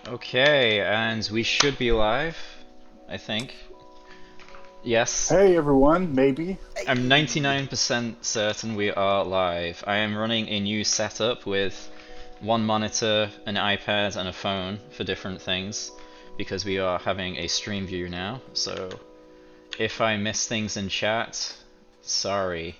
Okay, and we should be live, I think. Yes, Hey everyone, maybe. I'm Hey. 99% certain we are live. I am running a new setup with one monitor, an iPad, and a phone for different things because we are having a stream view now. So if I miss things in chat, sorry.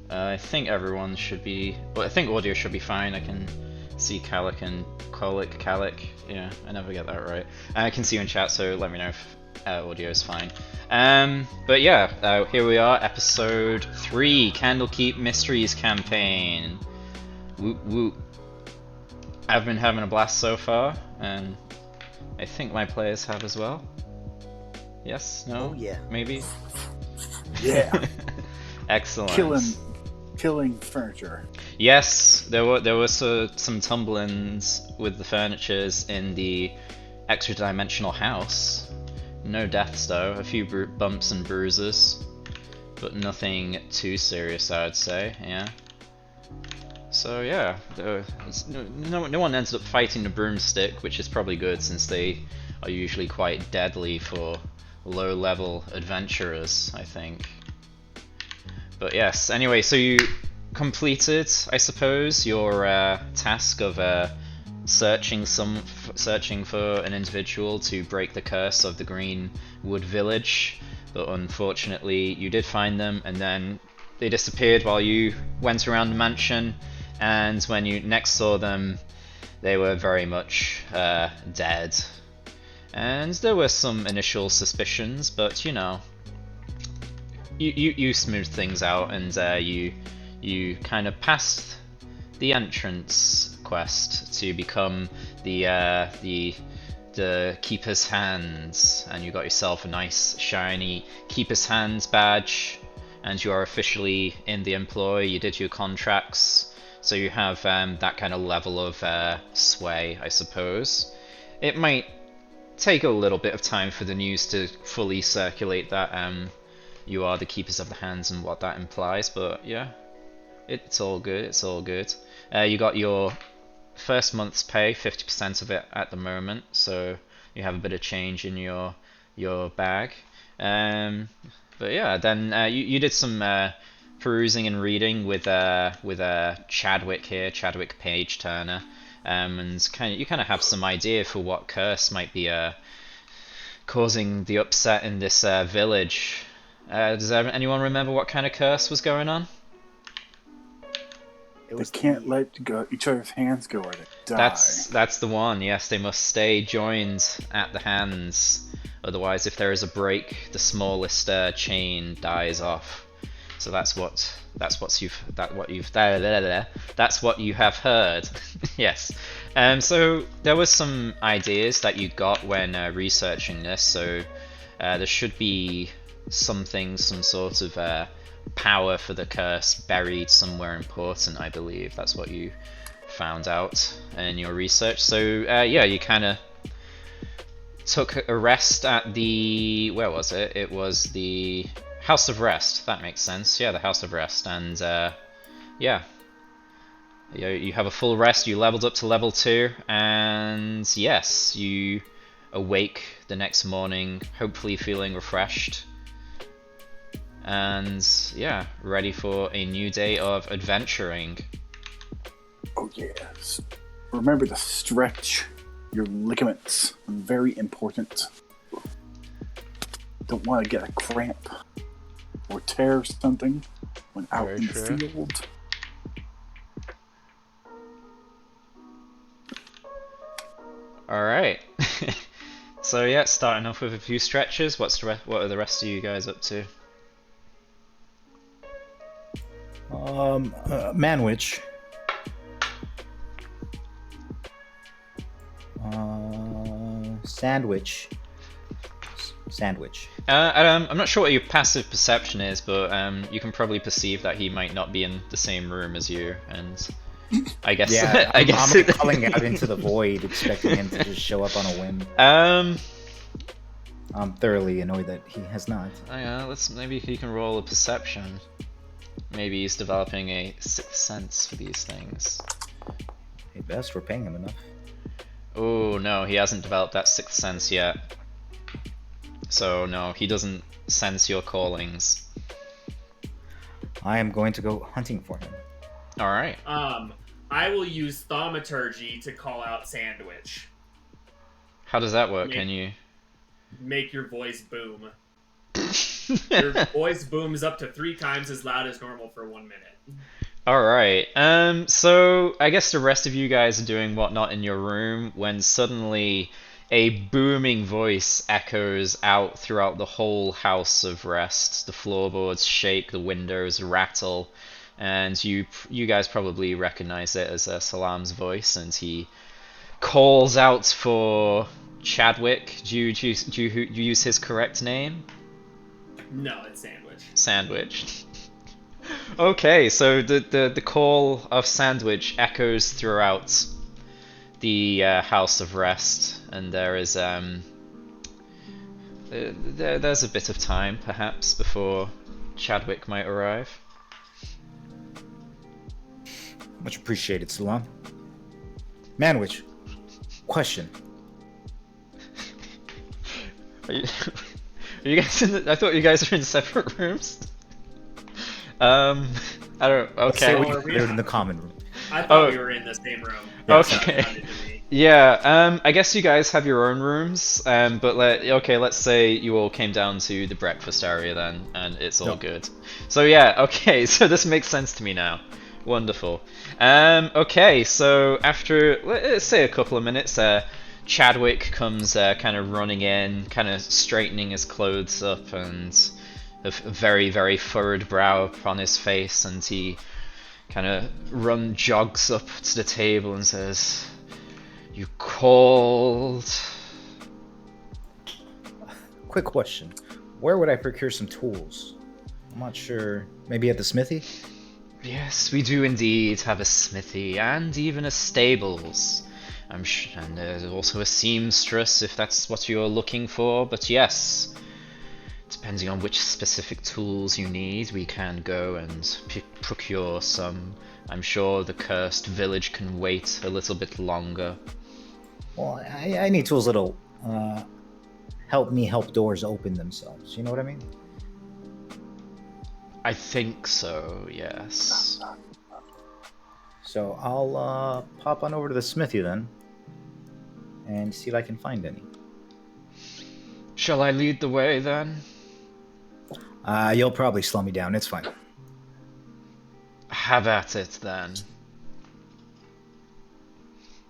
I think everyone should be. Well, I think audio should be fine. I can see Calic and Calic. Yeah, I never get that right. I can see you in chat, so let me know if audio is fine. But yeah, here we are, episode 3, Candlekeep Mysteries Campaign. Woot woot. I've been having a blast so far, and I think my players have as well. Yes? No? Oh yeah. Maybe? Yeah, Excellent. killing furniture. Yes, there were some tumble-ins with the furnitures in the extra-dimensional house. No deaths though, a few bumps and bruises, but nothing too serious, I would say. Yeah. So yeah, no one ends up fighting the broomstick, which is probably good since they are usually quite deadly for low-level adventurers, I think. But yes, anyway, so you completed, I suppose, your task of searching for an individual to break the curse of the Greenwood Village, but unfortunately you did find them, and then they disappeared while you went around the mansion, and when you next saw them, they were very much dead. And there were some initial suspicions, but you know, you smoothed things out, and you kind of passed the entrance quest to become the keeper's hands, and you got yourself a nice shiny keeper's hands badge, and you are officially in the employ. You did your contracts, so you have that kind of level of sway, I suppose. It might take a little bit of time for the news to fully circulate that you are the keepers of the hands and what that implies, but yeah, it's all good. It's all good. You got your first month's pay, 50% of it at the moment, so you have a bit of change in your bag. But yeah, then you did some perusing and reading with Chadwick here, Chadwick Page Turner, and you kind of have some idea for what curse might be causing the upset in this village. Does anyone remember what kind of curse was going on? It They was can't the let each other's hands go or they die. That's the one. Yes, they must stay joined at the hands. Otherwise, if there is a break, the smallest chain dies off. So that's what you have heard. Yes. So there was some ideas that you got when researching this. So there should be some sort of power for the curse buried somewhere important, I believe. That's what you found out in your research. So yeah, you kind of took a rest at the... where was it? It was the House of Rest. That makes sense. Yeah, the House of Rest. And yeah, you have a full rest. You leveled up to level 2, and yes, you awake the next morning, hopefully feeling refreshed. And yeah, ready for a new day of adventuring. Oh yes. Remember to stretch your ligaments. Very important. Don't want to get a cramp or tear something when out Very in true. the field. Alright. So yeah, starting off with a few stretches. What are the rest of you guys up to? Manwich. Sandwich. Sandwich. I'm not sure what your passive perception is, but you can probably perceive that he might not be in the same room as you, and I guess Yeah, I guess I'm calling out into the void, expecting him to just show up on a whim. I'm thoroughly annoyed that he has not. Maybe he can roll a perception. Maybe he's developing a sixth sense for these things. Hey, best, we're paying him enough. Oh no, he hasn't developed that sixth sense yet. So no, he doesn't sense your callings. I am going to go hunting for him. Alright. I will use thaumaturgy to call out Sandwich. How does that work? Can you... Make your voice boom. Your voice booms up to 3 times as loud as normal for 1 minute. Alright, so I guess the rest of you guys are doing whatnot in your room when suddenly a booming voice echoes out throughout the whole house of rest. The floorboards shake, the windows rattle, and you guys probably recognize it as Salam's voice, and he calls out for Chadwick. Do you use his correct name? No, it's Sandwich. Sandwich. Okay, so the call of Sandwich echoes throughout the House of Rest, and there is there's a bit of time perhaps before Chadwick might arrive. Much appreciated, Salam. Manwich, question. Are you guys in the, I thought you guys were in separate rooms. I don't. Okay. They're in the common room. I thought we were in the same room. Okay. Yeah. I guess you guys have your own rooms. But let's say you all came down to the breakfast area then, and it's all good. So yeah. Okay. So this makes sense to me now. Wonderful. Okay. So after let's say a couple of minutes, Chadwick comes kind of running in, kind of straightening his clothes up, and a very, very furrowed brow upon his face, and he kind of jogs up to the table and says, "You called?" Quick question. Where would I procure some tools? I'm not sure. Maybe at the smithy? Yes, we do indeed have a smithy, and even a stables. And there's also a seamstress, if that's what you're looking for, but yes, depending on which specific tools you need, we can go and procure some. I'm sure the cursed village can wait a little bit longer. Well, I need tools that'll help me help doors open themselves. You know what I mean? I think so, yes. So I'll pop on over to the smithy then and see if I can find any. Shall I lead the way then? You'll probably slow me down. It's fine. Have at it then.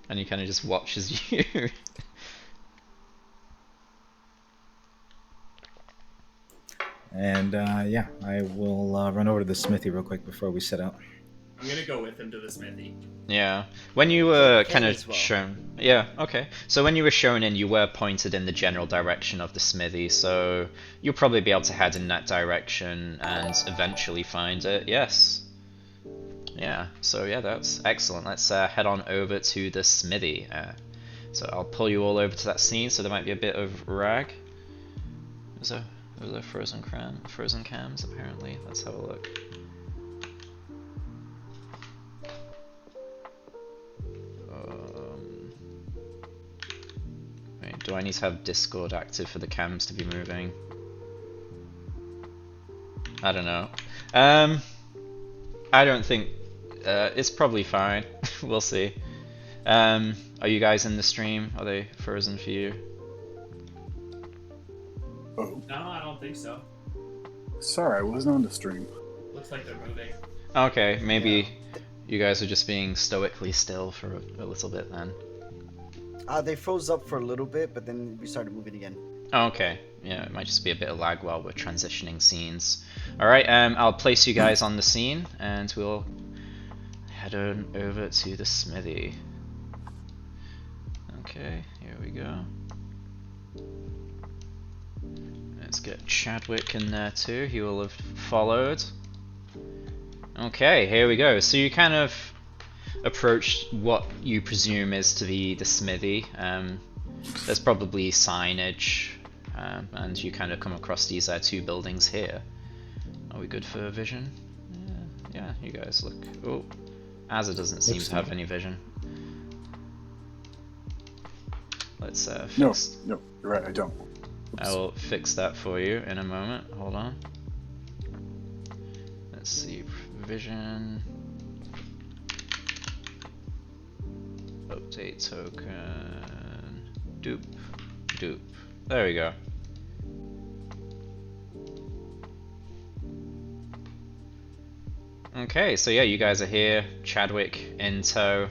And he kind of just watches you. And yeah, I will run over to the smithy real quick before we set out. I'm gonna go with him to the smithy. Yeah. When you were kind of well. shown... Yeah, okay. So when you were shown in, you were pointed in the general direction of the smithy, so you'll probably be able to head in that direction and eventually find it, yes. Yeah, so yeah, that's excellent. Let's head on over to the smithy. So I'll pull you all over to that scene, so there might be a bit of rag. Those are frozen cams, apparently. Let's have a look. Wait, do I need to have Discord active for the cams to be moving? I don't know. I don't think... it's probably fine. We'll see. Are you guys in the stream? Are they frozen for you? Oh, No, I don't think so. sorry, I wasn't on the stream. Looks like they're moving. Okay, maybe you guys are just being stoically still for a little bit then. They froze up for a little bit, but then we started moving again. Okay, yeah, it might just be a bit of lag while we're transitioning scenes. Alright, I'll place you guys on the scene, and we'll head on over to the smithy. Okay, here we go. Let's get Chadwick in there too, he will have followed. Okay, here we go. So you kind of approached what you presume is to be the smithy. There's probably signage, and you kind of come across these two buildings here. Are we good for vision? Yeah, you guys look... Oh, Azza doesn't seem to have any vision. Let's No, fix. no, you're right. I don't. I Oops. will fix that for you in a moment. Hold on. Let's see. Provision. Update token. Doop. Doop. There we go. Okay, so yeah, you guys are here. Chadwick in tow.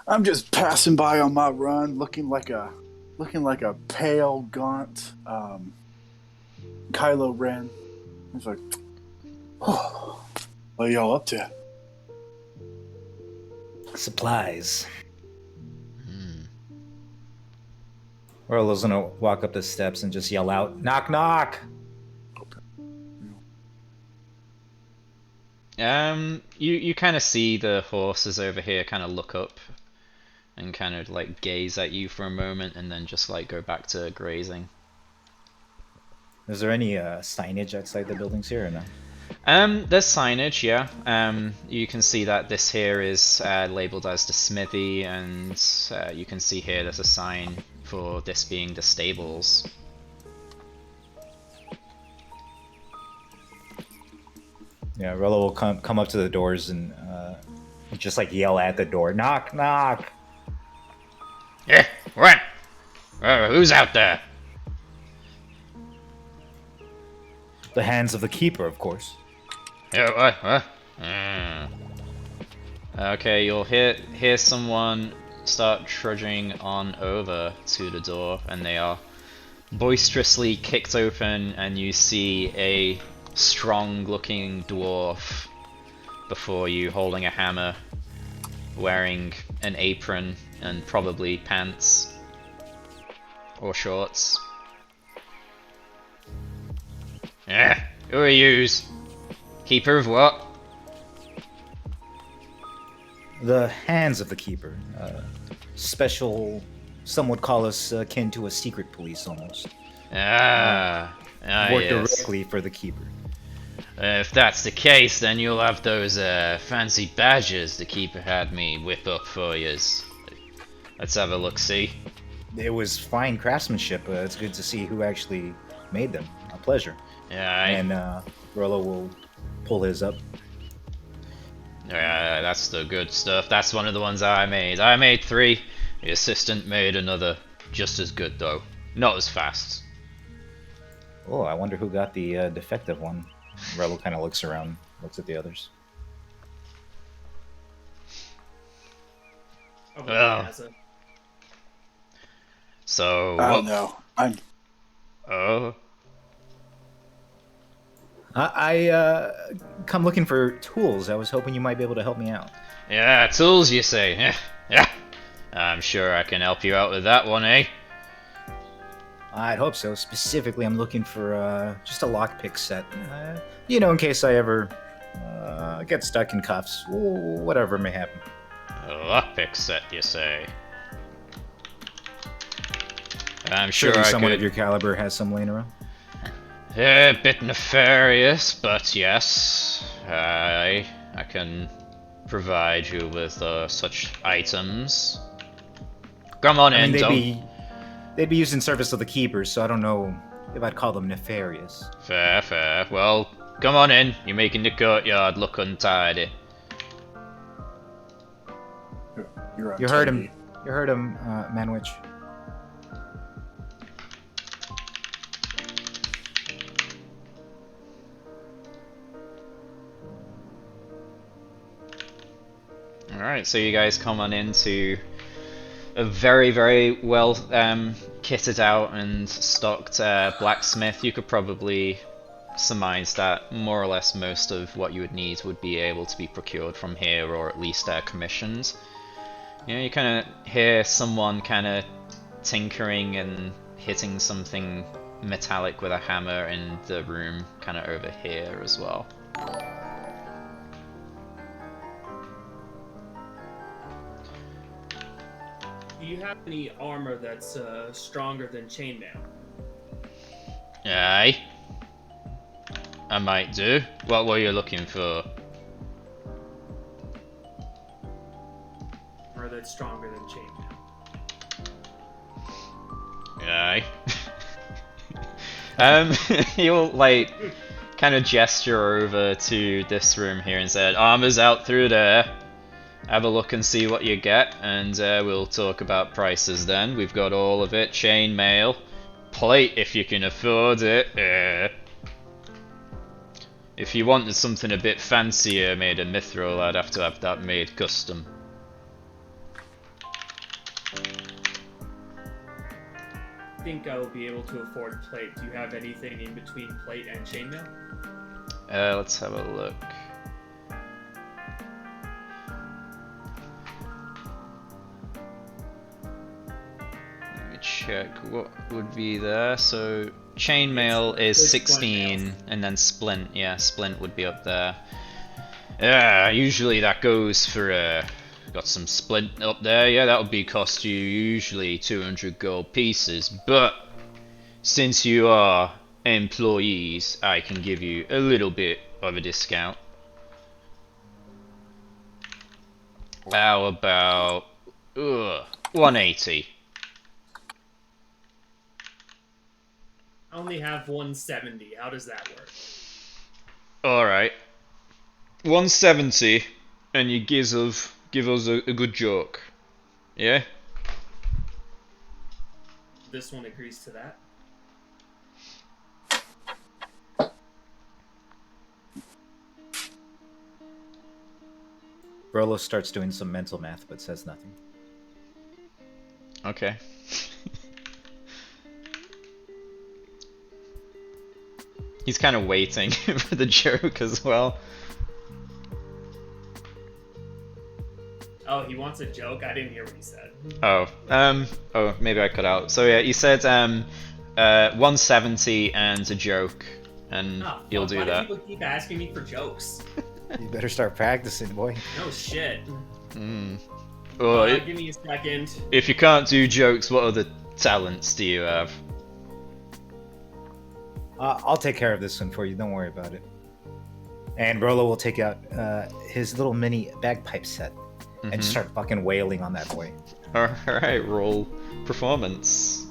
I'm just passing by on my run, looking like a pale, gaunt Kylo Ren. He's like, oh, what are y'all up to? Supplies. Hmm. Orlo's gonna walk up the steps and just yell out, "Knock, knock!" You kind of see the horses over here kind of look up and kind of like gaze at you for a moment and then just like go back to grazing. Is there any signage outside the buildings here or no? There's signage, yeah. You can see that this here is labeled as the smithy, and you can see here there's a sign for this being the stables. Yeah, Rolo will come up to the doors and just like yell at the door, "Knock, knock!" Yeah, what? Who's out there? The hands of the keeper, of course. Yeah, what? What? Okay, you'll hear someone start trudging on over to the door, and they are boisterously kicked open, and you see a strong-looking dwarf before you, holding a hammer, wearing an apron and probably pants or shorts. Yeah, who are yous? Keeper of what? The hands of the keeper. Special, some would call us akin to a secret police almost. Ah, Work yes. directly for the keeper. If that's the case, then you'll have those fancy badges the keeper had me whip up for yous. Let's have a look-see. It was fine craftsmanship. It's good to see who actually made them. A pleasure. Yeah, And Rolo will pull his up. yeah, that's the good stuff. That's one of the ones I made. I made 3. The assistant made another. Just as good, though. Not as fast. Oh, I wonder who got the defective one. Rolo kind of looks around, looks at the others. Probably Well. has a- So, I what? don't know. I'm Oh, I come looking for tools. I was hoping you might be able to help me out. yeah, tools, you say? Yeah, yeah. I'm sure I can help you out with that one, eh? I'd hope so. Specifically, I'm looking for just a lockpick set. In case I ever get stuck in cuffs, whatever may happen. A lockpick set, you say? I'm sure Surely I someone could. of your caliber has some laying around. A bit nefarious, but yes, I can provide you with such items. Come on I in, mean, don't. they'd be used in service of the keepers, so I don't know if I'd call them nefarious. Fair, fair. Well, come on in. You're making the courtyard look untidy. you're on You heard TV. him. You heard him, Manwich. Alright, so you guys come on into a very, very well kitted out and stocked blacksmith. You could probably surmise that more or less most of what you would need would be able to be procured from here, or at least commissioned. You kind of hear someone kind of tinkering and hitting something metallic with a hammer in the room kind of over here as well. Do you have any armor that's stronger than chainmail? Aye. I might do. What were you looking for? Are there that's stronger than chainmail. Aye. He'll like kind of gesture over to this room here and said, "Armor's out through there. Have a look and see what you get, and we'll talk about prices then. We've got all of it: chainmail, plate if you can afford it. If you wanted something a bit fancier made of mithril, I'd have to have that made custom." I think I will be able to afford plate. Do you have anything in between plate and chainmail? Let's have a look. Let me check what would be there. So chainmail is it's 16, and then splint. Yeah, splint would be up there. Yeah, usually that goes for got some splint up there. Yeah, that would be cost you usually 200 gold pieces. But since you are employees, I can give you a little bit of a discount. How about 180? I only have 170. How does that work? Alright. 170, and you give us a good joke. Yeah? This one agrees to that. Rolo starts doing some mental math, but says nothing. Okay. He's kind of waiting for the joke as well. Oh, he wants a joke? I didn't hear what he said. Oh, maybe I cut out. So yeah, he said 170 and a joke, and Oh, you'll fuck, do why that. do people keep asking me for jokes? You better start practicing, boy. No shit. Well, Give me a second. if you can't do jokes, what other talents do you have? I'll take care of this one for you. Don't worry about it. And Rolo will take out his little mini bagpipe set and start fucking wailing on that boy. Alright, roll performance.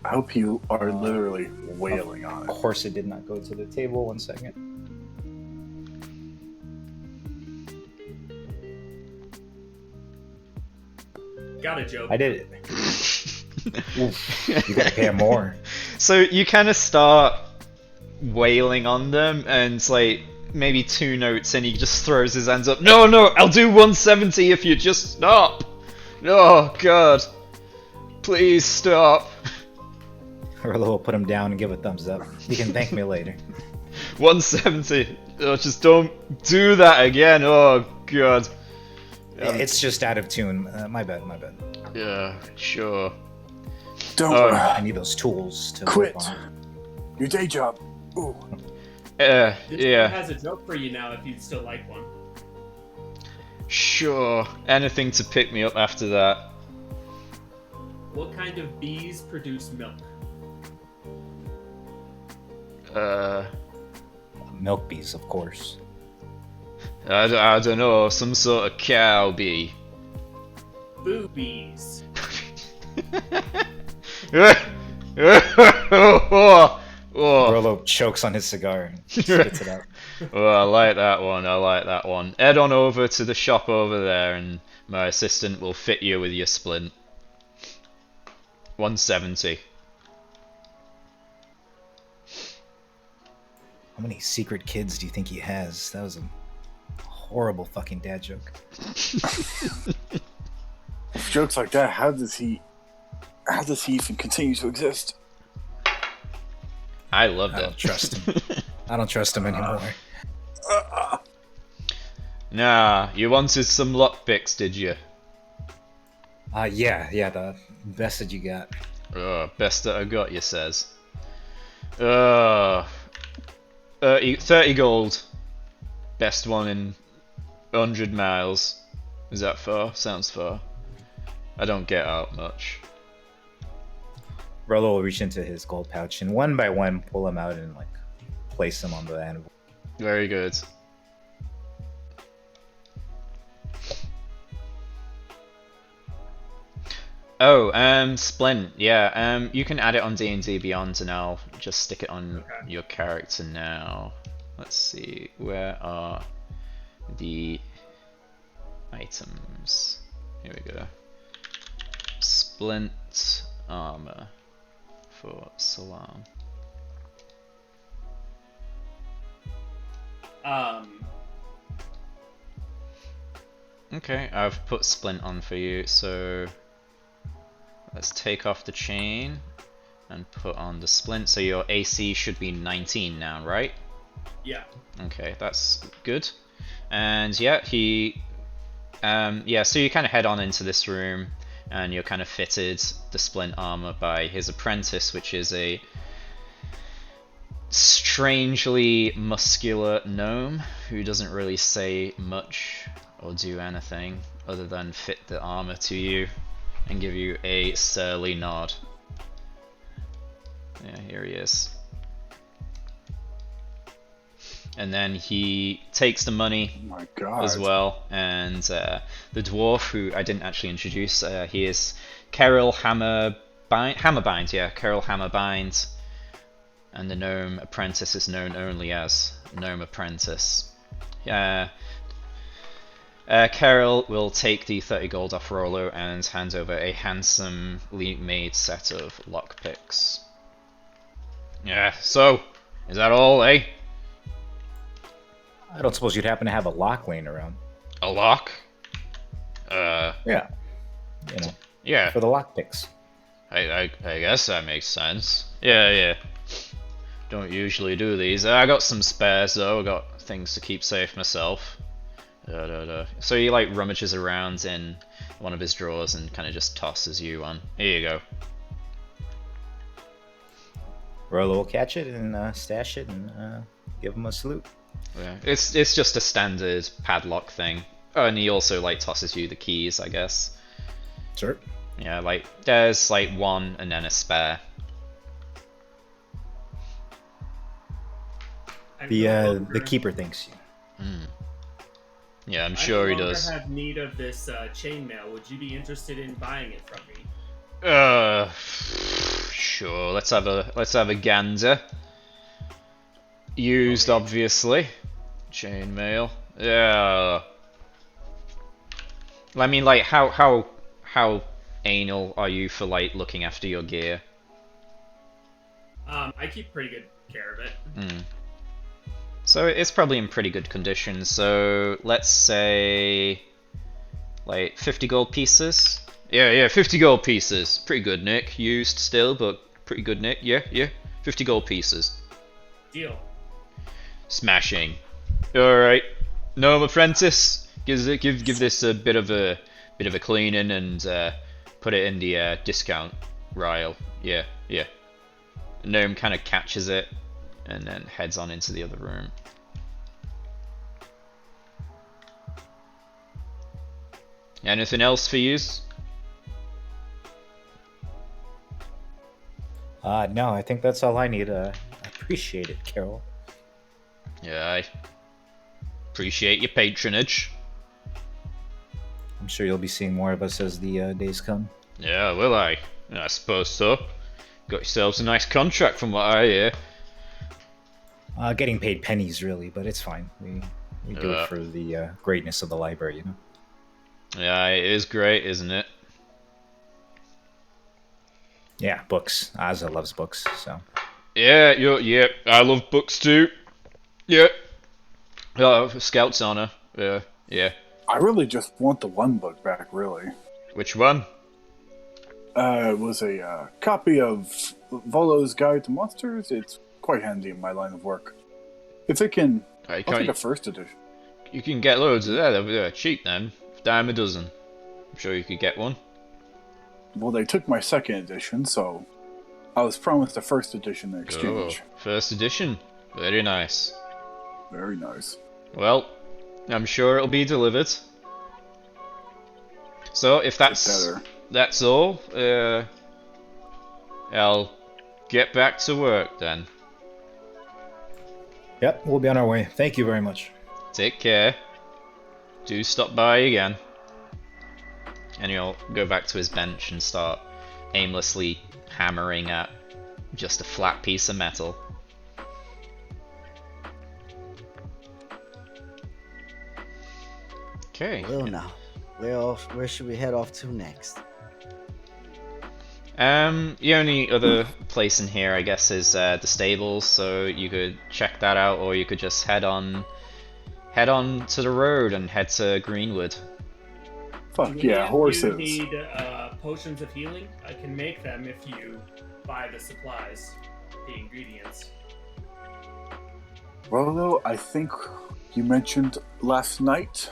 I hope you are literally wailing on Of it. course, it did not go to the table. 1 second. Got a joke. I did it. Oof, you gotta pay him more. So you kind of start wailing on them, and it's like maybe 2 notes, and he just throws his hands up. No, I'll do 170 if you just stop. Oh God, please stop. Rolo will put him down and give a thumbs up. You can thank me later. 170. Oh, just don't do that again. Oh God. It's just out of tune. My bad. Yeah, sure. Don't I need those tools to quit work on. your day job. Ooh. This Yeah, one has a joke for you now if you'd still like one. sure. Anything to pick me up after that. What kind of bees produce milk? Milk bees, of course. I don't know, some sort of cow bee. Boobies. Oh, Rolo chokes on his cigar and spits it out. oh, I like that one. Head on over to the shop over there, and my assistant will fit you with your splint. 170. How many secret kids do you think he has? That was a horrible fucking dad joke. Jokes like that. How does he even continue to exist? I loved I it. don't trust him. I don't trust him anymore. Nah, you wanted some lockpicks, did you? Yeah, the best that you got. Best that I got, you says. 30 gold. Best one in 100 miles. Is that far? Sounds far. I don't get out much. Rolo will reach into his gold pouch and one by one pull them out and like place them on the anvil. Very good. Oh, Splint. Yeah, you can add it on D&D Beyond, and I'll just stick it on your character now. Let's see, where are the items? Here we go. Splint armor for Salam. Okay, I've put Splint on for you, so let's take off the chain and put on the Splint. So your AC should be 19 now, right? Yeah. Okay, that's good. And yeah, so you kind of head on into this room, and you're kind of fitted the Splint armor by his apprentice, which is a strangely muscular gnome who doesn't really say much or do anything other than fit the armor to you and give you a surly nod. Yeah, here he is. And then he takes the money Oh my God. as well, and the dwarf, who I didn't actually introduce, he is Keril Hammerbind, yeah, Keril Hammerbind, and the gnome apprentice is known only as Gnome Apprentice. Keril will take the 30 gold off Rollo and hand over a handsomely made set of lockpicks. Yeah, so, is that all, eh? I don't suppose you'd happen to have a lock laying around. A lock? Yeah. You know, Yeah, for the lock picks. I guess that makes sense. Yeah. Don't usually do these. I got some spares though, I got things to keep safe myself. So he like rummages around in one of his drawers and kind of just tosses you one. Here you go. Rollo will catch it and stash it and give him a salute. Yeah, it's just a standard padlock thing. Oh, and he also like tosses you the keys, I guess. Sure. Yeah, like there's like one and then a spare. The keeper thanks you. Yeah, I'm sure he does. I have need of this chainmail. Would you be interested in buying it from me? Sure. Let's have a gander. Used, Okay. obviously. Chainmail. Yeah. I mean, like, how anal are you for like looking after your gear? I keep pretty good care of it. So it's probably in pretty good condition. So let's say like 50 gold pieces. Yeah, 50 gold pieces. Pretty good, Nick. Used still, but pretty good, Nick. Yeah. 50 gold pieces. Deal. Smashing. All right. Gnome Apprentice, give this a bit of a cleaning and put it in the discount rail. Yeah. Gnome kind of catches it and then heads on into the other room. Anything else for yous? No, I think that's all I need. I appreciate it, Carol. Yeah, I appreciate your patronage. I'm sure you'll be seeing more of us as the days come. Yeah, will I? I suppose so. Got yourselves a nice contract from what I hear. Getting paid pennies, really, but it's fine. We do it for the greatness of the library, you know. Yeah, it is great, isn't it? Yeah, books. Ozza loves books, so. Yeah, I love books too. Yeah. Scout's honor. Yeah. I really just want the one book back, really. Which one? It was a copy of Volo's Guide to Monsters. It's quite handy in my line of work. If it can, I'll take a first edition. You can get loads of that. They're cheap then. Dime a dozen. I'm sure you could get one. Well, they took my second edition, so I was promised a first edition in exchange. Oh, first edition. Very nice. Very nice. Well, I'm sure it'll be delivered. So if that's all, I'll get back to work then. Yep, we'll be on our way. Thank you very much. Take care. Do stop by again. and he'll go back to his bench and start aimlessly hammering at just a flat piece of metal. Okay. Well, now, where should we head off to next? The only other place in here, I guess, is the stables. So you could check that out, or you could just head on to the road and head to Greenwood. Fuck yeah, horses. You need potions of healing? I can make them if you buy the supplies, the ingredients. Rolo, I think you mentioned last night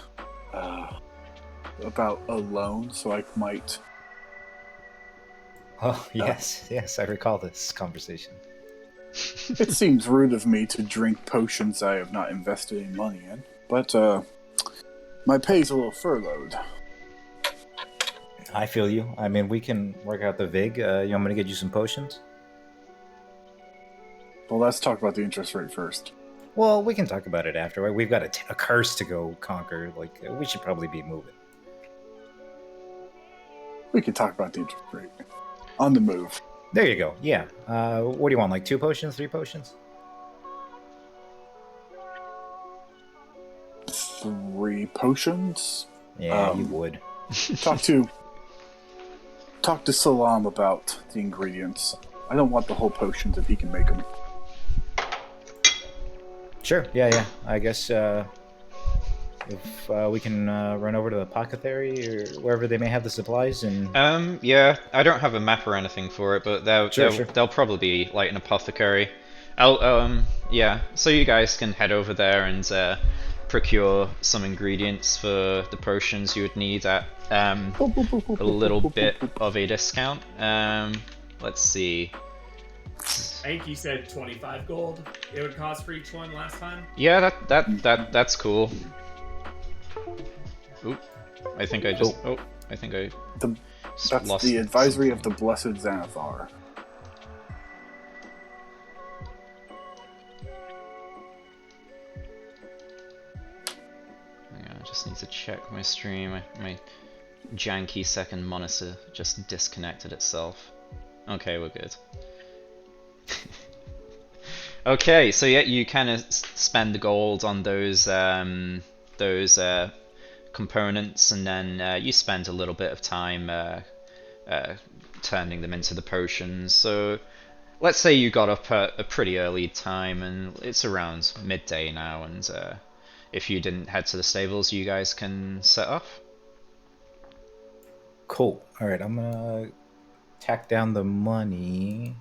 about a loan, so I might... Oh, yes, I recall this conversation. It seems rude of me to drink potions I have not invested any money in, but my pay's a little furloughed. I feel you. I mean, we can work out the VIG. You want me to get you some potions? Well, let's talk about the interest rate first. Well, we can talk about it after. Right? We've got a curse to go conquer. Like, we should probably be moving. We can talk about the interest rate. On the move. There you go. Yeah. What do you want? Like 2 potions, 3 potions? 3 potions? Yeah, you would. Talk to Salam about the ingredients. I don't want the whole potions if he can make them. Sure. Yeah. I guess if we can run over to the apothecary or wherever they may have the supplies and... Yeah, I don't have a map or anything for it, but they'll probably be like an apothecary. Yeah, so you guys can head over there and procure some ingredients for the potions you would need at a little bit of a discount. Let's see. I think you said 25 gold it would cost for each one last time. Yeah, that's cool. Oop, I think I just. Oh, I think I. That's lost the advisory something. of the Blessed Xanathar. Yeah, I just need to check my stream. My janky second monitor just disconnected itself. Okay, we're good. Okay, so yeah, you kind of spend the gold on those components, and then you spend a little bit of time turning them into the potions. So let's say you got up at a pretty early time, and it's around midday now, and if you didn't head to the stables, you guys can set off. Cool. All right, I'm gonna tack down the money.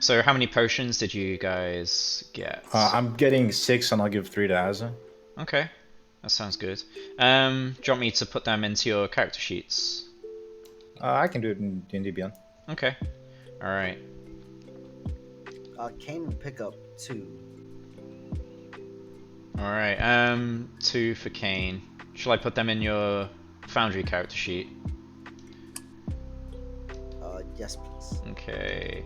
So how many potions did you guys get? I'm getting 6, and I'll give 3 to Azza. Okay, that sounds good. Do you want me to put them into your character sheets? I can do it in D&D Beyond. Okay, alright. Kane will pick up 2. Alright, 2 for Kane. Shall I put them in your Foundry character sheet? Yes, please. Okay.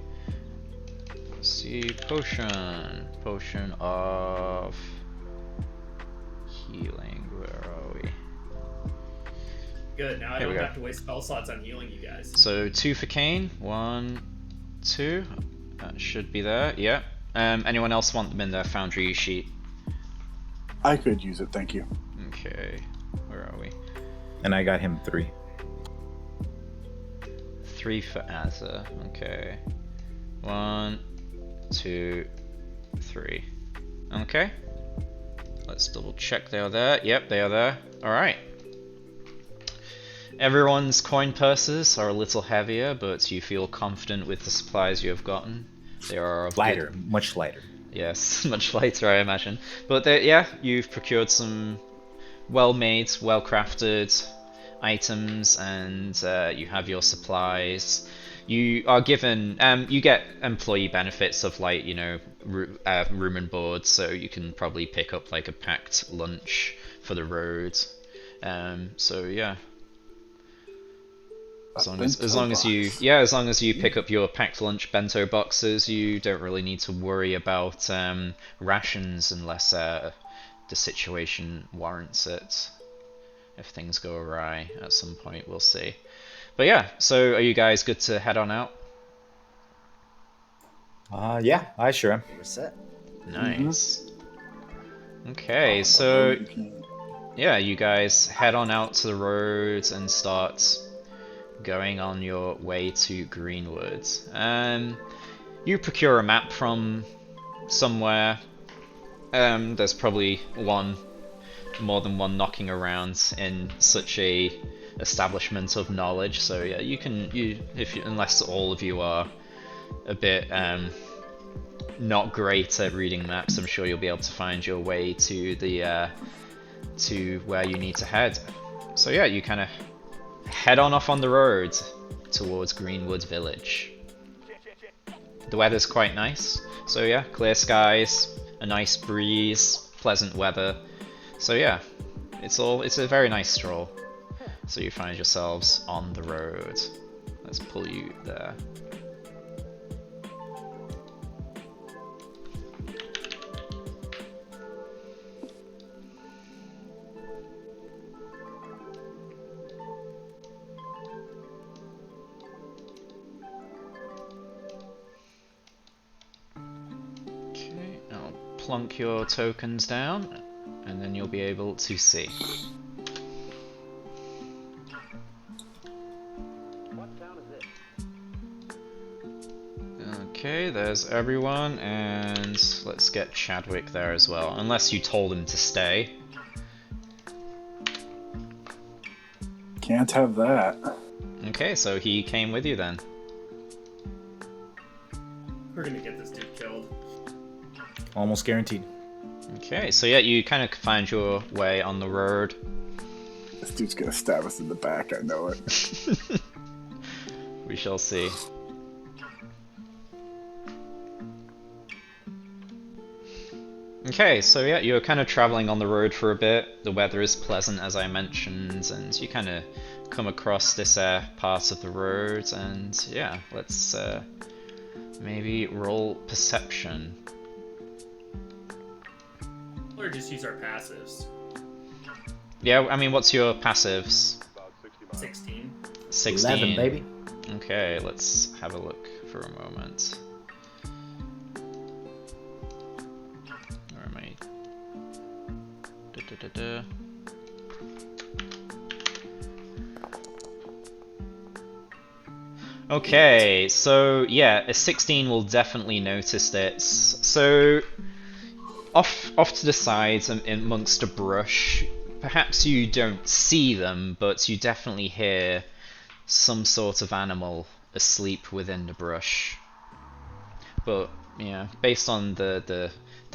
Let's see, potion of healing. Where are we? Good. Now I Here we don't go. have to waste spell slots on healing you guys. So 2 for Kane. 1, 2. That should be there. Yeah. Anyone else want them in their Foundry sheet? I could use it, thank you. Okay. Where are we? And I got him 3. 3 for Azza. Okay. 1, 2, 3. Okay. Let's double check they are there. Yep, they are there. Alright. Everyone's coin purses are a little heavier, but you feel confident with the supplies you have gotten. They are of Lighter, much lighter. Yes, much lighter, I imagine. But yeah, you've procured some well-made, well-crafted items, and you have your supplies. You are given, you get employee benefits of, like, you know, room and board, so you can probably pick up like a packed lunch for the road. So yeah. As long as you pick up your packed lunch bento boxes, you don't really need to worry about rations unless the situation warrants it. if things go awry at some point, we'll see. But yeah, so are you guys good to head on out? Yeah, I sure am. We're set. Nice. Okay, so yeah, you guys head on out to the roads and start going on your way to Greenwood. You procure a map from somewhere. There's probably more than one knocking around in such a establishment of knowledge. So yeah, unless all of you are a bit not great at reading maps, I'm sure you'll be able to find your way to the to where you need to head. So yeah, you kind of head on off on the road towards Greenwood Village. The weather's quite nice, so yeah, clear skies, a nice breeze, pleasant weather. So yeah, it's a very nice stroll. So you find yourselves on the road. Let's pull you there. Okay, I'll plunk your tokens down, and then you'll be able to see. Okay, there's everyone, and let's get Chadwick there as well, unless you told him to stay. Can't have that. Okay, so he came with you then. We're gonna get this dude killed. Almost guaranteed. Okay, so yeah, you kind of find your way on the road. This dude's gonna stab us in the back, I know it. We shall see. Okay, so yeah, you're kind of traveling on the road for a bit. The weather is pleasant, as I mentioned, and you kind of come across this part of the road, and yeah, let's maybe roll perception. Or just use our passives. Yeah, I mean, what's your passives? 16. 16. 11, baby. Okay, let's have a look for a moment. Where am I? Da. Okay, so yeah, a 16 will definitely notice this. So off to the sides and amongst the brush, perhaps you don't see them, but you definitely hear some sort of animal asleep within the brush. But yeah, based on the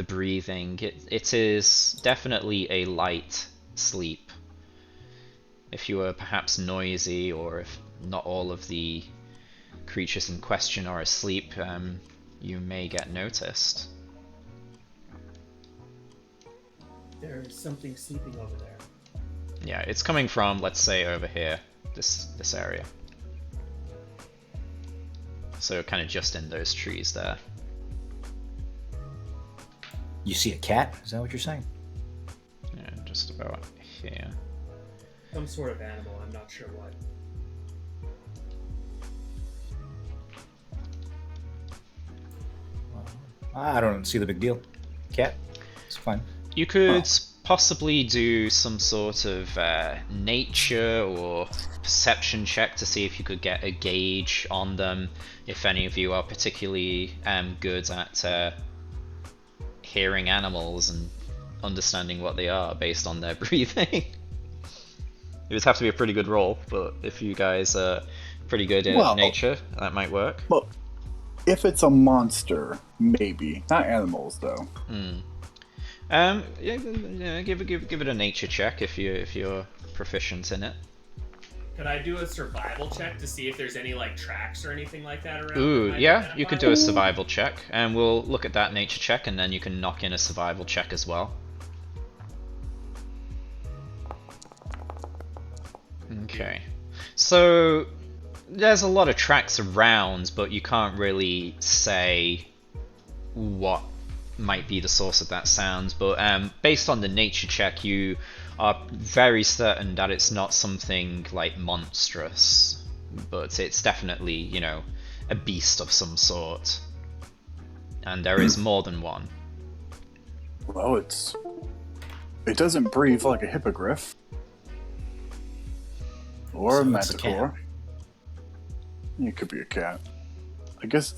breathing, it is definitely a light sleep. If you were perhaps noisy, or if not all of the creatures in question are asleep, you may get noticed. There's something sleeping over there. Yeah, it's coming from, let's say, over here, this area. So kind of just in those trees there. You see a cat? Is that what you're saying? Yeah, just about here. Some sort of animal, I'm not sure what. I don't see the big deal. Cat? It's fine. You could possibly do some sort of nature or perception check to see if you could get a gauge on them, if any of you are particularly good at hearing animals and understanding what they are based on their breathing. It would have to be a pretty good roll, but if you guys are pretty good in nature, that might work. Well, if it's a monster, maybe. Not animals, though. Yeah, give it a nature check if you're proficient in it. Could I do a survival check to see if there's any like tracks or anything like that around? Ooh, yeah, you could do a survival check, and we'll look at that nature check, and then you can knock in a survival check as well. Okay, so there's a lot of tracks around, but you can't really say what might be the source of that sound. But based on the nature check, you are very certain that it's not something like monstrous, but it's definitely, you know, a beast of some sort. And there is more than one. Well, it doesn't breathe like a hippogriff. Or a So it's a manticore. It could be a cat. I guess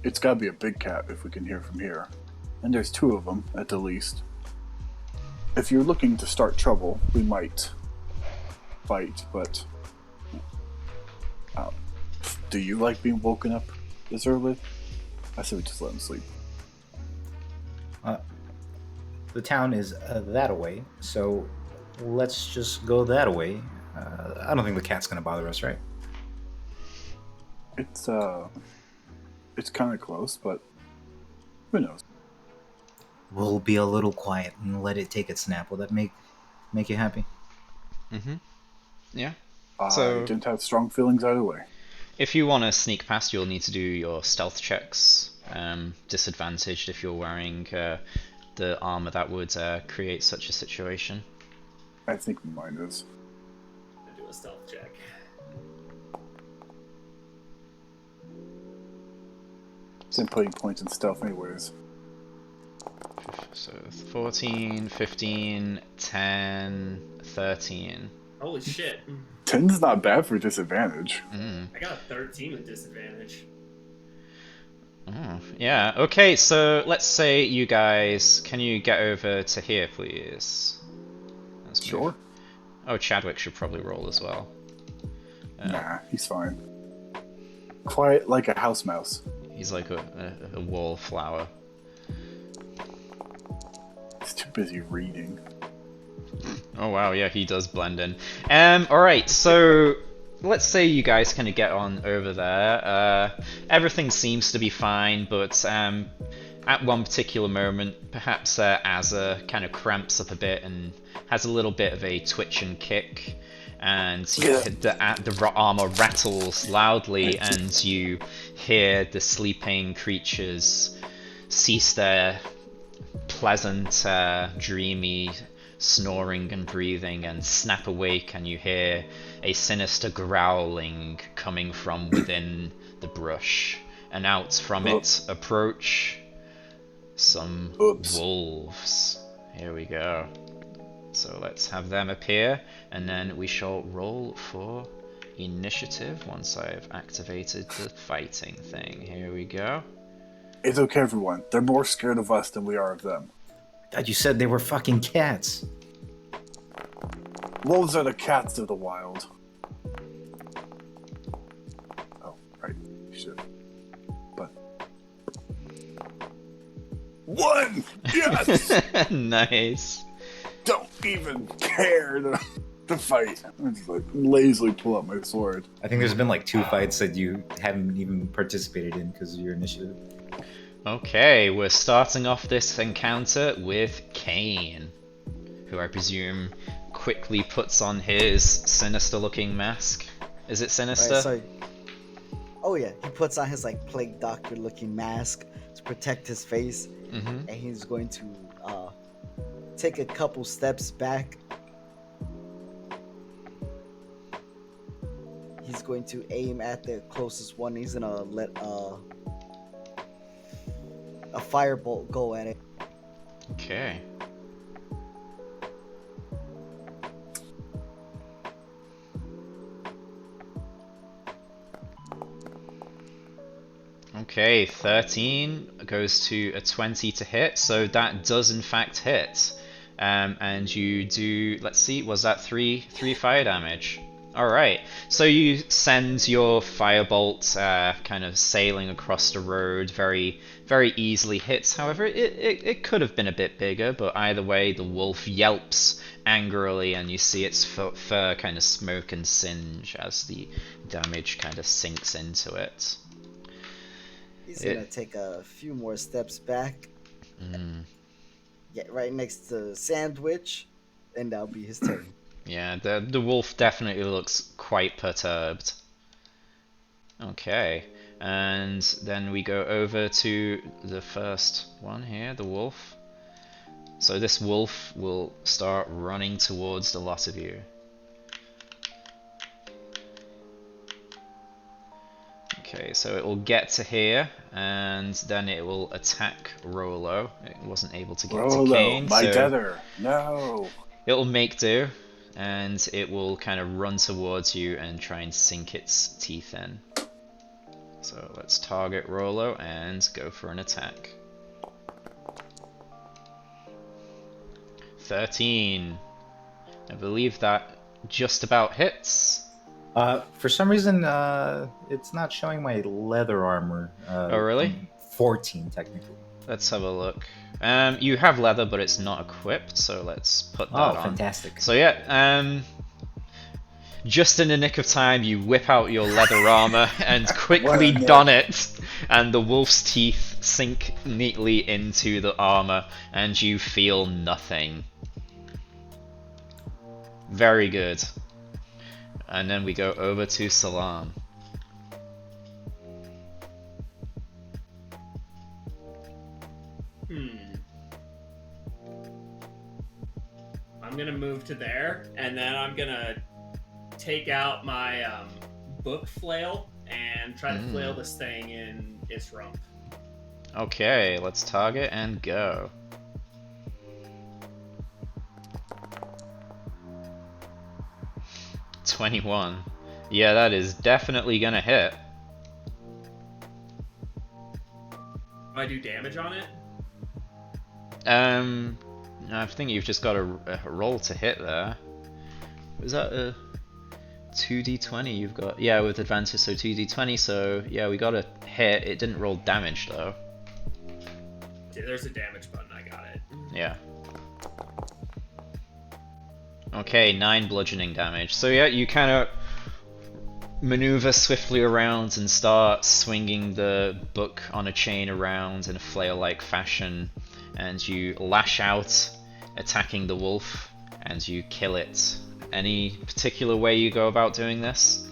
it's gotta be a big cat if we can hear from here. And there's 2 of them, at the least. If you're looking to start trouble, we might fight, but... do you like being woken up this early? I say we just let him sleep. The town is that away, so let's just go that way. I don't think the cat's gonna bother us, right? It's kind of close, but who knows? We'll be a little quiet and let it take its nap. Will that make you happy? Mm-hmm. Yeah. I So- didn't have strong feelings either way. If you want to sneak past, you'll need to do your stealth checks. Disadvantaged if you're wearing the armor that would create such a situation. I think mine is. Do a stealth check. It's putting points in stealth anyways. So 14, 15, 10, 13. Holy shit. 10's not bad for disadvantage. I got a 13 with disadvantage. Oh, yeah, okay, so let's say you guys, can you get over to here, please? Let's move. Sure. Oh, Chadwick should probably roll as well. Nah, he's fine. Quiet like a house mouse. He's like a wallflower. He's too busy reading. Oh wow, yeah, he does blend in. Alright, so let's say you guys kind of get on over there. Everything seems to be fine, but at one particular moment, perhaps Azza kind of cramps up a bit and has a little bit of a twitch and kick, and the armor rattles loudly, and you hear the sleeping creatures cease their pleasant, dreamy snoring and breathing and snap awake, and you hear a sinister growling coming from within the brush, and out from it approach some wolves. Here we go. So let's have them appear, and then we shall roll for initiative once I've activated the fighting thing. Here we go. It's okay, everyone. They're more scared of us than we are of them. God, you said they were fucking cats. Wolves are the cats of the wild. Oh, right. Shit. But... 1! Yes! Nice. Don't even care to fight. I just like lazily pull out my sword. I think there's been like 2 fights that you haven't even participated in because of your initiative. Okay, we're starting off this encounter with Kane, who I presume quickly puts on his sinister-looking mask. Is it sinister? Right, so, oh yeah, he puts on his like plague doctor looking mask to protect his face, and he's going to take a couple steps back. He's going to aim at the closest one. He's gonna let a firebolt go at it. Okay. Okay, 13 goes to a 20 to hit, so that does in fact hit. And you do, let's see, was that 3 fire damage? Alright, so you send your firebolt kind of sailing across the road, very easily hits. However, it could have been a bit bigger, but either way, the wolf yelps angrily, and you see its fur kind of smoke and singe as the damage kind of sinks into it. He's gonna take a few more steps back. Get right next to Sandwich, and that'll be his turn. Yeah, the wolf definitely looks quite perturbed. Okay, and then we go over to the first one here, the wolf. So this wolf will start running towards the lot of you. Okay, so it will get to here, and then it will attack Rolo. It wasn't able to get to Rolo, Kane, my so tether. No. it will make do, and it will kind of run towards you and try and sink its teeth in. So let's target Rolo and go for an attack. 13. I believe that just about hits. For some reason, it's not showing my leather armor. Oh, really? I'm 14, technically. Let's have a look. You have leather, but it's not equipped, so let's put that on. Oh, fantastic. So yeah, just in the nick of time, you whip out your leather armor and quickly don it, and the wolf's teeth sink neatly into the armor, and you feel nothing. Very good. And then we go over to Salam. I'm gonna move to there, and then I'm gonna take out my book flail and try to flail this thing in its rump. Okay, let's target and go. $21. Yeah, that is definitely gonna hit. Do I do damage on it? I think you've just got a roll to hit there. Was that a 2d20 you've got? Yeah, with advantage, so 2d20, so yeah, we got a hit. It didn't roll damage though. There's a damage button, I got it. Yeah. Okay, 9 bludgeoning damage. So yeah, you kind of maneuver swiftly around and start swinging the book on a chain around in a flail-like fashion, and you lash out, attacking the wolf, and you kill it. Any particular way you go about doing this?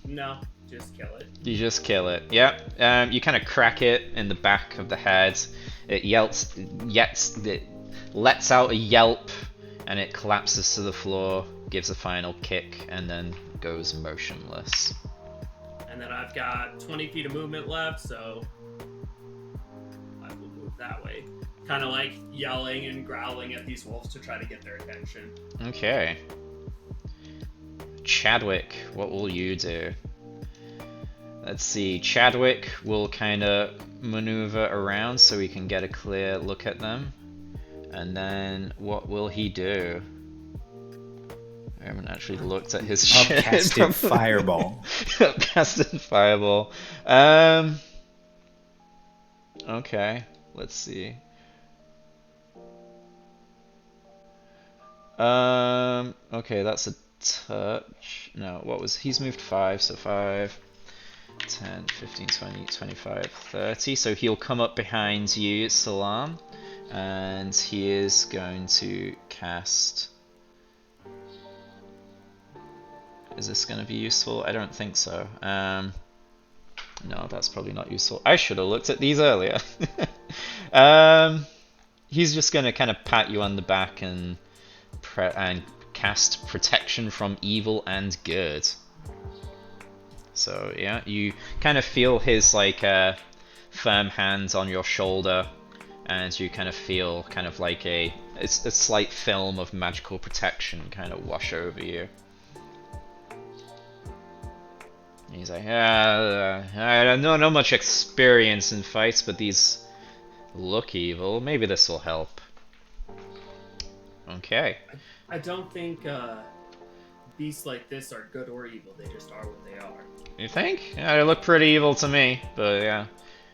No, just kill it. You just kill it. Yep. You kind of crack it in the back of the head. It it lets out a yelp, and it collapses to the floor, gives a final kick, and then goes motionless. And then I've got 20 feet of movement left, so I will move that way. Kind of like yelling and growling at these wolves to try to get their attention. Okay. Chadwick, what will you do? Let's see, Chadwick will kind of maneuver around so we can get a clear look at them. And then what will he do? I haven't actually looked at his shit. Upcasted fireball. Upcasted fireball. Okay, let's see. Okay, that's a touch. No, what was, he's moved 5, so 5, 10, 15, 20, 25, 30. So he'll come up behind you, Salam, and he is going to cast... Is this going to be useful? I don't think so. No, that's probably not useful. I should have looked at these earlier. He's just going to kind of pat you on the back and cast Protection from Evil and Good. So yeah, you kind of feel his like firm hands on your shoulder, and you kind of feel kind of like a slight film of magical protection kind of wash over you. He's like, I don't know, not much experience in fights, but these look evil. Maybe this will help. Okay. I don't think beasts like this are good or evil. They just are what they are. You think? Yeah, they look pretty evil to me, but yeah.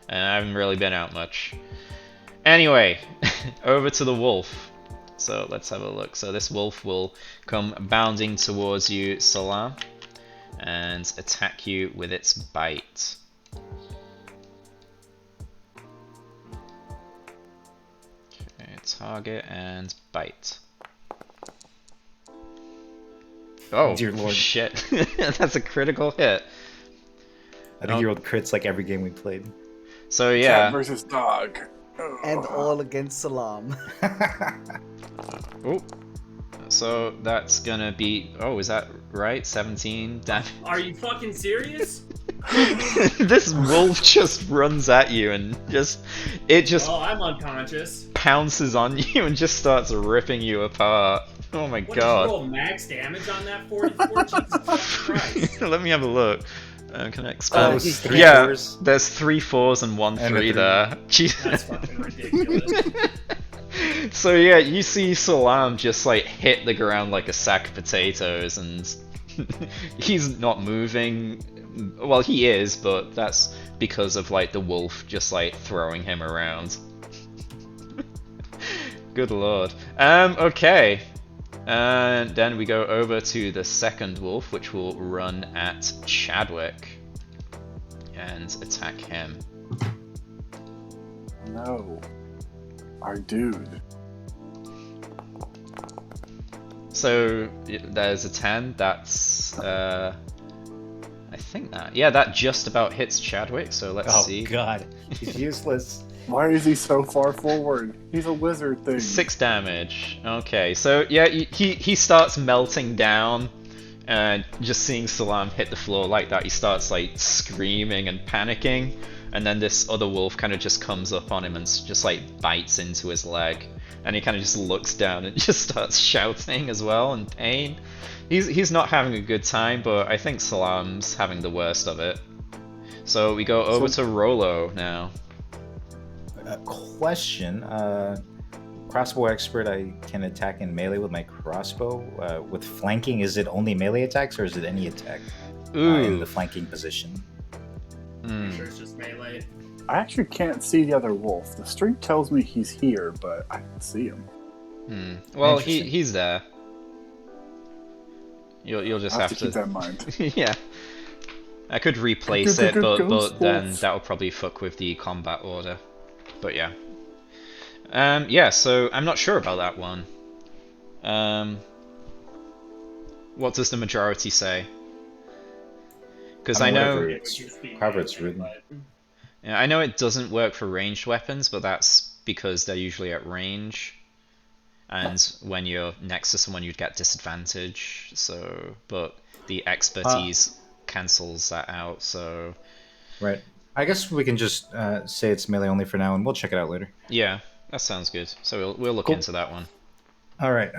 I haven't really been out much. Anyway, over to the wolf. So let's have a look. So this wolf will come bounding towards you, Salam, and attack you with its bite. Okay, target and bite. Oh, dear lord. Shit. That's a critical hit. I think you rolled crits like every game we played. So yeah. Cat versus dog. And all against Salam. Oh. So that's gonna be. Oh, is that right? 17 damage. Are you fucking serious? This wolf just runs at you and it just Oh, I'm unconscious. pounces on you and just starts ripping you apart. Oh my What did you god. roll max damage on that 44? Jesus Christ. Let me have a look. Can I expand? it was 3 yeah, 4s. there's 3 4s and 1 And a 3 3. there. Jeez. That's fucking ridiculous. So yeah, you see Salam just like hit the ground like a sack of potatoes, and he's not moving. Well, he is, but that's because of like the wolf just like throwing him around. Good lord. Okay. And then we go over to the second wolf, which will run at Chadwick and attack him. No. Our dude. So there's a 10. That's I think that just about hits Chadwick. So let's Oh see. god, he's useless. Why is he so far forward? He's a lizard thing. 6 damage. Okay, so yeah, he starts melting down, and just seeing Salam hit the floor like that, he starts like screaming and panicking, and then this other wolf kind of just comes up on him and just like bites into his leg, and he kind of just looks down and just starts shouting as well in pain. He's not having a good time, but I think Salam's having the worst of it. So we go over to Rolo now. Question. Crossbow expert, I can attack in melee with my crossbow. With flanking, is it only melee attacks or is it any attack in the flanking position? Pretty sure it's just melee. I actually can't see the other wolf. The string tells me he's here, but I don't see him. Well, Interesting. he's there. You'll just I have have to keep that in mind. yeah. I could replace it, but Ghost then wolf. that would probably fuck with the combat order. But yeah. Yeah, so I'm not sure about that one. What does the majority say? Because I know, whatever. It would just be However it's melee, written. but- yeah, I know it doesn't work for ranged weapons, but that's because they're usually at range, and when you're next to someone, you'd get disadvantage. So, but the expertise cancels that out. So, Right. I guess we can just say it's melee only for now, and we'll check it out later. yeah, that sounds good. So we'll look Cool. into that one. All right.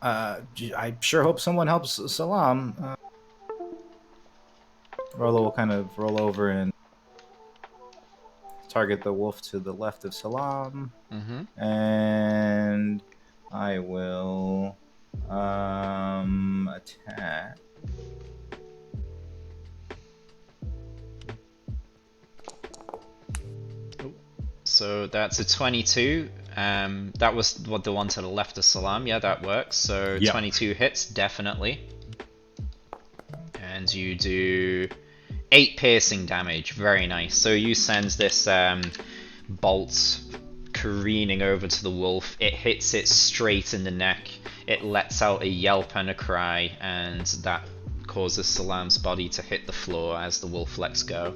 I sure hope someone helps Salam. Rolo will kind of roll over and target the wolf to the left of Salam, and I will attack. So that's a 22. That was what the one to the left of Salam. Yeah, that works. So Yeah. 22 hits, definitely. And you do 8 piercing damage. Very nice. So you send this bolt careening over to the wolf. It hits it straight in the neck. It lets out a yelp and a cry, and that causes Salam's body to hit the floor as the wolf lets go.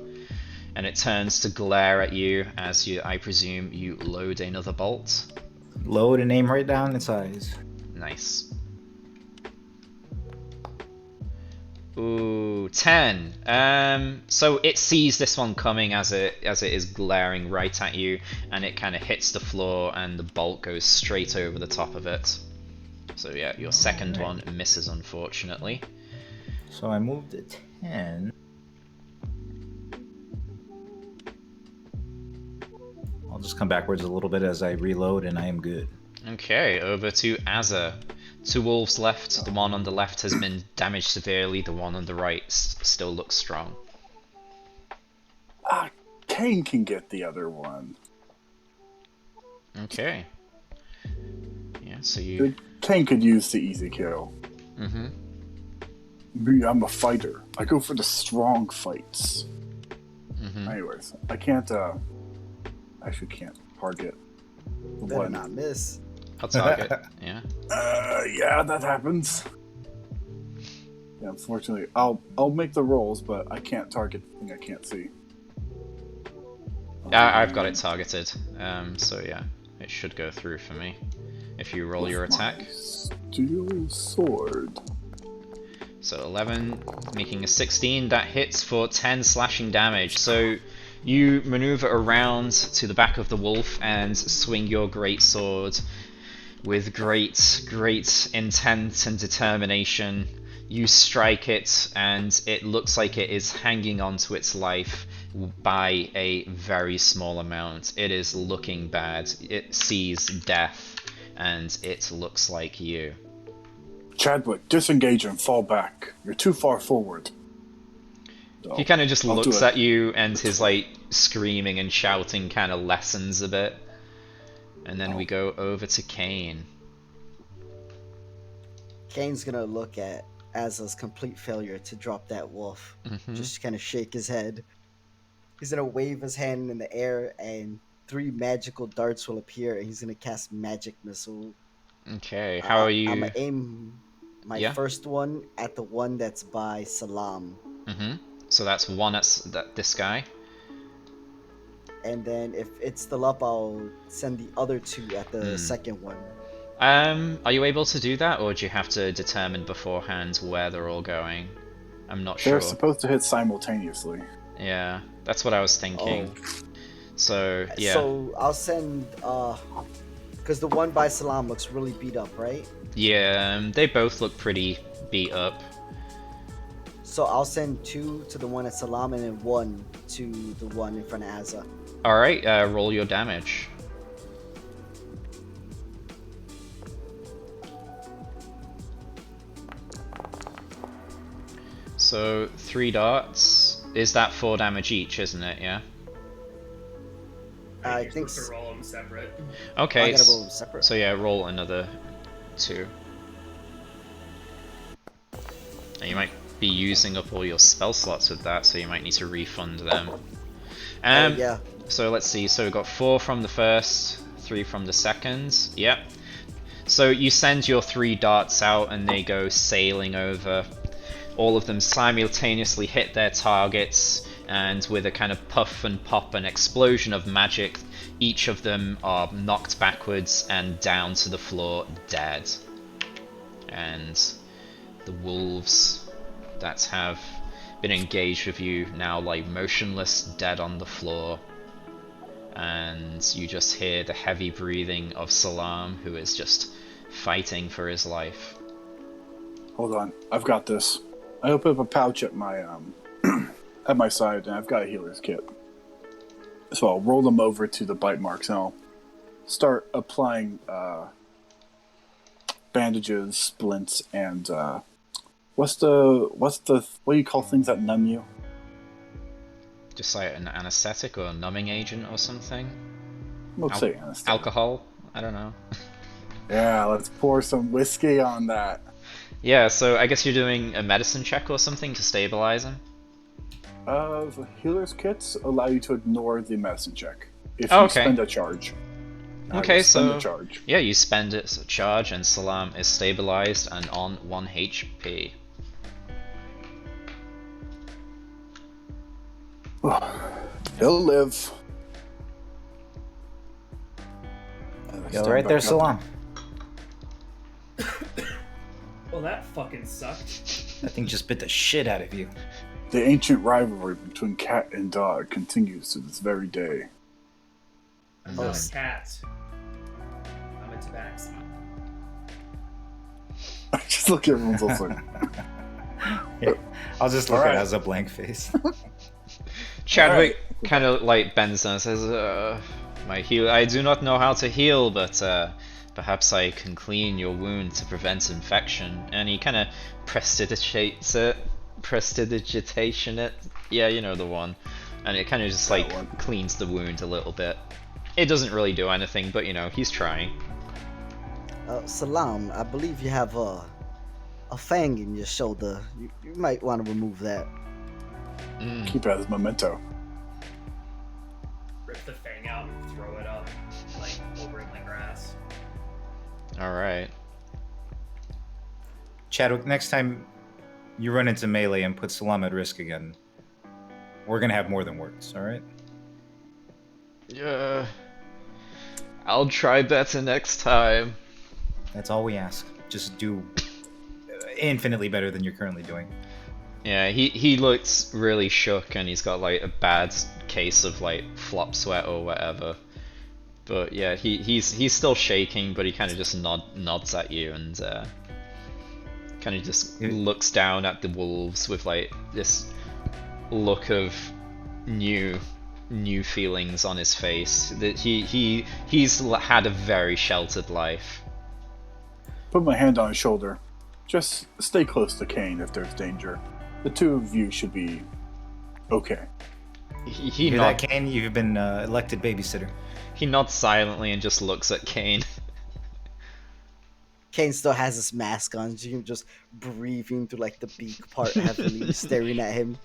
And it turns to glare at you as I presume, you load another bolt. Load and aim right down its eyes. Nice. Ooh, 10. So it sees this one coming as it is glaring right at you, and it kind of hits the floor, and the bolt goes straight over the top of it. So yeah, your second one misses, unfortunately. So I moved to 10. I'll just come backwards a little bit as I reload, and I am good. Okay, over to Azza. 2 wolves left. The one on the left has been damaged severely. The one on the right still looks strong. Kane can get the other one. Okay. Yeah, so you... Kane could use the easy kill. Me, I'm a fighter. I go for the strong fights. Anyways, I can't, actually can't target the Better one. not miss. I'll target. Yeah. Yeah, that happens. Yeah, unfortunately, I'll make the rolls, but I can't target the thing I can't see. I've got it targeted. So yeah, it should go through for me. If you roll With your my attack. steel sword. So 11, making a 16, that hits for 10 slashing damage. So you maneuver around to the back of the wolf and swing your great sword with great intent and determination. You strike it, and it looks like it is hanging on to its life by a very small amount. It is looking bad. It sees death, and it looks like you. Chadwick, disengage and fall back. You're too far forward. So, He kind of just I'll do looks it. at you, and his like screaming and shouting kind of lessens a bit. And then we go over to Kane. Kane's gonna look at Azza's complete failure to drop that wolf. Just kind of shake his head. He's gonna wave his hand in the air, and 3 magical darts will appear, and he's gonna cast magic missile. Okay, how are I'm you? gonna aim my Yeah. first one at the one that's by Salam, So that's one at this guy. and then if it's still up, I'll send the other 2 at the second one. Are you able to do that, or do you have to determine beforehand where they're all going? I'm not They're sure. supposed to hit simultaneously. Yeah, that's what I was thinking. So yeah. So I'll send because the one by Salam looks really beat up, right? Yeah, they both look pretty beat up. So I'll send 2 to the one at Salam and then 1 to the one in front of Azza. Alright, roll your damage. So 3 darts. Is that 4 damage each, isn't it? Yeah. I You're think supposed to roll them separate. Okay. I gotta roll them separate. So yeah, roll another 2. And you might be using up all your spell slots with that, so you might need to refund them. Yeah. So let's see. So we got 4 from the first, 3 from the second. Yep. So you send your 3 darts out, and they go sailing over. All of them simultaneously hit their targets, and with a kind of puff and pop and explosion of magic, each of them are knocked backwards and down to the floor dead. And the wolves that have been engaged with you now lie motionless, dead on the floor. And you just hear the heavy breathing of Salam, who is just fighting for his life. Hold on, I've got this. I open up a pouch at my at my side, and I've got a healer's kit. So I'll roll them over to the bite marks, and I'll start applying bandages, splints, and what do you call things that numb you? Just like an anesthetic or a numbing agent or something? Let's say anesthetic. Alcohol? I don't know. Yeah, let's pour some whiskey on that. Yeah, so I guess you're doing a medicine check or something to stabilize him? The healer's kits allow you to ignore the medicine check if Oh, you okay. spend a charge. Okay, spend so a charge. yeah, you spend it as a charge, and Salam is stabilized and on 1 HP. He'll live. Yo, right there, Salam. Well, that fucking sucked. That thing just bit the shit out of you. The ancient rivalry between cat and dog continues to this very day. I'm not a cat. I'm a tabaxi. I just look at everyone's also like, Yeah. I'll just look Alright. at it as a blank face. Chadwick kind of like bends down and says, my heal. I do not know how to heal, but perhaps I can clean your wound to prevent infection. And he kind of prestidigitates it. Prestidigitation it. Yeah, you know the one. And it kind of just like one. cleans the wound a little bit. It doesn't really do anything, but you know, he's trying. Salam, I believe you have a fang in your shoulder. You might want to remove that. keep it as a memento. Rip the fang out and throw it up, like, over in the grass. Alright. Chadwick, next time you run into melee and put Salam at risk again, we're gonna have more than words, alright? Yeah. I'll try better next time. That's all we ask. Just do infinitely better than you're currently doing. Yeah, he looks really shook and he's got like a bad case of like flop sweat or whatever. But yeah, he's still shaking, but he kind of just nods at you and kind of just looks down at the wolves with like this look of new feelings on his face. That he's had a very sheltered life. Put my hand on his shoulder. Just stay close to Kane if there's danger. The two of you should be okay. He Hear nod, that, Kane? You've been elected babysitter. he nods silently and just looks at Kane. Kane still has his mask on, so you just breathing through like the beak part heavily, staring at him.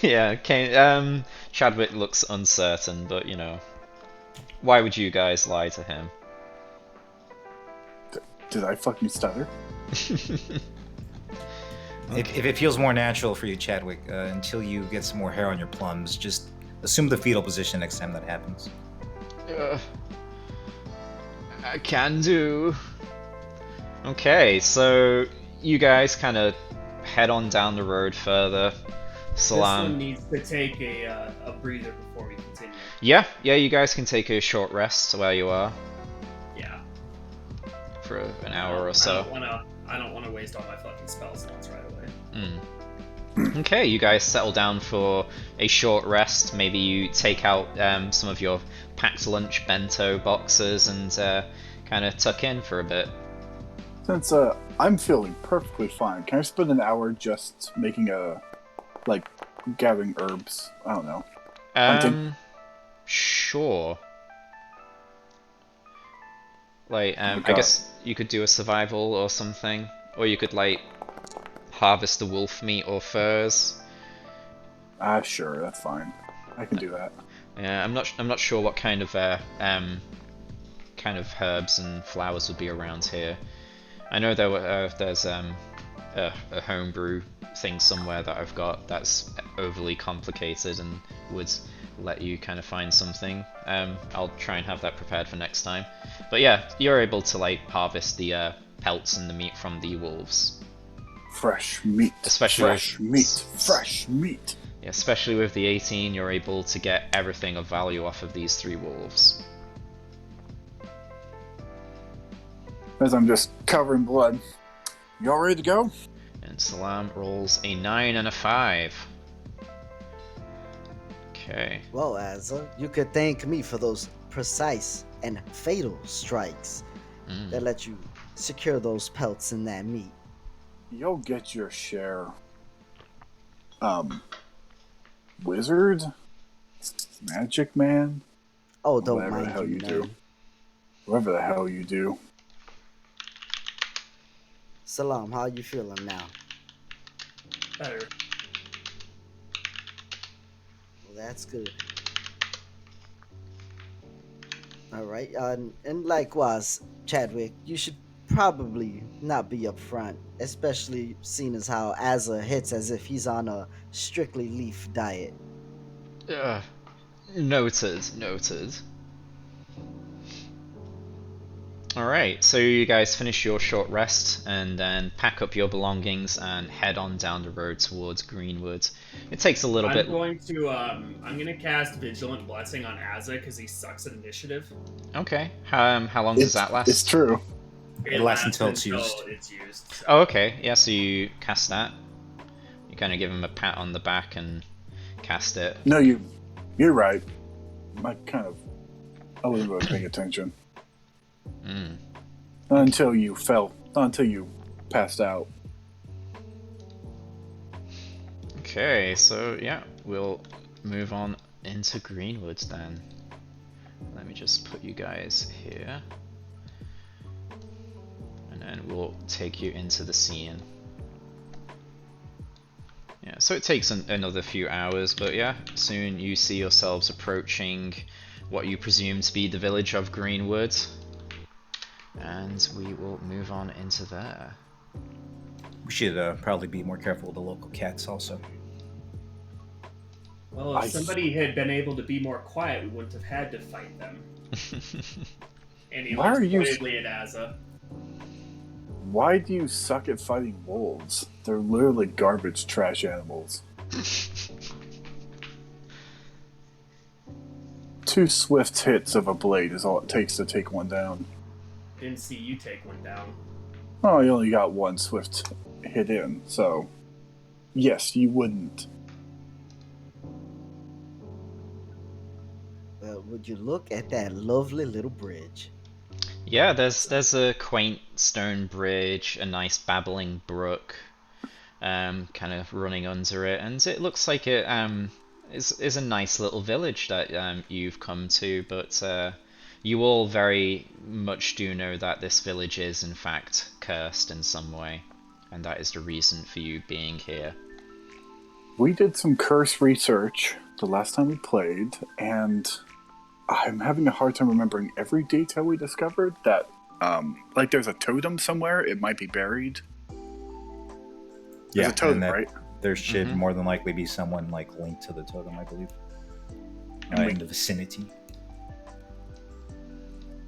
Yeah, Kane. Chadwick looks uncertain, but you know, why would you guys lie to him? Did I fucking stutter? If it feels more natural for you, Chadwick, until you get some more hair on your plums, just assume the fetal position next time that happens. I can do. Okay, so you guys kind of head on down the road further. This one Salam. needs to take a breather before we continue. Yeah, you guys can take a short rest where you are Yeah. for an hour or so. I don't wanna waste all my fucking spell slots right away. Okay, you guys settle down for a short rest. Maybe you take out some of your packed lunch bento boxes and kind of tuck in for a bit. Since I'm feeling perfectly fine, can I spend an hour just making gathering herbs? I don't know. Hunting? Sure. Like, I Okay. guess you could do a survival or something, or you could like harvest the wolf meat or furs. Sure, that's fine. I can do that. Yeah, I'm not sure what kind of herbs and flowers would be around here. I know there's a homebrew thing somewhere that I've got that's overly complicated and would let you kind of find something. I'll try and have that prepared for next time. But yeah, you're able to like harvest the pelts and the meat from the wolves. Fresh meat. Especially fresh meat. Fresh meat. Yeah, especially with the 18, you're able to get everything of value off of these 3 wolves. As I'm just covering blood. Y'all ready to go? And Salam rolls a 9 and a 5. Okay. Well, Azza, you could thank me for those precise and fatal strikes that let you secure those pelts and that meat. You'll get your share. Wizard? Magic man? Oh, don't Whatever the mind hell you man. do. Whatever the hell you do. Salam, how you feeling now? Better. Well, that's good. All right, and likewise, Chadwick, you should probably not be up front, especially seeing as how Azza hits as if he's on a strictly leaf diet. Noted. Alright, so you guys finish your short rest and then pack up your belongings and head on down the road towards Greenwood. It takes a little bit. I'm gonna cast Vigilant Blessing on Azza because he sucks at initiative. Okay. How long does that last? It's true. It lasts until it's used. It's used. So. Oh, okay. Yeah, so you cast that. You kind of give him a pat on the back and cast it. No, you're right. I wasn't really paying attention. Not until you fell. Not until you passed out. Okay, so yeah, we'll move on into Greenwood then. Let me just put you guys here. And then we'll take you into the scene. Yeah, so it takes another few hours, but yeah, soon you see yourselves approaching what you presume to be the village of Greenwood. And we will move on into there. We should probably be more careful with the local cats also. Well, if somebody had been able to be more quiet, we wouldn't have had to fight them. And he Why looks are you- pointedly at Azza. Why do you suck at fighting wolves? They're literally garbage trash animals. 2 swift hits of a blade is all it takes to take one down. Didn't see you take one down. Oh, you only got 1 swift hit in, so yes, you wouldn't. Well, would you look at that lovely little bridge? Yeah, there's a quaint stone bridge, a nice babbling brook, kind of running under it, and it looks like it is a nice little village that you've come to, but you all very much do know that this village is in fact cursed in some way, and that is the reason for you being here. We did some curse research the last time we played, and I'm having a hard time remembering every detail we discovered. That, like, there's a totem somewhere. It might be buried. There's a totem, and that right? there should more than likely be someone like linked to the totem, I believe, in the vicinity.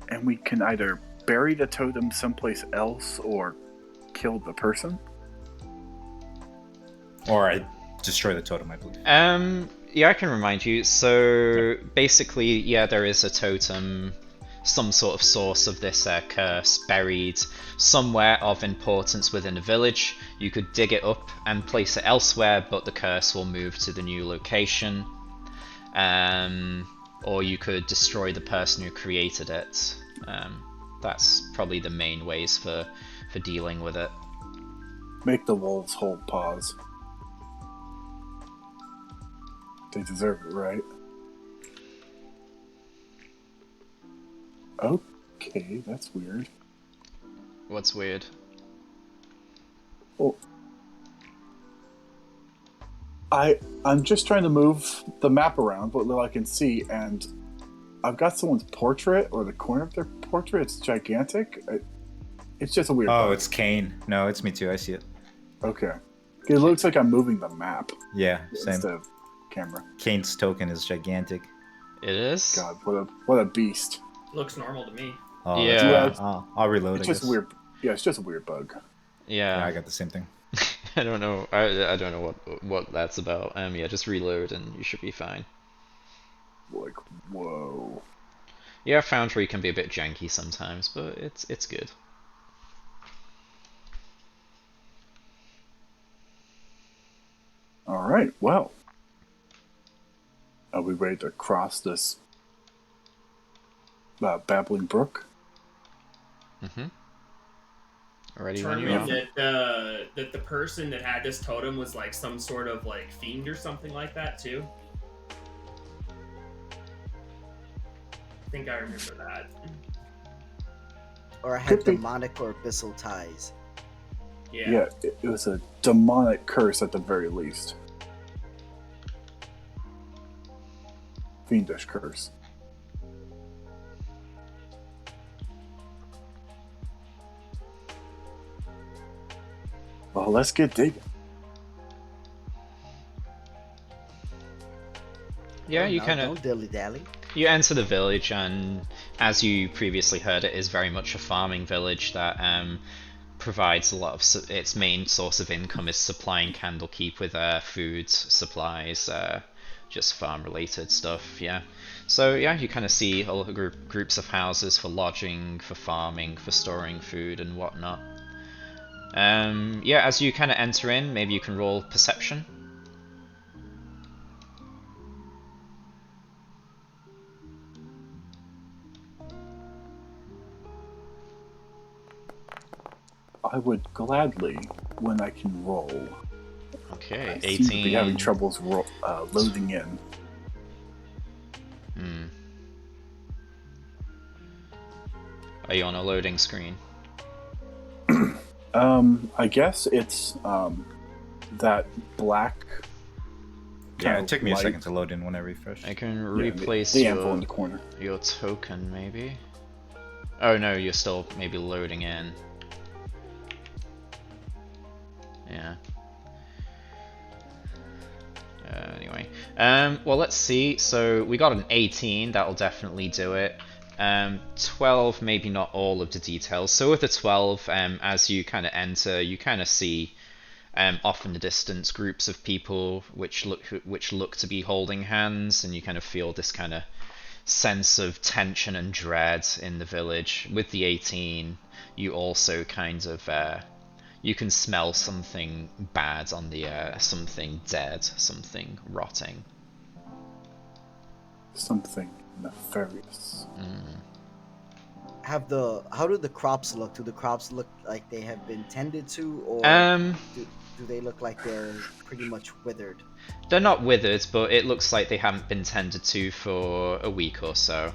And we can either bury the totem someplace else or kill the person. Or I destroy the totem, I believe. Yeah, I can remind you. So basically, yeah, there is a totem, some sort of source of this curse buried somewhere of importance within the village. You could dig it up and place it elsewhere, but the curse will move to the new location. Or you could destroy the person who created it. That's probably the main ways for dealing with it. Make the wolves hold paws. They deserve it, right? Okay, that's weird. What's weird? Well, I'm just trying to move the map around what little I can see, and I've got someone's portrait, or the corner of their portrait. It's gigantic. It's just a weird Oh, bug. it's Kane. No, it's me too. I see it. Okay. It looks like I'm moving the map Yeah, same. instead of camera. Kane's token is gigantic. It is? God, what a beast. Looks normal to me. Oh, Yeah. that's fine. I'll reload. It's I just guess. weird. Yeah, it's just a weird bug. Yeah. Yeah, I got the same thing. I don't know. I don't know what that's about. Yeah, just reload and you should be fine. Like, whoa. Yeah, Foundry can be a bit janky sometimes, but it's good. All right, well. Are we ready to cross this babbling brook? Mm-hmm. Already Turn when we you are. that the person that had this totem was like some sort of like fiend or something like that too. I think I remember that. Or I had Could be. demonic or abyssal ties. Yeah. It was a demonic curse at the very least. Fiendish curse. Well, let's get digging. Yeah, you No, kind of don't dilly dally. you enter the village, and as you previously heard, it is very much a farming village that provides a lot of its main source of income is supplying Candlekeep with food supplies, just farm related stuff. Yeah, so yeah, you kind of see all the groups of houses for lodging, for farming, for storing food and whatnot. Yeah, as you kind of enter in, maybe you can roll perception. I would gladly when I can roll. Okay, I seem to be having 18. troubles loading in. Are you on a loading screen? I guess it's that black. Yeah, kind it of took me a light- second to load in when I refreshed. I can yeah, replace the anvil in the your corner. token, maybe. Oh no, you're still maybe loading in. Yeah. Anyway, Well, let's see. So we got an 18. That'll definitely do it. 12, maybe not all of the details. So with the 12, as you kind of enter, you kind of see off in the distance groups of people which look to be holding hands, and you kind of feel this kind of sense of tension and dread in the village. With the 18, you also kind of you can smell something bad on the air, something dead, something rotting. Something nefarious. How do the crops look? Do the crops look like they have been tended to, or do they look like they're pretty much withered? They're not withered, but it looks like they haven't been tended to for a week or so.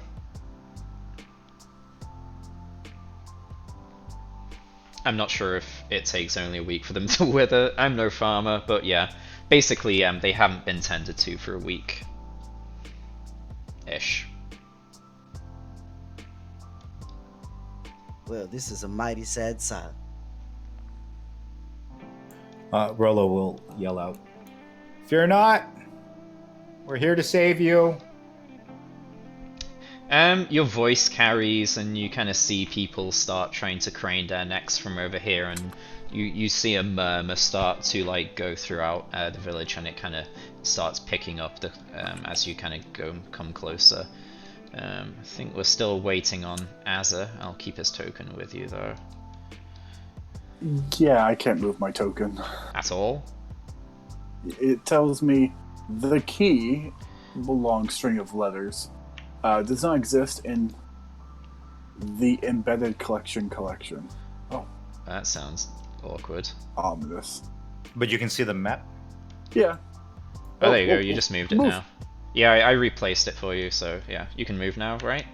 I'm not sure if it takes only a week for them to wither. I'm no farmer, but yeah. Basically, they haven't been tended to for a week. Ish. Well, this is a mighty sad sight. Rolo will yell out, "Fear not! We're here to save you!" Your voice carries, and you kind of see people start trying to crane their necks from over here, and you see a murmur start to like go throughout the village, and it kind of starts picking up as you kind of come closer. I think we're still waiting on Azza. I'll keep his token with you though. Yeah, I can't move my token. At all? It tells me the key, the long string of letters, does not exist in the embedded collection. Oh, That sounds awkward. ominous. But you can see the map. Yeah. Oh, there you go. You just moved it now. Yeah, I replaced it for you, so yeah, you can move now, right?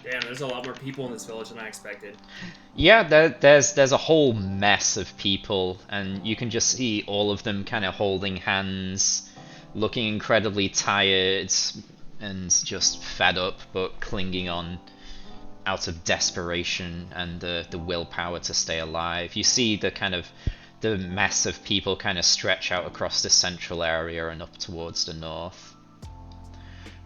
Damn, there's a lot more people in this village than I expected. Yeah, there's a whole mess of people, and you can just see all of them kind of holding hands, looking incredibly tired and just fed up, but clinging on out of desperation and the willpower to stay alive. You see the mass of people kind of stretch out across the central area and up towards the north.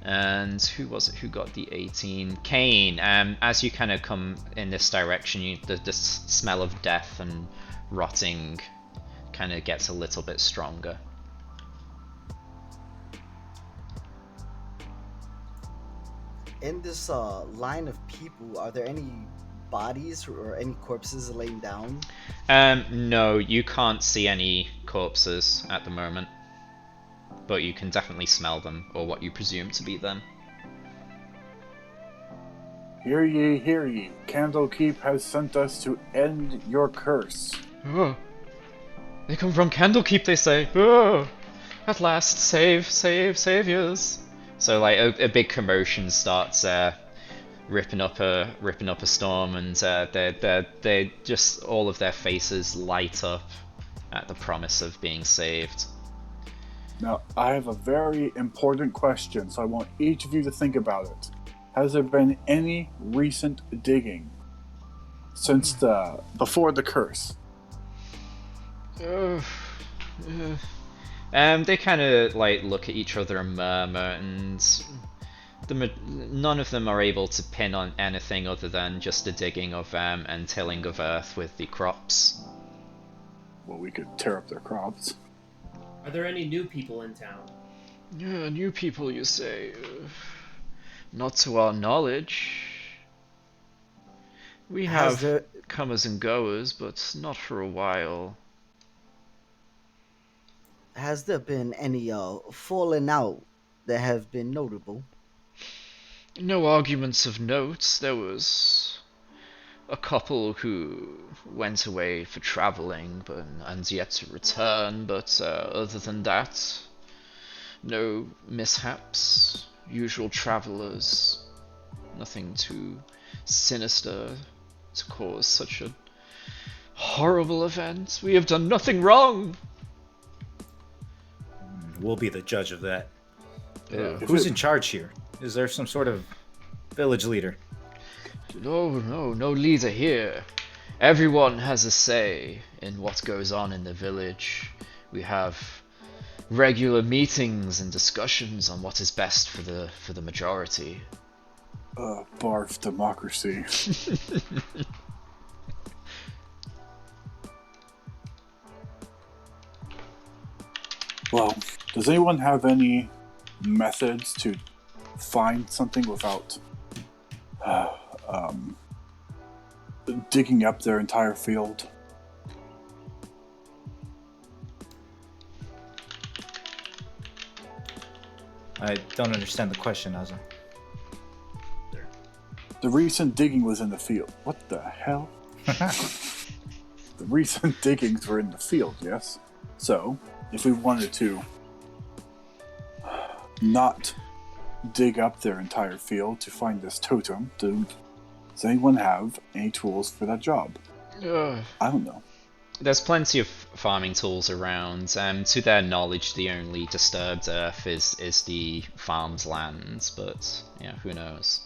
And who was it who got the 18? Kane. As you kind of come in this direction, the smell of death and rotting kind of gets a little bit stronger. In this line of people, are there any bodies or any corpses laying down? No, you can't see any corpses at the moment. But you can definitely smell them, or what you presume to be them. Hear ye. Candlekeep has sent us to end your curse. Oh. They come from Candlekeep, they say. Oh. At last, saviors. So like a big commotion starts ripping up a storm, and they just all of their faces light up at the promise of being saved. Now, I have a very important question, so I want each of you to think about it. Has there been any recent digging since before the curse? They kind of like look at each other and murmur, and none of them are able to pin on anything other than just the digging of and tilling of earth with the crops. Well, we could tear up their crops. Are there any new people in town? Yeah, new people, you say? Not to our knowledge. We have comers and goers, but not for a while. Has there been any falling out that have been notable? No arguments of note. There was a couple who went away for traveling and yet to return, but other than that, no mishaps. Usual travelers. Nothing too sinister to cause such a horrible event. We have done nothing wrong. We'll be the judge of that. Yeah. Who's in charge here? Is there some sort of village leader? No leader here. Everyone has a say in what goes on in the village. We have regular meetings and discussions on what is best for the majority. Barf democracy. Well, does anyone have any methods to find something without digging up their entire field? I don't understand the question, Asa. The recent digging was in the field. What the hell? The recent diggings were in the field, yes? So, if we wanted to not dig up their entire field to find this totem, does anyone have any tools for that job? I don't know. There's plenty of farming tools around. To their knowledge, the only disturbed earth is the farmed lands, but yeah, who knows?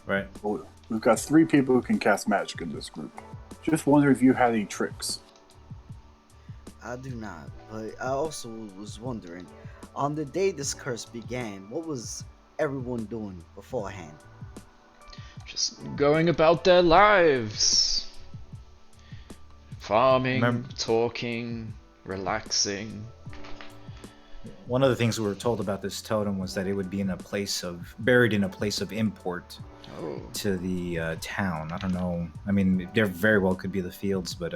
Right. Well, we've got 3 people who can cast magic in this group. Just wonder if you had any tricks. I do not, but I also was wondering, on the day this curse began, what was everyone doing beforehand? Just going about their lives. Farming, talking, relaxing. One of the things we were told about this totem was that it would be buried in a place of import to the town. I don't know. I mean, there very well could be the fields, but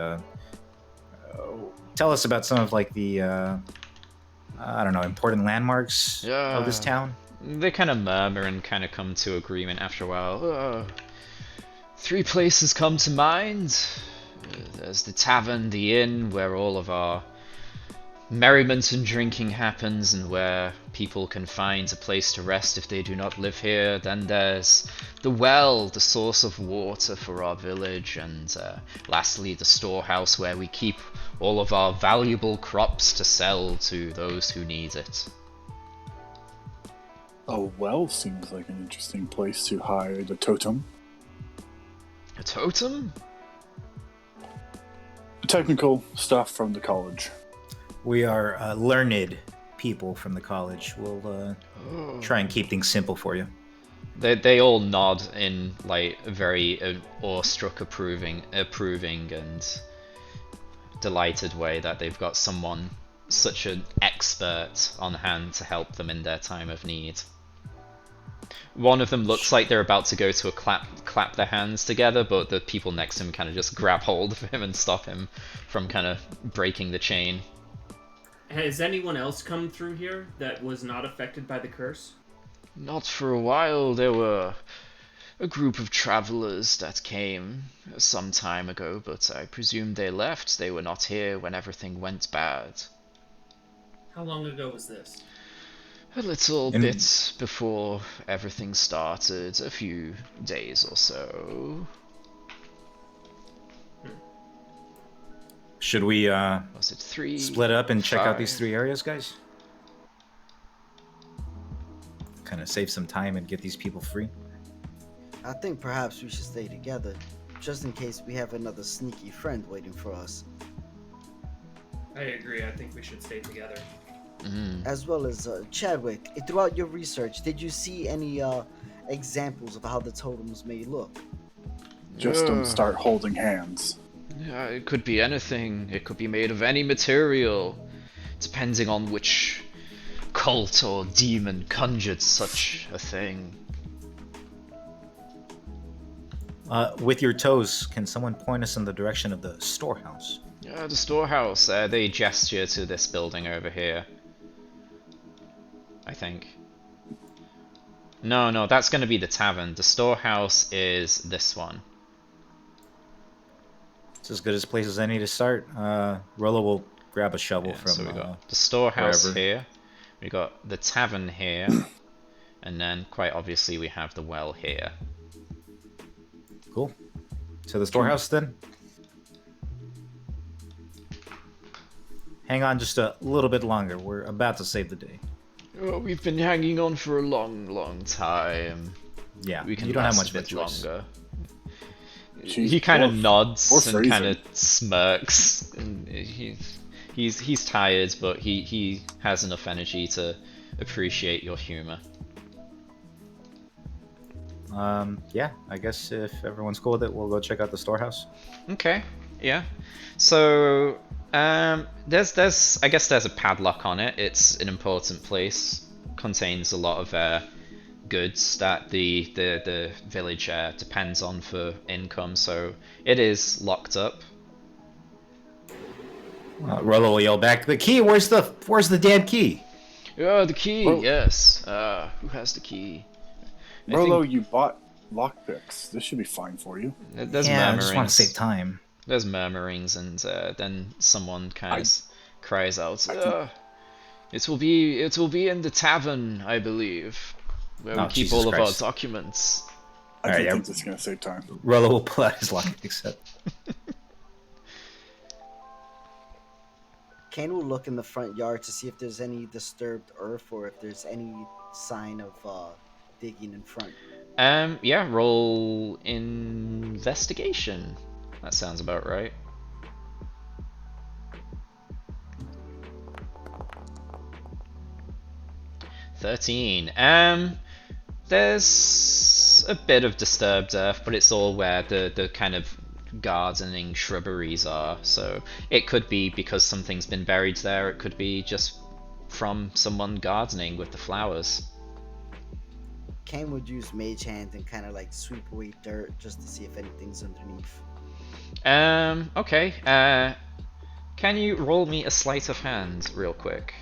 tell us about some of like the I don't know, important landmarks of this town. They kind of murmur and kind of come to agreement after a while. 3 places come to mind. There's the tavern, the inn, where all of our merriment and drinking happens and where people can find a place to rest if they do not live here. Then there's the well, the source of water for our village, and lastly the storehouse where we keep all of our valuable crops to sell to those who need it. A well seems like an interesting place to hide a totem. A totem? Technical stuff from the college. We are learned people from the college. We'll try and keep things simple for you. They all nod in like a very awestruck, approving and delighted way that they've got someone such an expert on hand to help them in their time of need. One of them looks like they're about to go to a clap their hands together, but the people next to him kind of just grab hold of him and stop him from kind of breaking the chain. Has anyone else come through here that was not affected by the curse? Not for a while. There were a group of travelers that came some time ago, but I presume they left. They were not here when everything went bad. How long ago was this? A little bit before everything started, a few days or so. Should we Was it 3? split up and check out these 5? 3 areas, guys? Kind of save some time and get these people free. I think perhaps we should stay together, just in case we have another sneaky friend waiting for us. I agree. I think we should stay together. As well as Chadwick, throughout your research, did you see any examples of how the totems may look? Just don't start holding hands. Yeah, it could be anything. It could be made of any material, depending on which cult or demon conjured such a thing. With your toes, can someone point us in the direction of the storehouse? Yeah, the storehouse. They gesture to this building over here. I think. No, that's going to be the tavern. The storehouse is this one. It's as good a place as any to start. Rollo will grab a shovel from so we got the storehouse wherever. here. We got the tavern here, and then quite obviously we have the well here. Cool. To the storehouse then? Hang on just a little bit longer. We're about to save the day. Oh, we've been hanging on for a long time. Yeah, We can you don't have last much a of a bit choice. longer. Jeez, He kind of or nods and phrasing. kind of smirks, and he He's tired, but he has enough energy to appreciate your humor. Yeah, I guess if everyone's cool with it, we'll go check out the storehouse. Okay, yeah. So, there's I guess there's a padlock on it. It's an important place. Contains a lot of goods that the village depends on for income. So it is locked up. Rollo will yell back, "The key! Where's the damn key?" Oh, the key. Well- Yes. Who has the key? I Rolo, think you bought lockpicks. This should be fine for you. there's Yeah, I murmurings. just want to save time. There's murmurings, and then someone kind of cries out, it will be in the tavern, I believe, where we Oh, keep Jesus all of our Christ. documents." I Alright, don't yeah. think this is gonna save time. Rollo will pull out his lockpick set. Kane will look in the front yard to see if there's any disturbed earth or if there's any sign of digging in front. Yeah, roll investigation. That sounds about right. "13. There's a bit of disturbed earth, but it's all where the kind of gardening shrubberies are. So it could be because something's been buried there. It could be just from someone gardening with the flowers." Kane would use Mage Hand and kind of like sweep away dirt just to see if anything's underneath. Okay. Can you roll me a sleight of hand real quick?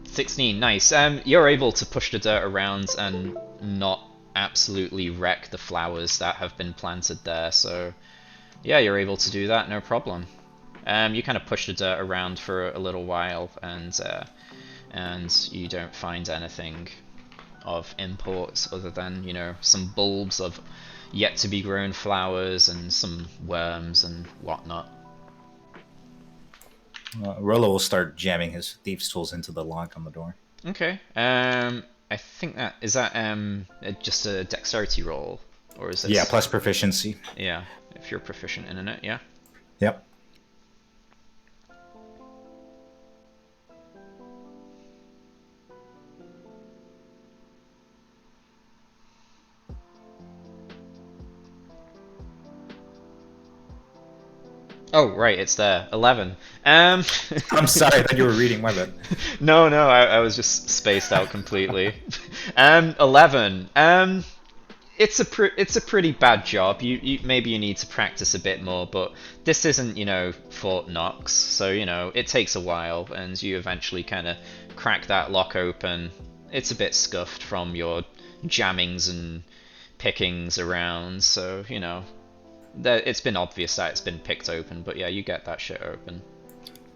16, nice. You're able to push the dirt around and not absolutely wreck the flowers that have been planted there, so yeah, you're able to do that, no problem. You kind of push the dirt around for a little while, and you don't find anything of import other than, you know, some bulbs of yet to be grown flowers and some worms and whatnot. Rollo will start jamming his thieves' tools into the lock on the door. Okay. I think that is that just a dexterity roll, or is it? Yeah, plus proficiency. Yeah, if you're proficient in it, yeah. Yep. Oh, right, it's there. 11. I'm sorry, I thought you were reading. My bad. No, I was just spaced out completely. 11. It's a pretty bad job. You maybe you need to practice a bit more, but this isn't, you know, Fort Knox, so you know it takes a while, and you eventually kind of crack that lock open. It's a bit scuffed from your jammings and pickings around, so you know it's been obvious that it's been picked open. But yeah, you get that shit open.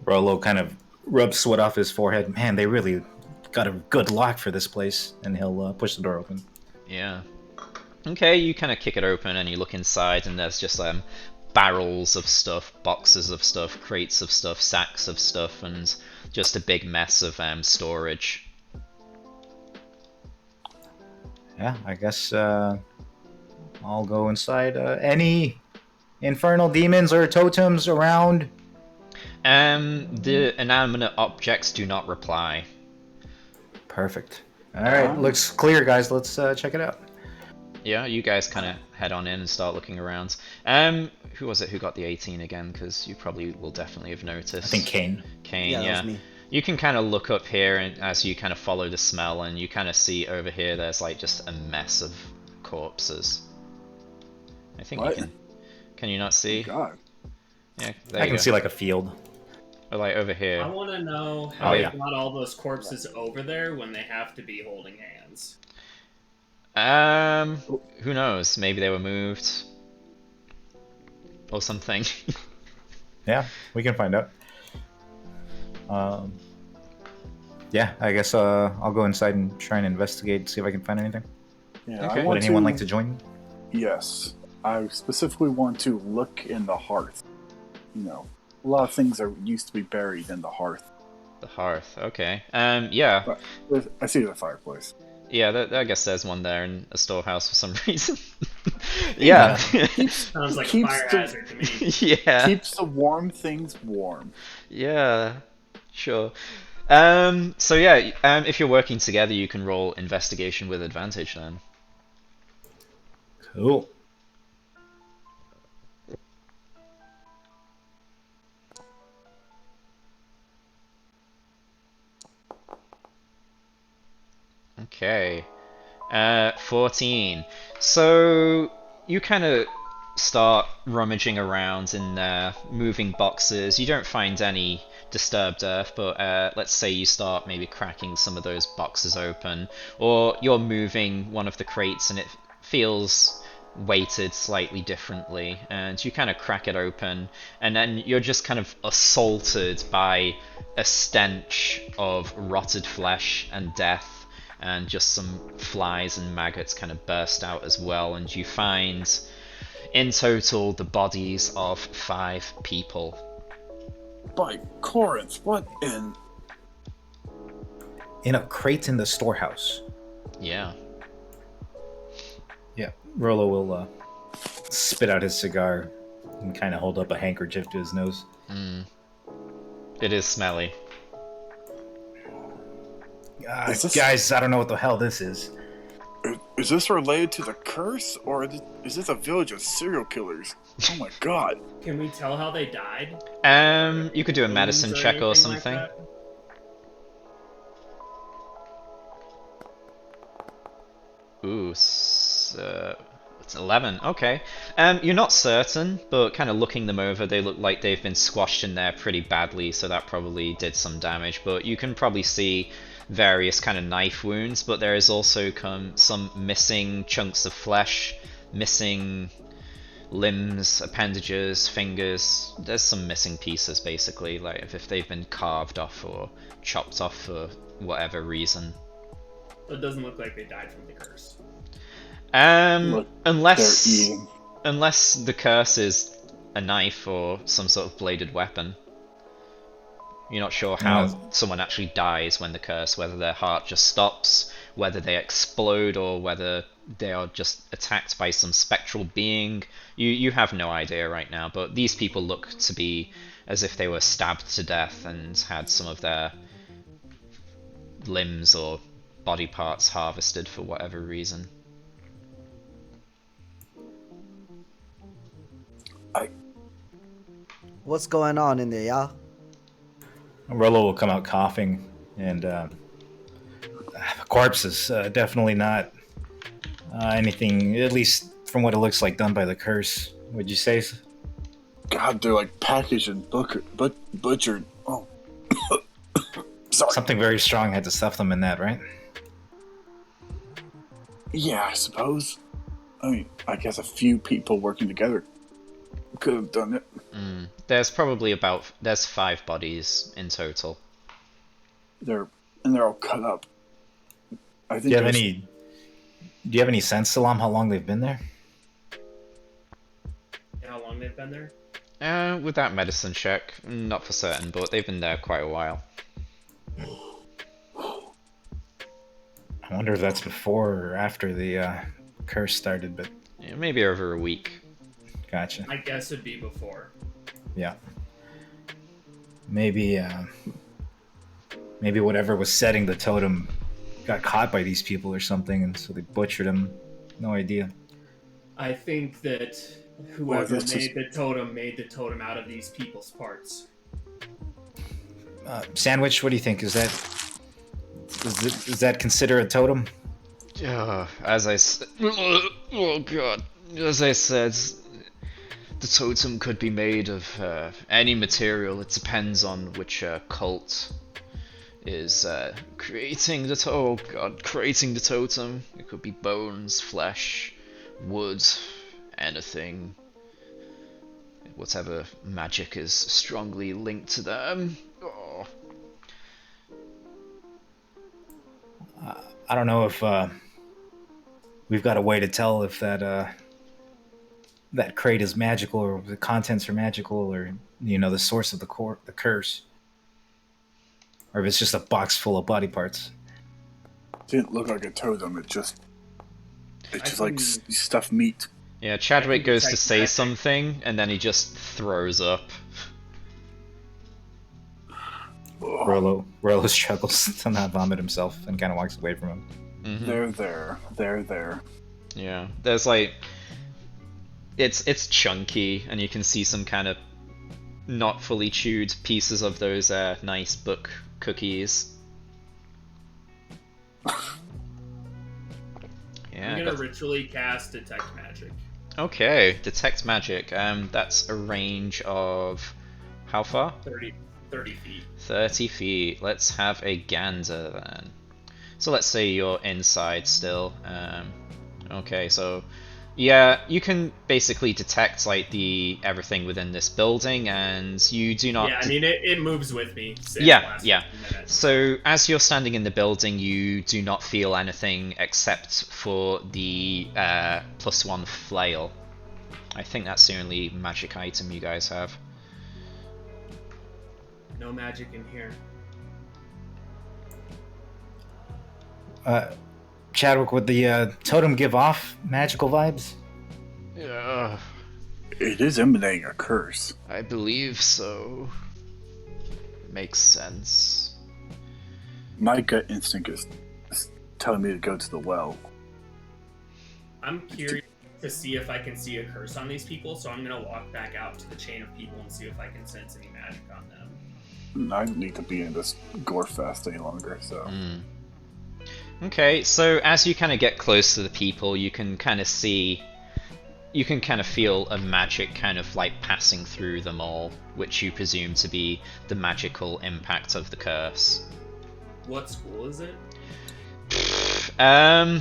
Rollo kind of rubs sweat off his forehead. Man, they really got a good lock for this place, and he'll push the door open. Yeah. Okay, you kind of kick it open and you look inside, and there's just barrels of stuff, boxes of stuff, crates of stuff, sacks of stuff, and just a big mess of storage. Yeah, I guess I'll go inside. Any infernal demons or totems around? The inanimate objects do not reply. Perfect. All right, looks clear, guys. Let's check it out. Yeah, you guys kind of head on in and start looking around. Who was it who got the 18 again? Because you probably will definitely have noticed. I think Kane. Kane, Yeah, yeah. that was me. You can kind of look up here, and as you kind of follow the smell, and you kind of see over here, there's like just a mess of corpses. I think What? you can. Can you not see? God. Yeah, there I you can go. see like a field. Or like over I here. want to know how Oh, they yeah. got all those corpses over there when they have to be holding hands. Who knows? Maybe they were moved or something. Yeah, we can find out. Yeah, I guess I'll go inside and try and investigate, see if I can find anything. Yeah, Okay. I Would want anyone to, like to join? Yes. I specifically want to look in the hearth. You know, a lot of things used to be buried in the hearth. The hearth. Okay. Yeah. But I see the fireplace. Yeah, I guess there's one there in a storehouse for some reason. Yeah. Sounds like a keeps fire the hazard to me. Yeah. keeps the warm things warm. Yeah. Sure. So yeah, if you're working together, you can roll investigation with advantage then. Cool. Okay. 14. So you kind of start rummaging around in there, moving boxes. You don't find any disturbed earth, but let's say you start maybe cracking some of those boxes open, or you're moving one of the crates and it feels weighted slightly differently, and you kind of crack it open, and then you're just kind of assaulted by a stench of rotted flesh and death, and just some flies and maggots kind of burst out as well, and you find in total the bodies of 5 people. By Corinth, what in? In a crate in the storehouse. Yeah. Yeah. Rolo will spit out his cigar and kind of hold up a handkerchief to his nose. It is smelly. Is this- Guys, I don't know what the hell this is. Is this related to the curse, or is this a village of serial killers? Oh my god. Can we tell how they died? You could do a medicine Wounds check or anything like something. that? Ooh, it's 11. Okay. You're not certain, but kind of looking them over, they look like they've been squashed in there pretty badly, so that probably did some damage. But you can probably see various kind of knife wounds, but there is also some missing chunks of flesh, missing limbs, appendages, fingers. There's some missing pieces, basically, like if they've been carved off or chopped off for whatever reason. It doesn't look like they died from the curse. Look, Unless they're eating. unless the curse is a knife or some sort of bladed weapon. You're not sure how No. someone actually dies when the curse, whether their heart just stops, whether they explode, or whether they are just attacked by some spectral being. You have no idea right now, but these people look to be as if they were stabbed to death and had some of their limbs or body parts harvested for whatever reason. What's going on in there, y'all? Rolo will come out coughing, and corpses. Definitely not anything, at least from what it looks like, done by the curse. Would you say? God, they're like packaged and butchered. Oh. Sorry. Something very strong had to stuff them in that, right? Yeah, I suppose. I mean, I guess a few people working together could have done it. There's 5 bodies in total. They're all cut up. I think Do you have there's- any sense, Salam, how long they've been there? How long they've been there? With that medicine check, not for certain, but they've been there quite a while. I wonder if that's before or after the curse started, but Yeah, maybe over a week. gotcha. I guess it'd be before. Yeah. Maybe whatever was setting the totem got caught by these people or something, and so they butchered him. No idea. I think that Well, whoever this is- made the totem out of these people's parts. Sandwich, what do you think? Is that consider a totem? As I said, oh god, as I said, the totem could be made of any material. It depends on which cult is creating the creating the totem. It could be bones, flesh, wood, anything. Whatever magic is strongly linked to them. Oh. I don't know if we've got a way to tell if that crate is magical or the contents are magical, or the source of the curse, or if it's just a box full of body parts. Didn't look like a totem. It's just like can- stuffed meat. Yeah, Chadwick goes to detect say magic. something, and then he just throws up. Ugh. Rolo struggles to not vomit himself and kind of walks away from him. They're there. Yeah, there's like it's chunky, and you can see some kind of not fully chewed pieces of those nice book cookies. Yeah. I'm gonna ritually cast detect magic. Okay, detect magic. That's a range of how far? 30 feet. 30 feet. Let's have a gander then. So let's say you're inside still. Okay, so yeah, you can basically detect like the everything within this building, and you do not. Yeah, I mean it moves with me. Yeah. So as you're standing in the building, you do not feel anything except for the +1 flail. I think that's the only magic item you guys have. No magic in here. Chadwick, would the totem give off magical vibes? Yeah, It is emanating a curse. I believe so. Makes sense. My gut instinct is telling me to go to the well. I'm curious to see if I can see a curse on these people, so I'm gonna walk back out to the chain of people and see if I can sense any magic on them. I don't need to be in this gore fest any longer, so. Okay, so as you kind of get close to the people, you can kind of see, you can kind of feel a magic kind of like passing through them all, which you presume to be the magical impact of the curse. What school is it? The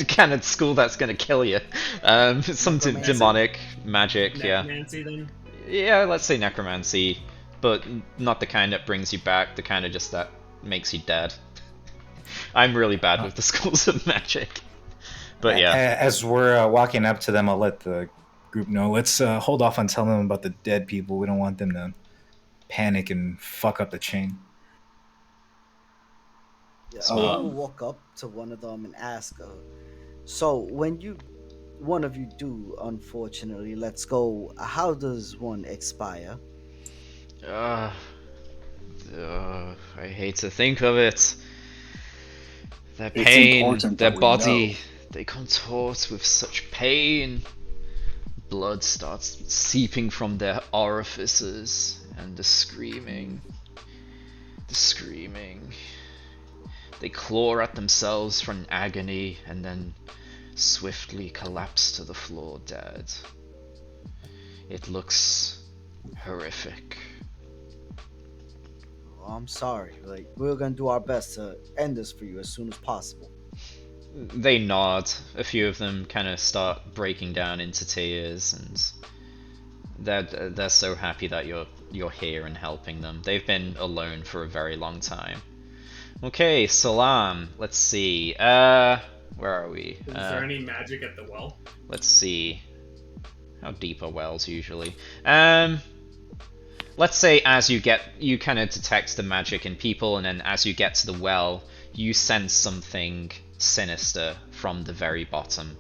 kind of school that's gonna kill you. Some Necromancy? demonic magic, yeah. Necromancy, then? Yeah, let's say necromancy, but not the kind that brings you back, the kind of just that makes you dead. I'm really bad with the schools of magic. But yeah. As we're walking up to them, I'll let the group know. Let's hold off on telling them about the dead people. We don't want them to panic and fuck up the chain. Yeah, I'm gonna walk up to one of them and ask, so when one of you do unfortunately let's go, how does one expire? I hate to think of it. Their It's pain, important their that we body, know. they contort with such pain. Blood starts seeping from their orifices, and the screaming. They claw at themselves from agony and then swiftly collapse to the floor dead. It looks horrific. Oh, I'm sorry. Like, we're gonna do our best to end this for you as soon as possible. They nod. A few of them kind of start breaking down into tears, and they're so happy that you're here and helping them. They've been alone for a very long time. Okay, Salam. Let's see. Where are we? Is there any magic at the well? Let's see. How deep are wells usually? Let's say as you kind of detect the magic in people, and then as you get to the well, you sense something sinister from the very bottom.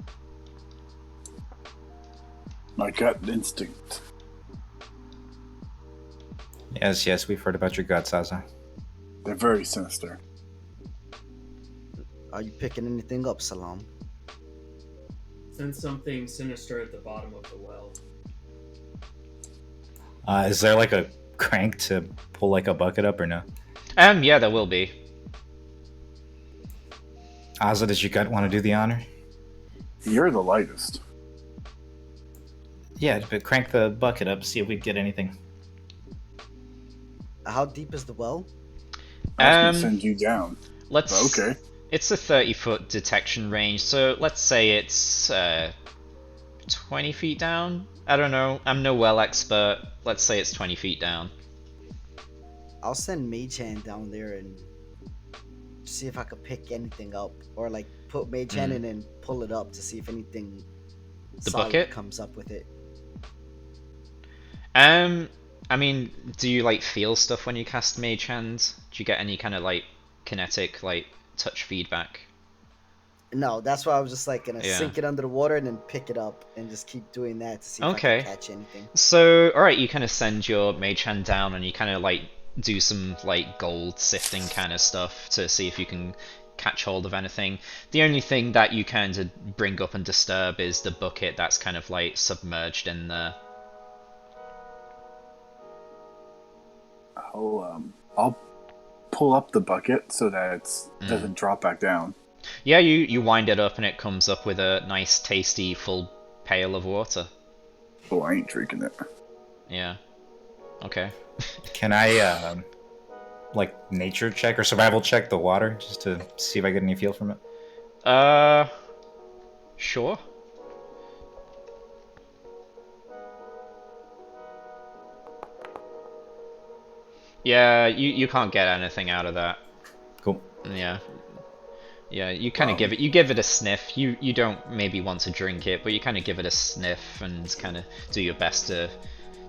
My gut instinct. Yes, we've heard about your guts, Asa. They're very sinister. Are you picking anything up, Salam? Sense something sinister at the bottom of the well. Is there like a crank to pull like a bucket up or no? Yeah, there will be. Asa, does your gut want to do the honor? You're the lightest. Yeah, but crank the bucket up, see if we get anything. How deep is the well? I was gonna send you down. Let's. But okay. It's a 30-foot detection range, so let's say it's 20 feet down. I don't know. I'm no well expert. Let's say it's 20 feet down. I'll send Mage Hand down there and see if I could pick anything up, or like put Mage Hand in and pull it up to see if anything The solid bucket? comes up with it. I mean, do you like feel stuff when you cast Mage Hand? Do you get any kind of like kinetic like touch feedback. No, that's why I was just like gonna Yeah. sink it under the water and then pick it up and just keep doing that to see if I Okay. can catch anything. So, alright, you kind of send your mage hand down and you kind of like do some like gold sifting kind of stuff to see if you can catch hold of anything. The only thing that you kind of bring up and disturb is the bucket that's kind of like submerged in there. I'll pull up the bucket so that it doesn't drop back down. Yeah, you wind it up and it comes up with a nice, tasty, full pail of water. Oh, I ain't drinking it. Yeah. Okay. Can I, like, nature check or survival check the water just to see if I get any feel from it? Sure. Yeah, you can't get anything out of that. Cool. Yeah. Yeah, you kind of give it a sniff. You don't maybe want to drink it, but you kind of give it a sniff and kind of do your best to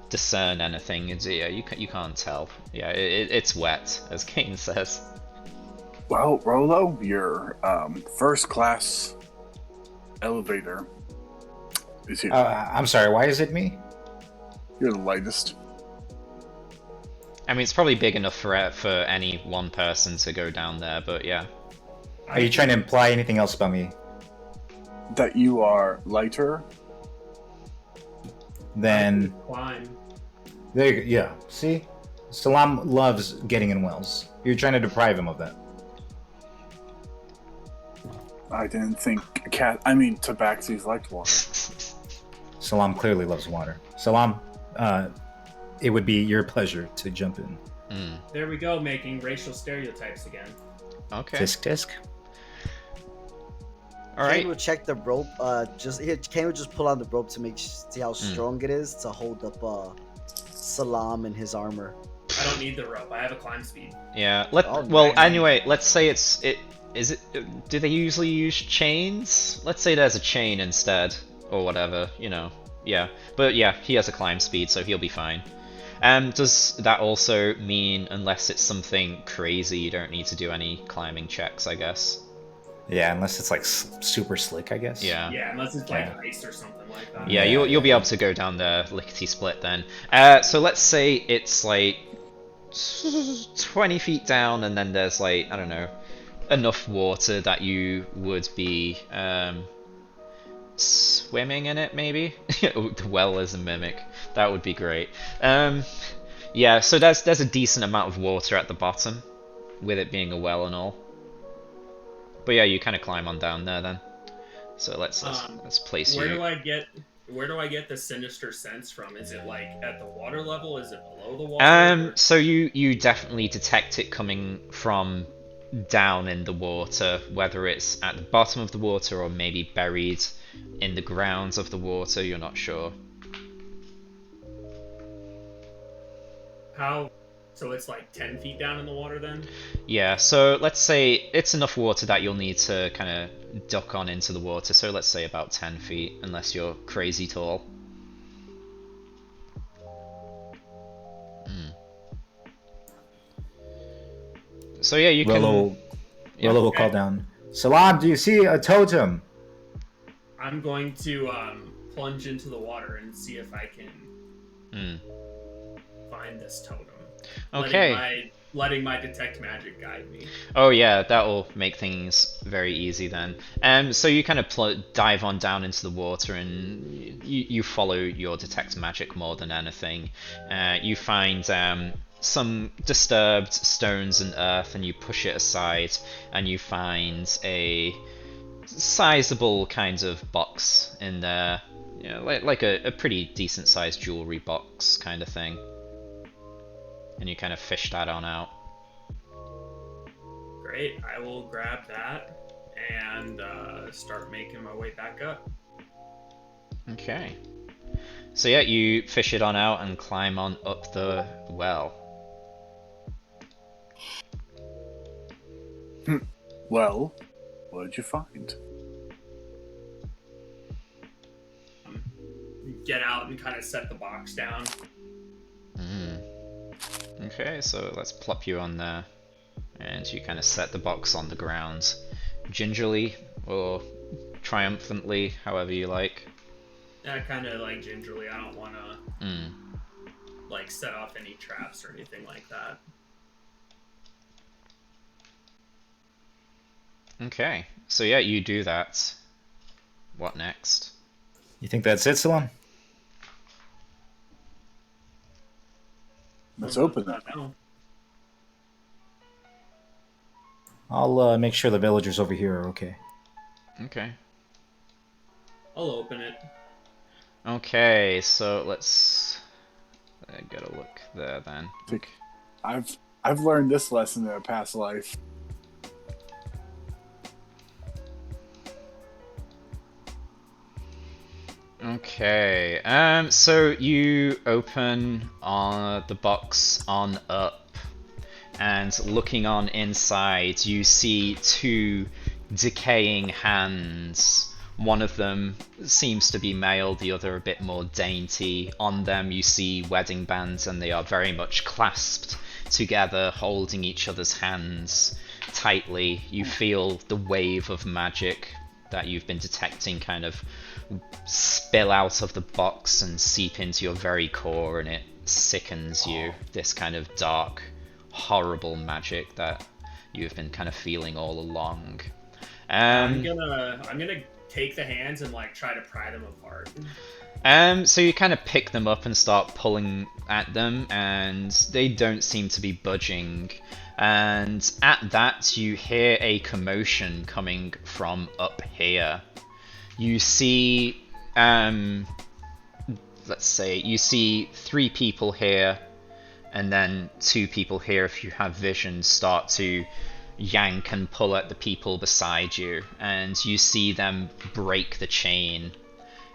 discern anything. Yeah, you can't tell. Yeah, it's wet, as Kane says. Well, Rolo, your first class elevator is here. I'm sorry, why is it me? You're the lightest. I mean, it's probably big enough for any one person to go down there, but yeah. Are you trying to imply anything else about me? That you are lighter. Then Climb. there you go. Yeah. See, Salam loves getting in wells. You're trying to deprive him of that. I didn't think Tabaxis liked water. Salam clearly loves water. Salam, it would be your pleasure to jump in. There we go, making racial stereotypes again. Okay. Tisk tisk. All right. Kane will check the rope. Kane will just pull on the rope to see how strong it is to hold up Salam and his armor. I don't need the rope. I have a climb speed. Yeah. Oh, Well, man. anyway, let's say do they usually use chains? Let's say there's a chain instead, or whatever, you know. Yeah. But yeah, he has a climb speed, so he'll be fine. Does that also mean, unless it's something crazy, you don't need to do any climbing checks, I guess? Yeah, unless it's like super slick, I guess. Yeah. Yeah, unless it's like ice or something like that. Yeah, you'll be able to go down there lickety split then. So let's say it's like 20 feet down, and then there's like, I don't know, enough water that you would be swimming in it, maybe. The well is a mimic. That would be great. Yeah, so there's a decent amount of water at the bottom, with it being a well and all. But yeah, you kind of climb on down there then. So let's place Where you. do I get the sinister sense from? Is it like at the water level? Is it below the water? So you definitely detect it coming from down in the water, whether it's at the bottom of the water or maybe buried in the grounds of the water. You're not sure. How? So it's like 10 feet down in the water then? Yeah. So let's say it's enough water that you'll need to kind of duck on into the water. So let's say about 10 feet, unless you're crazy tall. So yeah, you can. Rolo will call down. Salam, do you see a totem? I'm going to plunge into the water and see if I can find this totem. Okay. Letting my detect magic guide me. Oh yeah, that will make things very easy then. So you kind of dive on down into the water and you follow your detect magic more than anything. You find some disturbed stones and earth and you push it aside and you find a sizable kind of box in there. You know, like a pretty decent sized jewelry box kind of thing. And you kind of fish that on out. Great, I will grab that and start making my way back up. Okay. So yeah, you fish it on out and climb on up the well. Well, what did you find? Get out and kind of set the box down. Okay, so let's plop you on there. and you kind of set the box on the ground, gingerly or triumphantly, however you like. I kind of like gingerly. I don't want to Mm. like set off any traps or anything like that. Okay, so yeah, you do that. What next? You think that's it, Salon? Let's open it. No. I'll make sure the villagers over here are okay. Okay. I'll open it. Okay, so let's get a look there then. I've learned this lesson in a past life. Okay, so you open the box on up, and looking on inside, you see two decaying hands. One of them seems to be male, the other a bit more dainty. On them you see wedding bands, and they are very much clasped together, holding each other's hands tightly. You feel the wave of magic that you've been detecting kind of spill out of the box and seep into your very core, and it sickens you. This kind of dark, horrible magic that you've been kind of feeling all along. I'm gonna take the hands and like try to pry them apart. So you kind of pick them up and start pulling at them, and they don't seem to be budging. And at that, you hear a commotion coming from up here. You see, let's say, you see 3 people here, and then 2 people here, if you have vision, start to yank and pull at the people beside you, and you see them break the chain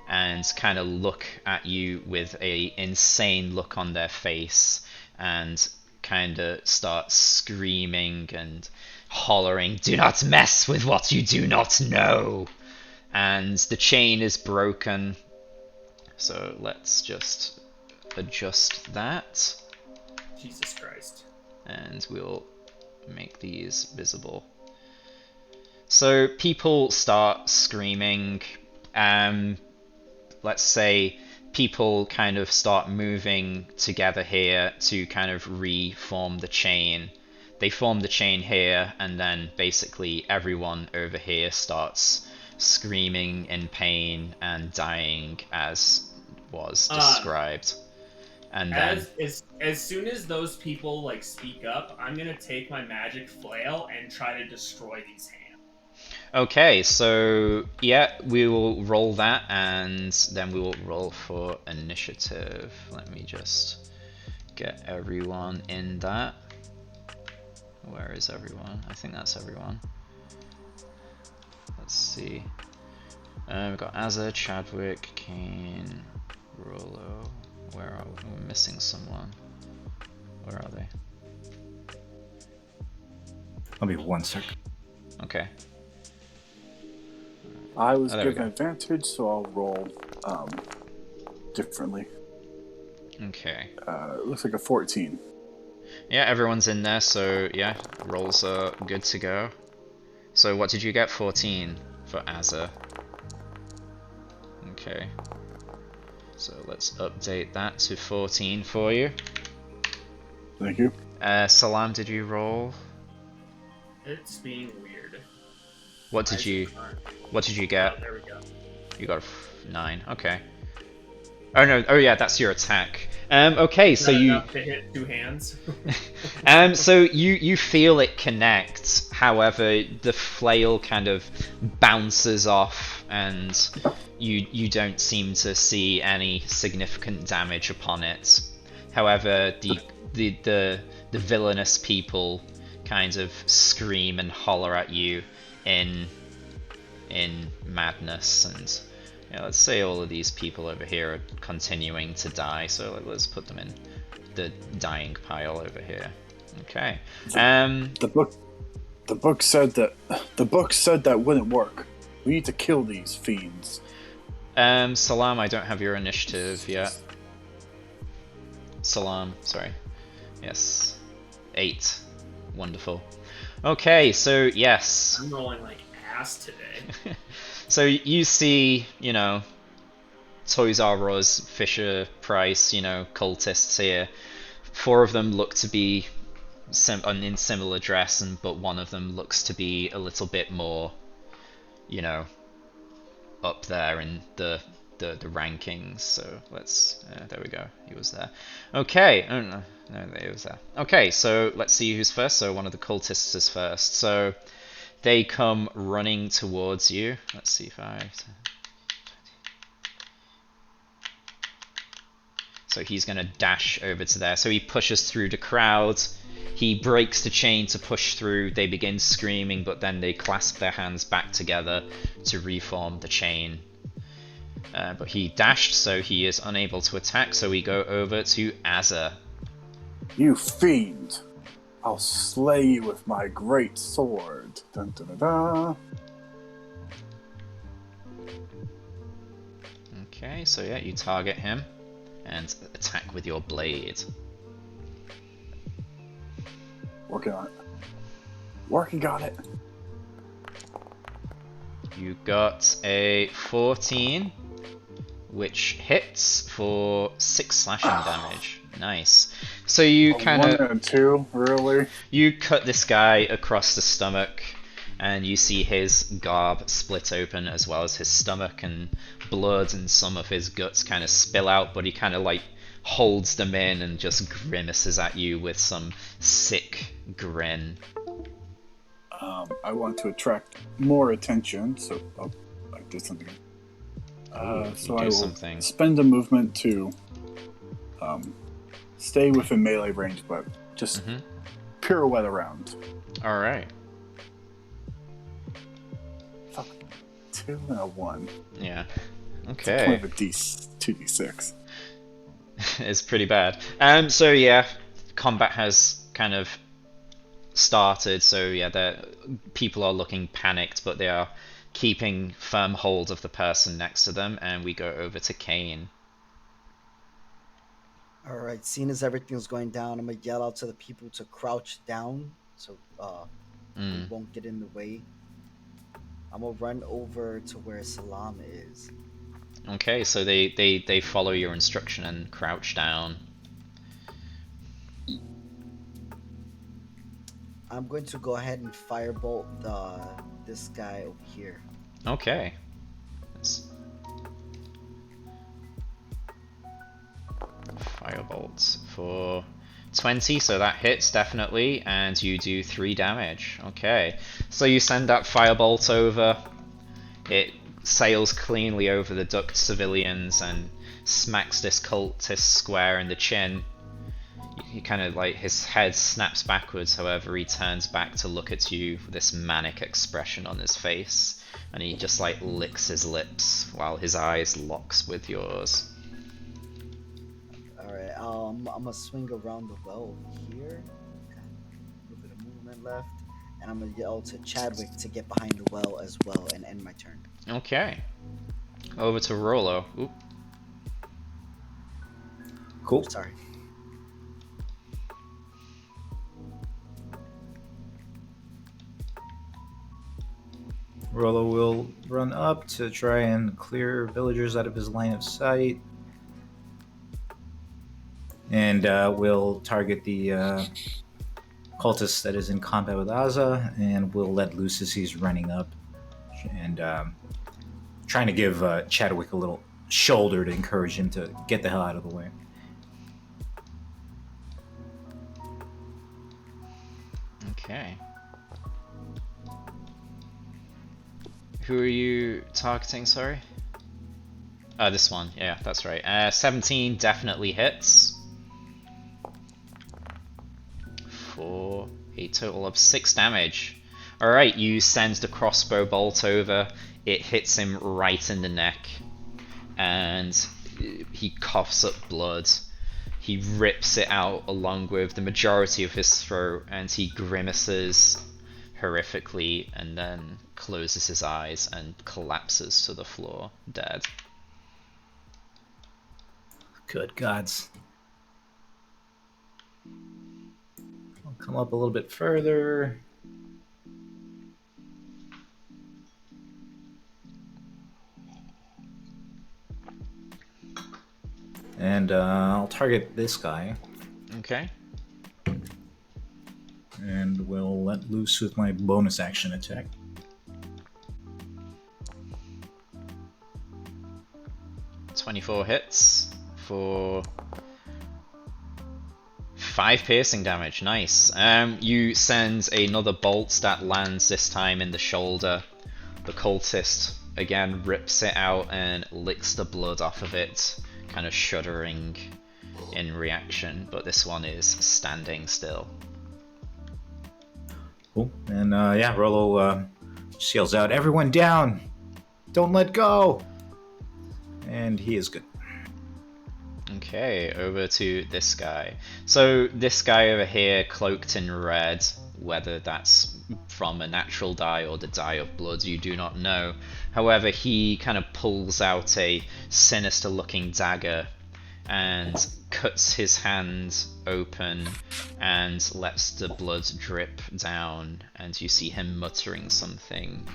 and kind of look at you with a insane look on their face, and kind of start screaming and hollering, "Do not mess with what you do not know!" And the chain is broken, so let's just adjust that, Jesus Christ. and we'll make these visible. So people start screaming. Let's say people kind of start moving together here to kind of reform the chain. They form the chain here, and then basically everyone over here starts screaming in pain and dying as was described. And then as soon as those people like speak up, I'm gonna take my magic flail and try to destroy these hands. okay, so yeah, we will roll that, and then we will roll for initiative. Let me just get everyone in that. Where is everyone? I think that's everyone. Let's see. We've got Azza, Chadwick, Kane, Rollo. Where are we? We're missing someone. Where are they? I'll be 1 sec. Okay. I was there we given go. advantage, so I'll roll differently. Okay. It looks like a 14. Yeah, everyone's in there, so yeah, rolls are good to go. So what did you get? 14 for Azza. Okay. So let's update that to 14 for you. Thank you. Salam, did you roll? It's being weird. What did you Oh, get? there we go. You got a 9. Okay. Oh no. Oh yeah, that's your attack. Okay, so Not you enough to hit 2 hands. so you feel it connect. However, the flail kind of bounces off, and you don't seem to see any significant damage upon it. However, the villainous people kind of scream and holler at you in madness, and yeah, let's say all of these people over here are continuing to die, so let's put them in the dying pile over here. Okay. The book said that wouldn't work. We need to kill these fiends. Salam, I don't have your initiative yet. Salam, sorry. Yes. 8. Wonderful. Okay, so yes. I'm rolling like ass today. So you see, Toys R Us, Fisher Price, cultists here. 4 of them look to be in similar dress, but one of them looks to be a little bit more, you know, up there in the rankings. So let's there we go. He was there. Okay. Oh no, he was there. Okay, so let's see who's first. So one of the cultists is first. So they come running towards you. Let's see, 5, 10. So he's going to dash over to there. So he pushes through the crowd. He breaks the chain to push through. They begin screaming, but then they clasp their hands back together to reform the chain. But he dashed, so he is unable to attack. So we go over to Azza. You fiend! I'll slay you with my great sword. Dun, dun, dun, dun. Okay, so yeah, you target him and attack with your blade. Working on it. Working on it. You got a 14, which hits for 6 slashing damage. Nice. So you kind 1 of and 2, really? you cut this guy across the stomach, and you see his garb split open as well as his stomach, and blood and some of his guts kind of spill out, but he kind of like holds them in and just grimaces at you with some sick grin. I want to attract more attention, so I did something. So I will something. spend a movement to stay within melee range, but just pirouette around. All right. Fuck. 2 and a 1. Yeah. It's Okay. kind of a 2d6. It's pretty bad. So yeah, combat has kind of started. So yeah, people are looking panicked, but they are keeping firm hold of the person next to them. And we go over to Kane. All right, seeing as everything's going down, I'm gonna yell out to the people to crouch down so they won't get in the way. I'm gonna run over to where Salam is. Okay, so they follow your instruction and crouch down. I'm going to go ahead and firebolt this guy over here. Okay. Firebolt for 20, so that hits definitely, and you do 3 damage. Okay, so you send that firebolt over. It sails cleanly over the ducked civilians and smacks this cultist square in the chin. He kind of like, his head snaps backwards, however he turns back to look at you with this manic expression on his face, and he just like licks his lips while his eyes locks with yours. Alright, I'm gonna swing around the well over here. Got a little bit of movement left. And I'm gonna yell to Chadwick to get behind the well as well and end my turn. Okay. Over to Rollo. Oop. Cool. Sorry. Rollo will run up to try and clear villagers out of his line of sight. And we'll target the cultist that is in combat with Azza, and we'll let loose as he's running up. And trying to give Chadwick a little shoulder to encourage him to get the hell out of the way. Okay. Who are you targeting, sorry? Oh, this one. Yeah, that's right. 17 definitely hits. For a total of 6 damage. Alright, you send the crossbow bolt over. It hits him right in the neck. And he coughs up blood. He rips it out along with the majority of his throat, and he grimaces horrifically and then closes his eyes and collapses to the floor, dead. Good gods. I'll come up a little bit further. And I'll target this guy. Okay. And we'll let loose with my bonus action attack. .24 hits for 5 piercing damage. Nice. You send another bolt that lands this time in the shoulder. The cultist again rips it out and licks the blood off of it, kind of shuddering in reaction, but this one is standing still. Cool. And yeah, Rollo just yells out, "Everyone down! Don't let go!" And he is good. Okay, over to this guy. So this guy over here, cloaked in red, whether that's from a natural dye or the dye of blood, you do not know. However, he kind of pulls out a sinister looking dagger and cuts his hand open and lets the blood drip down, and you see him muttering something.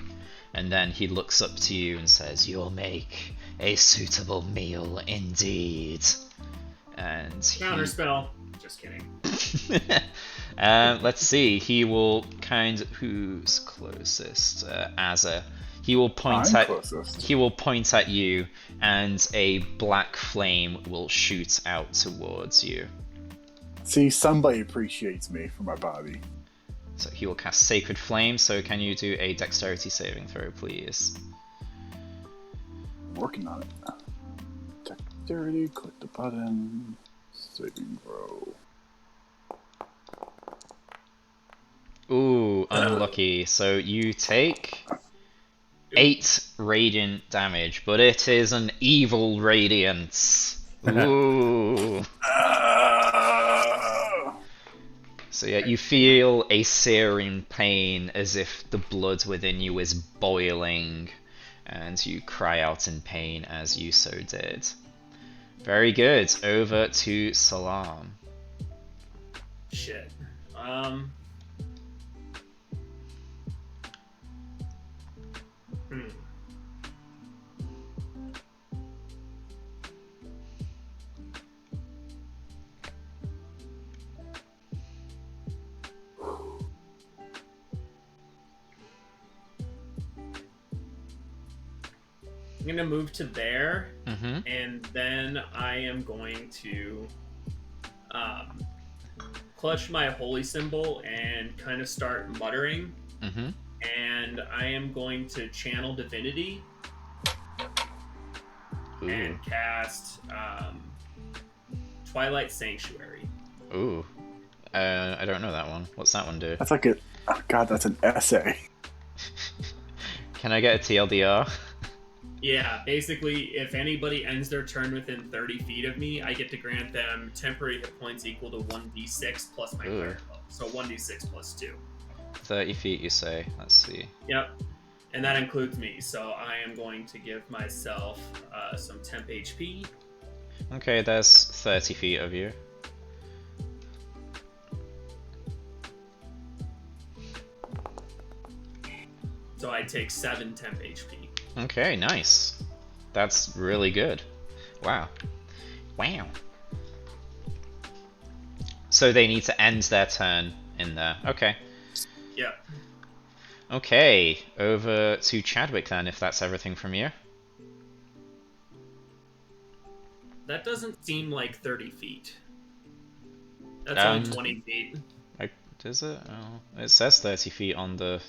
And then he looks up to you and says, "You'll make a suitable meal indeed." And Counterspell. Just kidding. let's see. He will who's closest? Azza. He will point I'm closest. He will point at you, and a black flame will shoot out towards you. See, somebody appreciates me for my body. So he will cast Sacred Flame. So can you do a Dexterity saving throw, please? Working on it. Dexterity, click the button, saving throw. Ooh, unlucky. So you take 8 radiant damage, but it is an evil radiance. Ooh. So yeah, you feel a searing pain as if the blood within you is boiling, and you cry out in pain as you so did. Very good. Over to Salam. Shit. I'm gonna move to there, and then I am going to clutch my holy symbol and kind of start muttering. And I am going to channel divinity and cast Twilight Sanctuary. Ooh. I don't know that one. What's that one do? That's like God, that's an essay. Can I get a TLDR? Yeah, basically, if anybody ends their turn within 30 feet of me, I get to grant them temporary hit points equal to 1d6 plus my cleric level. So 1d6 plus 2. 30 feet, you say? Let's see. Yep. And that includes me, so I am going to give myself some temp HP. Okay, there's 30 feet of you. So I take 7 temp HP. Okay, nice. That's really good. Wow. Wow. So they need to end their turn in there. Okay. Yep. Okay, over to Chadwick then, if that's everything from you. That doesn't seem like 30 feet. That's only 20 feet. Is it? Oh, it says 30 feet on the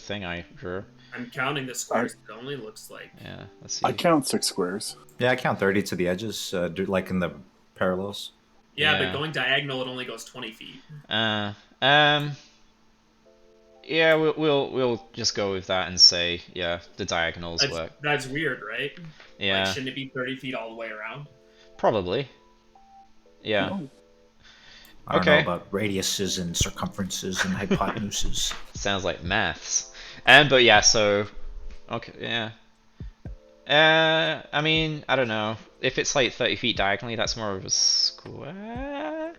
thing I drew. I'm counting the squares. It only looks like... Yeah, let's see. I count 6 squares. Yeah, I count 30 to the edges, like in the parallels. Yeah, but going diagonal, it only goes 20 feet. Yeah, we'll just go with that and say, yeah, the diagonals work. That's weird, right? Yeah. Like, shouldn't it be 30 feet all the way around? Probably. Yeah. Oh. I don't know about radiuses and circumferences and hypotenuses. Sounds like maths. But yeah, so okay, yeah. I mean, I don't know. If it's like 30 feet diagonally, that's more of a square.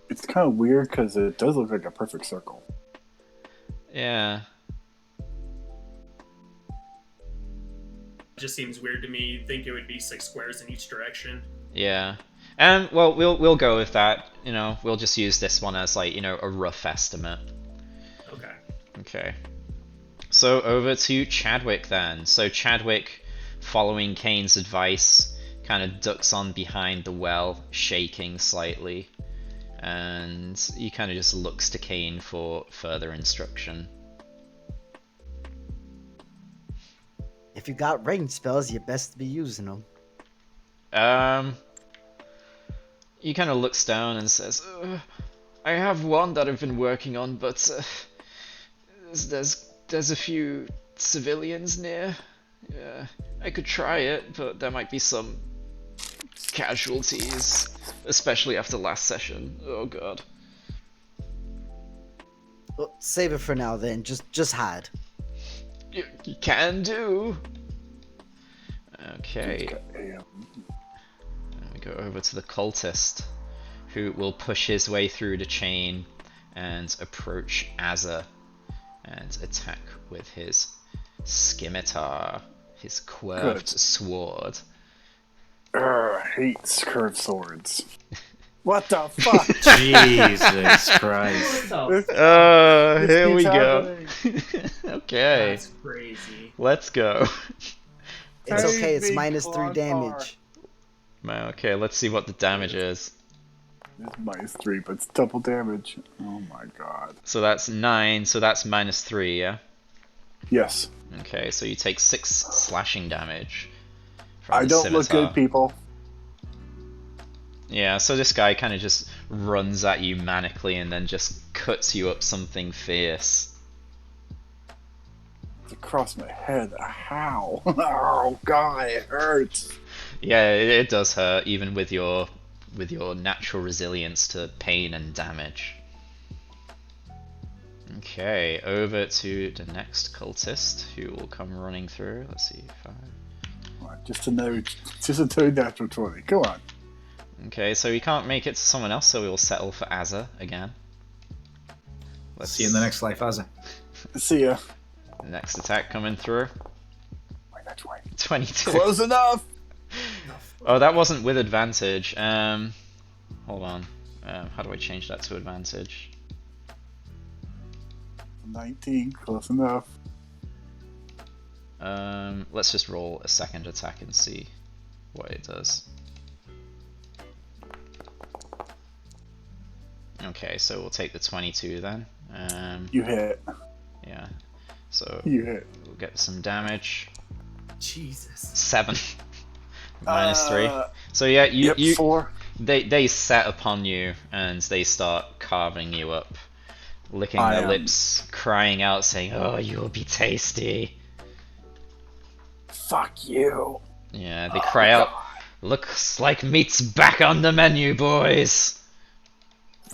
It's kind of weird because it does look like a perfect circle. Yeah. It just seems weird to me. You'd think it would be 6 squares in each direction. Yeah. Well, we'll go with that. You know, we'll just use this one as like, you know, a rough estimate. Okay. Okay. So over to Chadwick then. So Chadwick, following Kane's advice, kind of ducks on behind the well, shaking slightly, and he kind of just looks to Kane for further instruction. If you got rain spells, you best be using them. He kind of looks down and says, I have one that I've been working on, but there's a few civilians near. I could try it, but there might be some casualties, especially after last session. Oh god. Well, save it for now then. Just hide. You can do. Okay. We go over to the cultist, who will push his way through the chain and approach Azza and attack with his scimitar, his curved sword. Hates curved swords. What the fuck? Jesus Christ. What the Here we keeps go. Okay, That's crazy. let's go. It's Hey, okay. It's big minus 3 Clockar. damage. Okay, let's see what the damage is. It's -3, but it's double damage. Oh my god. So that's 9, so that's -3, yeah? Yes. Okay, so you take 6 slashing damage from I the don't look scimitar. good, people. Yeah, so this guy kind of just runs at you manically and then just cuts you up something fierce. It's across my head. How? Oh god, it hurts. Yeah, it does hurt, even with your natural resilience to pain and damage. Okay, over to the next cultist who will come running through. Let's see, 5. Come on, just a natural 20. Come on. Okay, so we can't make it to someone else, so we will settle for Azza again. Let's See you in the next life, Azza. See ya. Next attack coming through. Wait, that's 20. 22. Close enough. Oh, that wasn't with advantage. Hold on. How do I change that to advantage? 19. Close enough. Let's just roll a second attack and see what it does. Okay, so we'll take the 22 then. You hit. Yeah. So You hit. we'll get some damage. Jesus. 7. -3. So yeah, Yep, you 4. they set upon you and they start carving you up, licking I their am- lips, crying out, saying, "Oh, you'll be tasty." Fuck you. Yeah, they cry out, "Looks like meat's back on the menu, boys."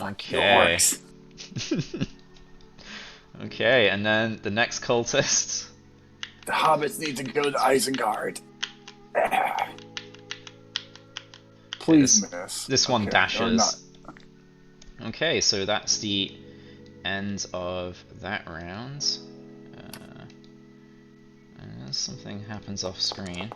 Okay. Yours. Okay, and then the next cultist. The hobbits need to go to Isengard. Please miss. This one Okay, or dashes. not. Okay, so that's the end of that round. Something happens off screen.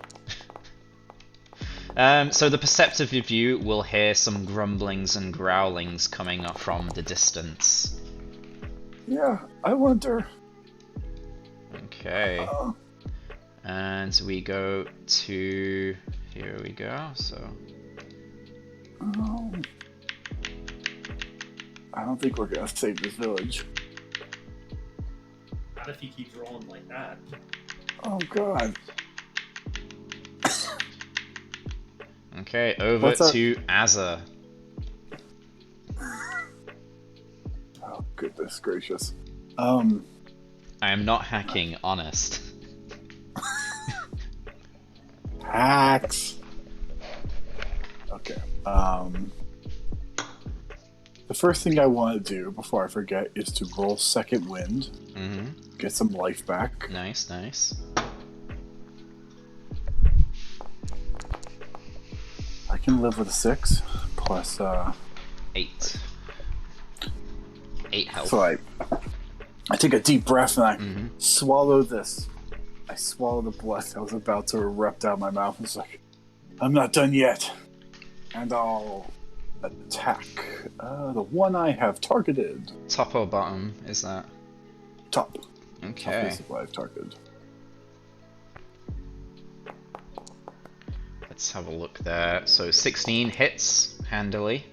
So the perceptive of you will hear some grumblings and growlings coming up from the distance. Yeah, I wonder. Okay. And we go to... Here we go, so... I don't think we're gonna save this village. Not if he keeps rolling like that. Oh god. Okay, over What's up? to Azza. Oh goodness gracious. I am not hacking, honest. Hacks. Okay. The first thing I want to do before I forget is to roll second wind. Mm-hmm. Get some life back. Nice, nice. I can live with a 6 plus 8. 8 health. so I take a deep breath and I Mhm. swallow this. I swallow the blood that was about to erupt out of my mouth. It's like, I'm not done yet. And I'll attack the one I have targeted. Top or bottom is that? Top. Okay. Top is what I've targeted. Let's have a look there. So 16 hits handily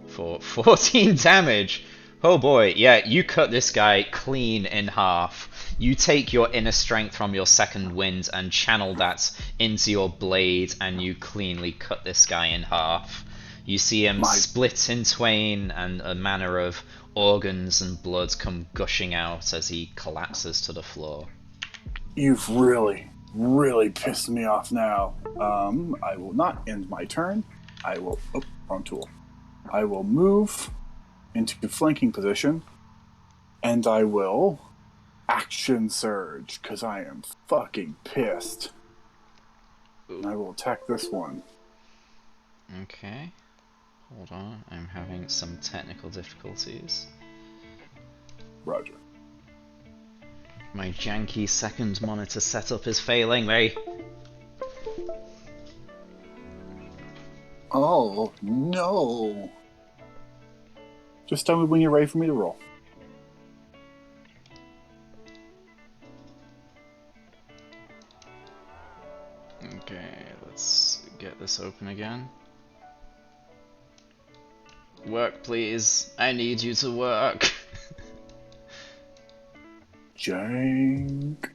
for 14 damage. Oh boy, yeah, you cut this guy clean in half. You take your inner strength from your second wind and channel that into your blade, and you cleanly cut this guy in half. You see him split in twain, and a manner of organs and blood come gushing out as he collapses to the floor. You've really, really pissed me off now. I will not end my turn. I will... Oh, wrong tool. I will move into flanking position, and I will action surge, because I am fucking pissed. And I will attack this one. Okay. Hold on, I'm having some technical difficulties. Roger. My janky second monitor setup is failing me. Oh, no. Just tell me when you're ready for me to roll. Okay, let's get this open again. Work, please. I need you to work. Jank.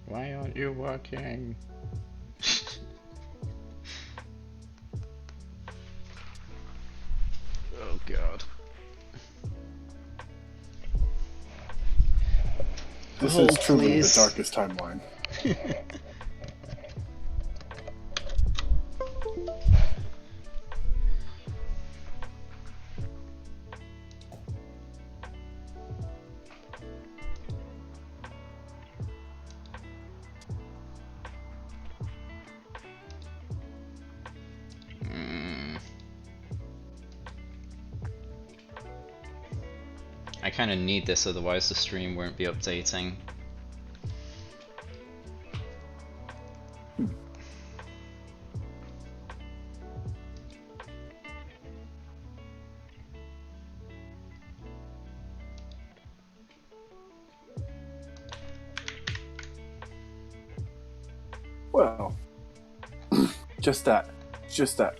Why aren't you working? Oh god. This Hold, is truly please. the darkest timeline. I kind of need this, otherwise the stream won't be updating. Well, just that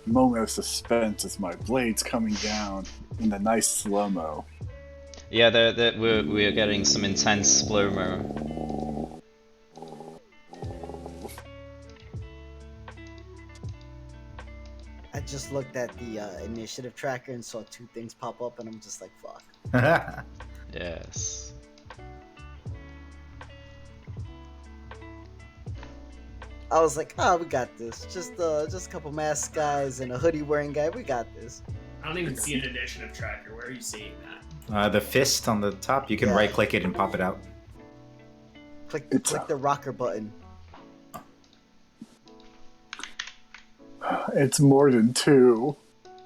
moment of suspense as my blade's coming down in the nice slow-mo. Yeah, we're getting some intense slow-mo. I just looked at the initiative tracker and saw 2 things pop up, and I'm just like, fuck. Yes. I was like, oh, we got this. Just a couple masked guys and a hoodie wearing guy. We got this. I don't even see an initiative tracker. Where are you seeing that? The fist on the top, you can Yeah. right-click it and pop it out. Click It's the rocker button. It's more than 2.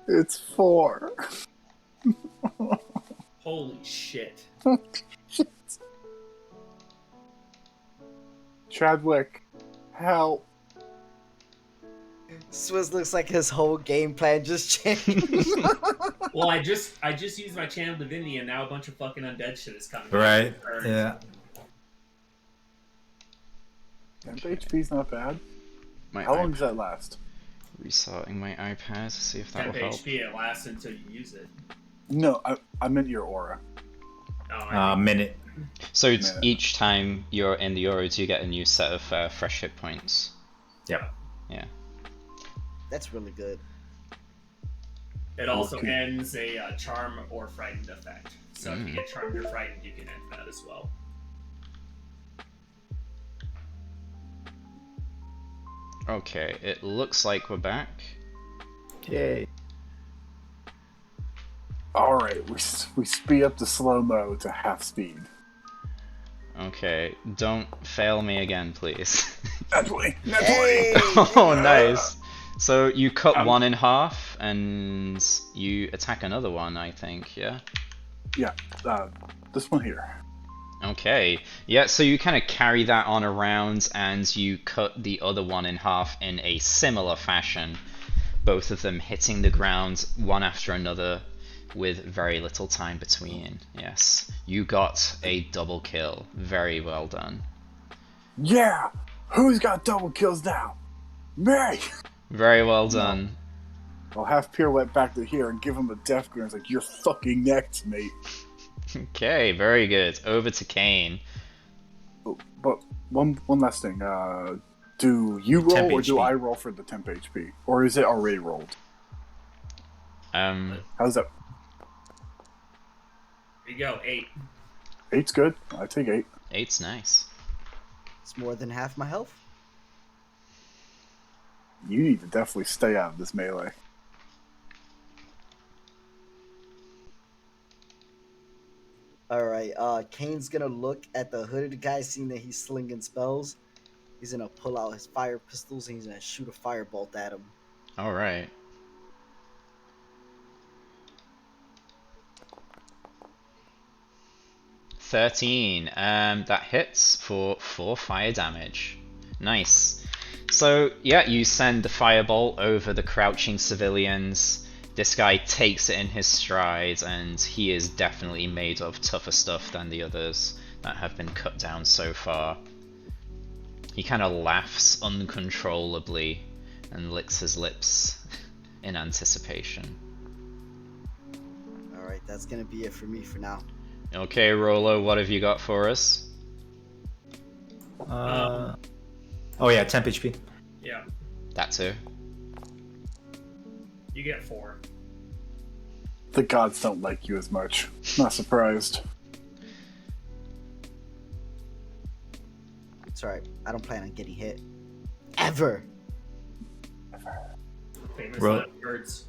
It's 4. Holy shit. Chadwick, help. Swizz looks like his whole game plan just changed. Well, I just used my channel divinity, and now a bunch of fucking undead shit is coming. Right. Or- Yeah. Temp HP's not bad. My How long iP- does that last? Restarting my iPad to see if that Temp will help. HP, it lasts until you use it. No, I meant your aura. Oh, Minute. So it's Minute. each time you're in the aura, you get a new set of fresh hit points. Yep. Yeah. That's really good. It also Okay. ends a charm or frightened effect. So if you get charmed or frightened, you can end that as well. Okay, it looks like we're back. Yay. Alright, we speed up the slow-mo to half speed. Okay, don't fail me again, please. Naturally! Hey! Oh, nice. So you cut one in half, and you attack another one, I think, yeah? Yeah, this one here. Okay, yeah, so you kind of carry that on around, and you cut the other one in half in a similar fashion. Both of them hitting the ground one after another with very little time between. Yes, you got a double kill. Very well done. Yeah! Who's got double kills now? Me! Very well done. I'll have pirouette back to here and give him a death grin. It's like, you're fucking next, mate. Okay, very good. Over to Kane. Oh, but one last thing. Do you roll Temp or do HP. I roll for the temp HP? Or is it already rolled? How's that? Here you go, 8. 8's good. I take 8. 8's nice. It's more than half my health. You need to definitely stay out of this melee. Alright, Kane's gonna look at the hooded guy, seeing that he's slinging spells. He's gonna pull out his fire pistols and he's gonna shoot a firebolt at him. Alright. $13. That hits for 4 fire damage. Nice. So, yeah, you send the firebolt over the crouching civilians. This guy takes it in his stride, and he is definitely made of tougher stuff than the others that have been cut down so far. He kind of laughs uncontrollably and licks his lips in anticipation. Alright, that's gonna be it for me for now. Okay, Rolo, what have you got for us? Oh yeah, temp HP. Yeah, That too. you get 4. The gods don't like you as much. Not surprised. It's alright, I don't plan on getting hit. Ever! Famous Ro- last words.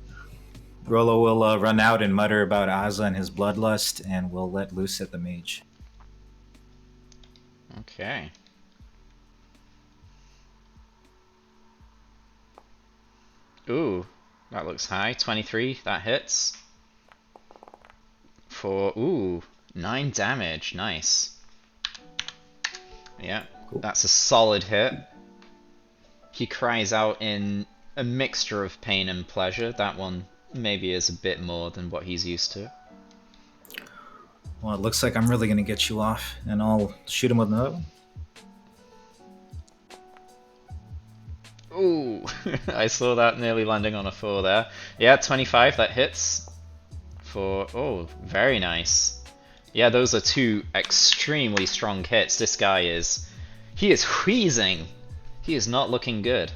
Rolo will run out and mutter about Azza and his bloodlust, and will let loose at the mage. Okay. Ooh, that looks high. 23, that hits. For, 9 damage. Nice. Yeah, Cool. that's a solid hit. He cries out in a mixture of pain and pleasure. That one maybe is a bit more than what he's used to. Well, it looks like I'm really gonna get you off, and I'll shoot him with another one. Ooh, I saw that nearly landing on a 4 there. Yeah, 25, that hits. For, very nice. Yeah, those are 2 extremely strong hits. This guy he is wheezing. He is not looking good.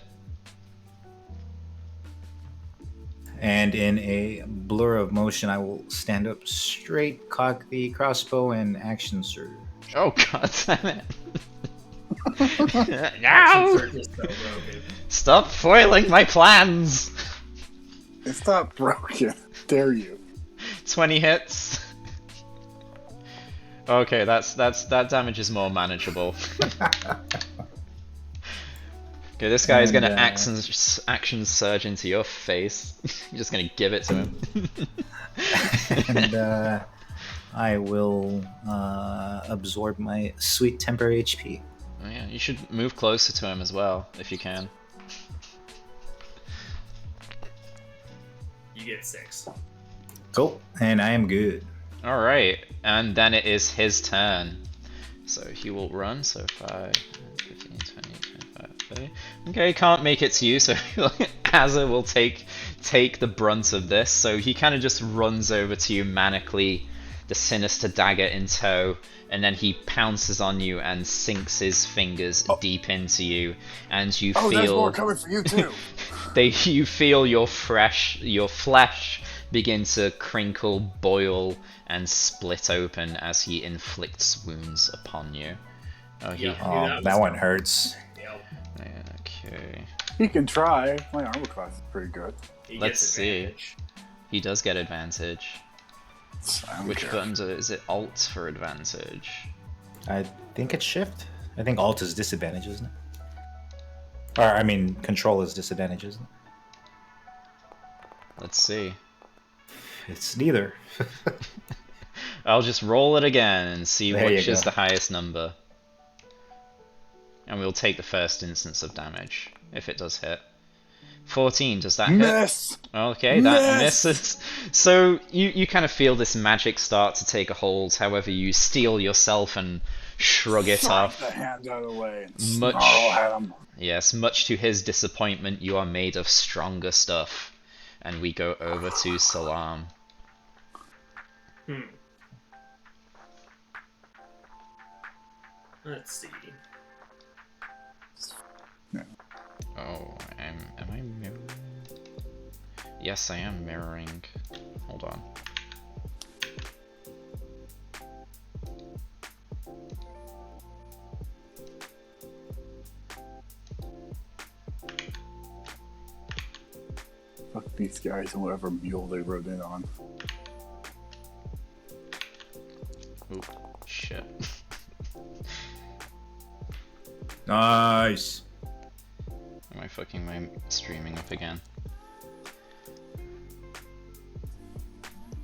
And in a blur of motion, I will stand up straight, cock the crossbow, and action surge. Oh, god damn it. Action No! surge is so broken. Stop foiling my plans! It's not broken. Dare you? 20 hits. Okay, that damage is more manageable. Okay, this guy is gonna action surge into your face. You're just gonna give it to him. And I will absorb my sweet temporary HP. Oh, yeah, you should move closer to him as well, if you can. You get 6. Cool, and I am good. Alright, and then it is his turn. So he will run, so 5, 15, 20, 25, 30. Okay, can't make it to you, so Azza will take the brunt of this. So he kind of just runs over to you manically, the sinister dagger in tow, and then he pounces on you and sinks his fingers deep into you, and you Oh, there's more feel coming for you too. you feel your flesh begin to crinkle, boil, and split open as he inflicts wounds upon you. Oh, he. Yeah. Oh, that that was one dumb. hurts. Yep. Yeah, okay. He can try. My armor class is pretty good. He Let's gets see. advantage. He does get advantage. I don't Which care. buttons is it? Alt for advantage. I think it's shift. I think alt is disadvantage, isn't it? Or I mean, control is disadvantage, isn't it? Let's see. It's neither. I'll just roll it again and see There you which is go. the highest number. And we'll take the first instance of damage, if it does hit. 14, does that hit? Miss! Okay, that Miss! misses. So you kind of feel this magic start to take a hold, however you steel yourself and shrug it Strike off. the hands out of the way and Much- snarl at him. Yes, much to his disappointment, you are made of stronger stuff. And we go over to Salam. Let's see. Oh, am I mirroring? Yes, I am mirroring. Hold on. Fuck these guys and whatever mule they rode in on. Oop, shit. Nice. Am I fucking my streaming up again?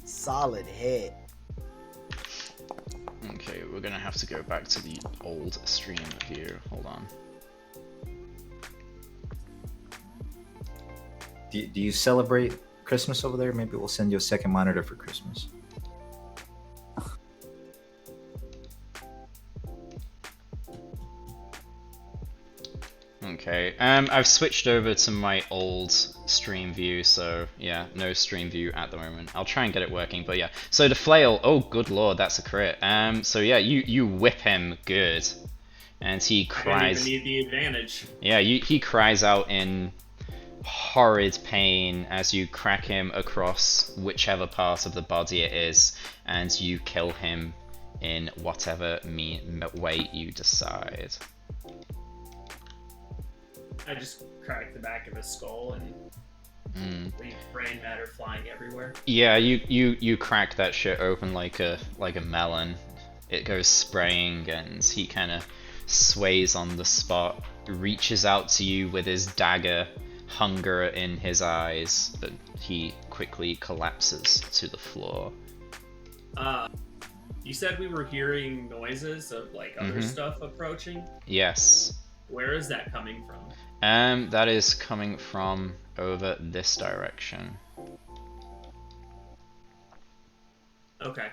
Solid hit. Okay, we're gonna have to go back to the old stream view. Hold on. Do you celebrate Christmas over there? Maybe we'll send you a second monitor for Christmas. Okay, I've switched over to my old stream view, so yeah, no stream view at the moment. I'll try and get it working, but yeah. So the flail, oh good lord, that's a crit. So yeah, you whip him good, and he I don't cries. even need the advantage. Yeah, he cries out in horrid pain as you crack him across whichever part of the body it is, and you kill him in whatever way you decide. I just cracked the back of his skull and leave brain matter flying everywhere. Yeah, you crack that shit open like a melon. It goes spraying, and he kind of sways on the spot, reaches out to you with his dagger, hunger in his eyes, but he quickly collapses to the floor. You said we were hearing noises of like other stuff approaching. Yes. Where is that coming from? That is coming from over this direction. Okay.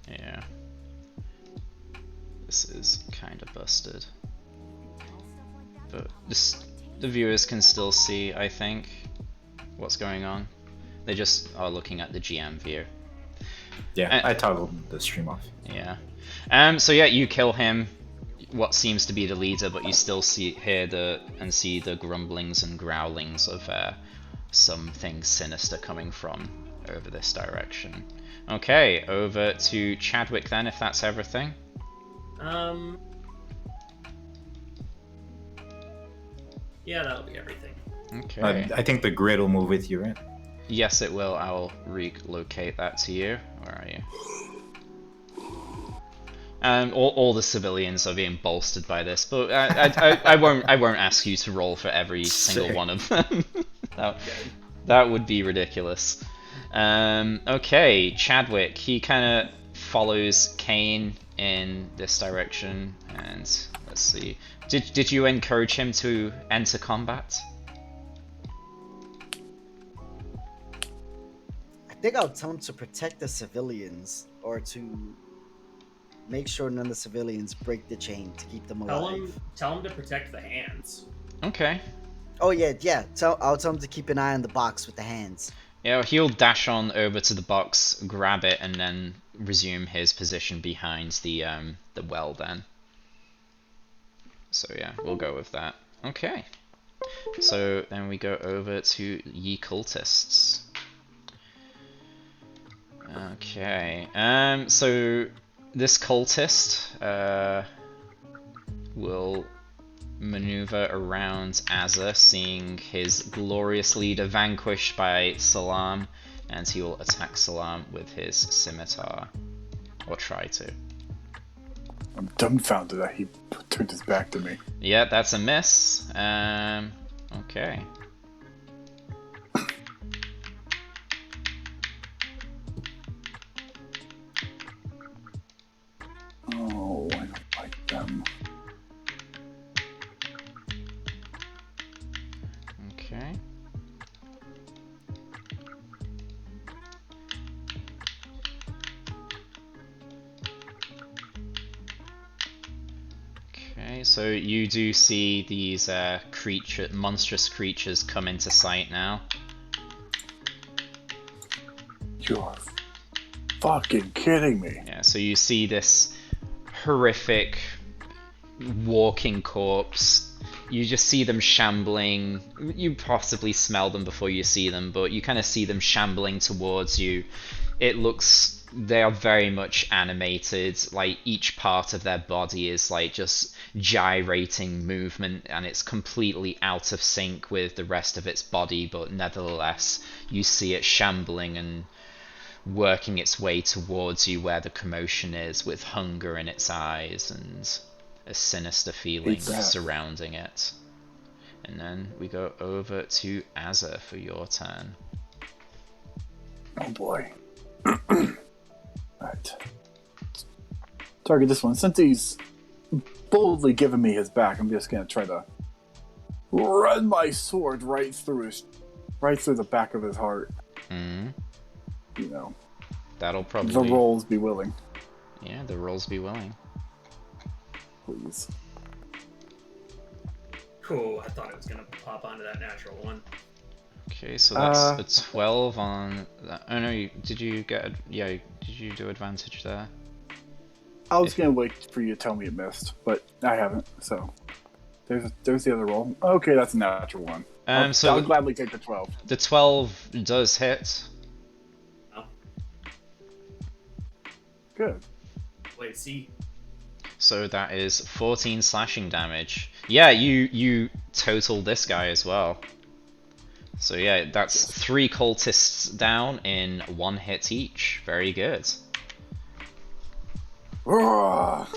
Yeah. This is kind of busted. But the viewers can still see, I think, what's going on. They just are looking at the GM view. Yeah, I toggled the stream off. Yeah. So yeah, you kill him, what seems to be the leader, but you still hear the grumblings and growlings of something sinister coming from over this direction. Okay, over to Chadwick then, if that's everything. Yeah, that'll be everything. Okay. I think the grid will move with you, right? Yes, it will. I'll relocate that to you. Where are you? All the civilians are being bolstered by this, but I won't ask you to roll for every single one of them. that would be ridiculous. Okay, Chadwick. He kind of follows Kane in this direction, and let's see. Did you encourage him to enter combat? I think I'll tell him to protect the civilians or to make sure none of the civilians break the chain to keep them alive. Tell him to protect the hands. Okay. Oh yeah. I'll tell him to keep an eye on the box with the hands. Yeah, he'll dash on over to the box, grab it, and then resume his position behind the well then. So yeah, we'll go with that. Okay. So then we go over to ye cultists. Okay. So this cultist will maneuver around Azza, seeing his glorious leader vanquished by Salam, and he will attack Salam with his scimitar. Or try to. I'm dumbfounded that he turned his back to me. Yeah, that's a miss. Okay. Oh, I don't like them. Okay. Okay, so you do see these monstrous creatures come into sight now. You're fucking kidding me. Yeah, so you see this horrific walking corpse. You just see them shambling. You possibly smell them before you see them, but you kind of see them shambling towards you. It looks they are very much animated, like each part of their body is like just gyrating movement, and it's completely out of sync with the rest of its body, but nevertheless you see it shambling and working its way towards you where the commotion is, with hunger in its eyes and a sinister feeling surrounding it. And then we go over to Azza for your turn. Oh boy. Alright. Target this one. Since he's boldly giving me his back, I'm just gonna try to run my sword right through the back of his heart. Mm. You know. That'll probably... The rolls be willing. Yeah, the rolls be willing. Please. Cool, I thought it was gonna pop onto that natural one. Okay, so that's a 12 on... Oh no, did you do advantage there? I was gonna wait for you to tell me it missed, but I haven't, so... There's the other roll. Okay, that's a natural one. I'll gladly take the 12. The 12 does hit. Oh. Good. Wait, see. So that is 14 slashing damage. Yeah, you total this guy as well. So yeah, that's 3 cultists down in 1 hit each. Very good. Right,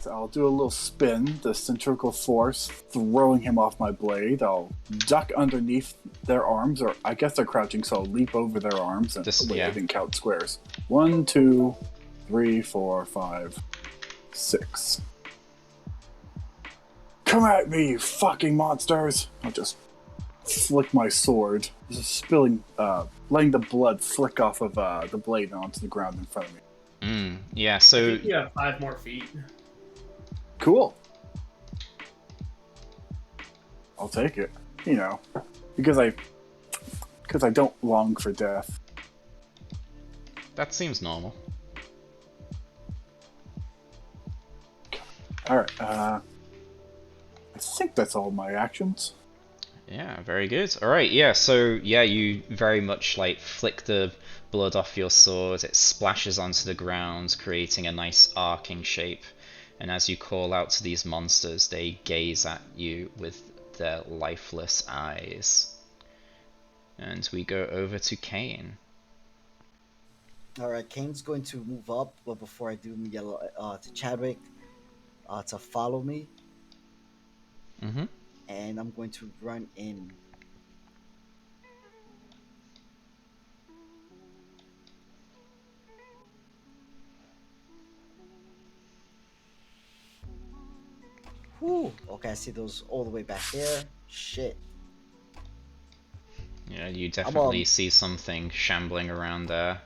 so I'll do a little spin, the centrifugal force, throwing him off my blade. I'll duck underneath their arms, or I guess they're crouching, so I'll leap over their arms and I didn't count squares. 1, 2, 3, 4, 5, 6. Come at me, you fucking monsters! I'll just flick my sword, just letting the blood flick off of the blade onto the ground in front of me. Yeah, so... I think you have 5 more feet. Cool. I'll take it. You know, because I don't long for death. That seems normal. Alright, I think that's all my actions. Yeah, very good. Alright, yeah, so yeah, you very much like flick the blood off your sword, it splashes onto the ground, creating a nice arcing shape. And as you call out to these monsters, they gaze at you with their lifeless eyes. And we go over to Kane. Alright, Kane's going to move up, but before I do, I'm yell to Chadwick to follow me. Mm-hmm. And I'm going to run in. Whew. Okay, I see those all the way back there. Shit. Yeah, you definitely see something shambling around there.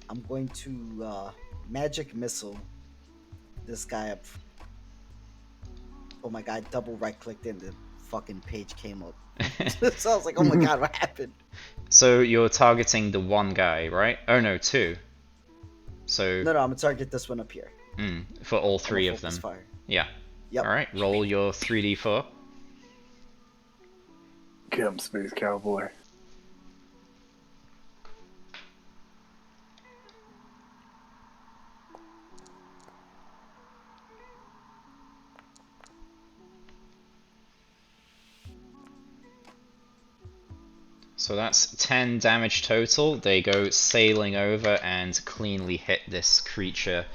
I'm going to magic missile this guy up. Oh my god, double right clicked and the fucking page came up. So I was like, oh my god, what happened? So you're targeting the one guy, right? Oh no, 2. So No, I'm gonna target this one up here. for all 3 of them. Fire. Yeah. Yep. Alright, roll your 3d4. Get him, Space Cowboy. So that's 10 damage total. They go sailing over and cleanly hit this creature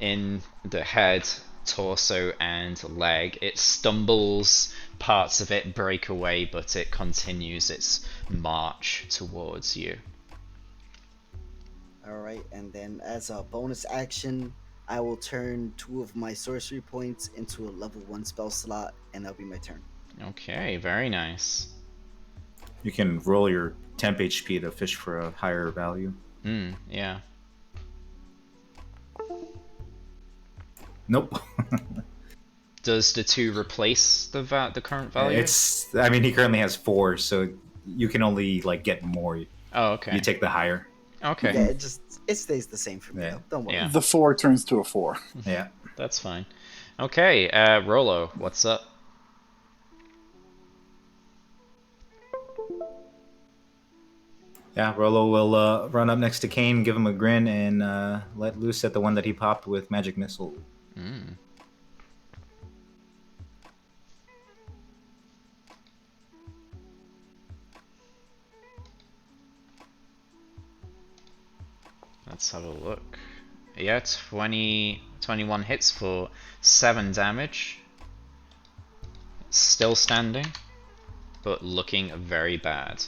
in the head, torso, and leg. It stumbles, parts of it break away, but it continues its march towards you. Alright, and then as a bonus action, I will turn 2 of my sorcery points into a level 1 spell slot, and that'll be my turn. Okay, very nice. You can roll your temp HP to fish for a higher value. Yeah. Nope. Does the 2 replace the current value? I mean, he currently has 4, so you can only like get more. Oh, okay. You take the higher. Okay. Yeah, it stays the same for me. Yeah. Though. Don't worry. Yeah. The 4 turns to a 4. Yeah. That's fine. Okay, Rolo, what's up? Yeah, Rolo will run up next to Kane, give him a grin, and let loose at the one that he popped with magic missile. Let's have a look. Yeah, 21 hits for 7 damage. Still standing, but looking very bad.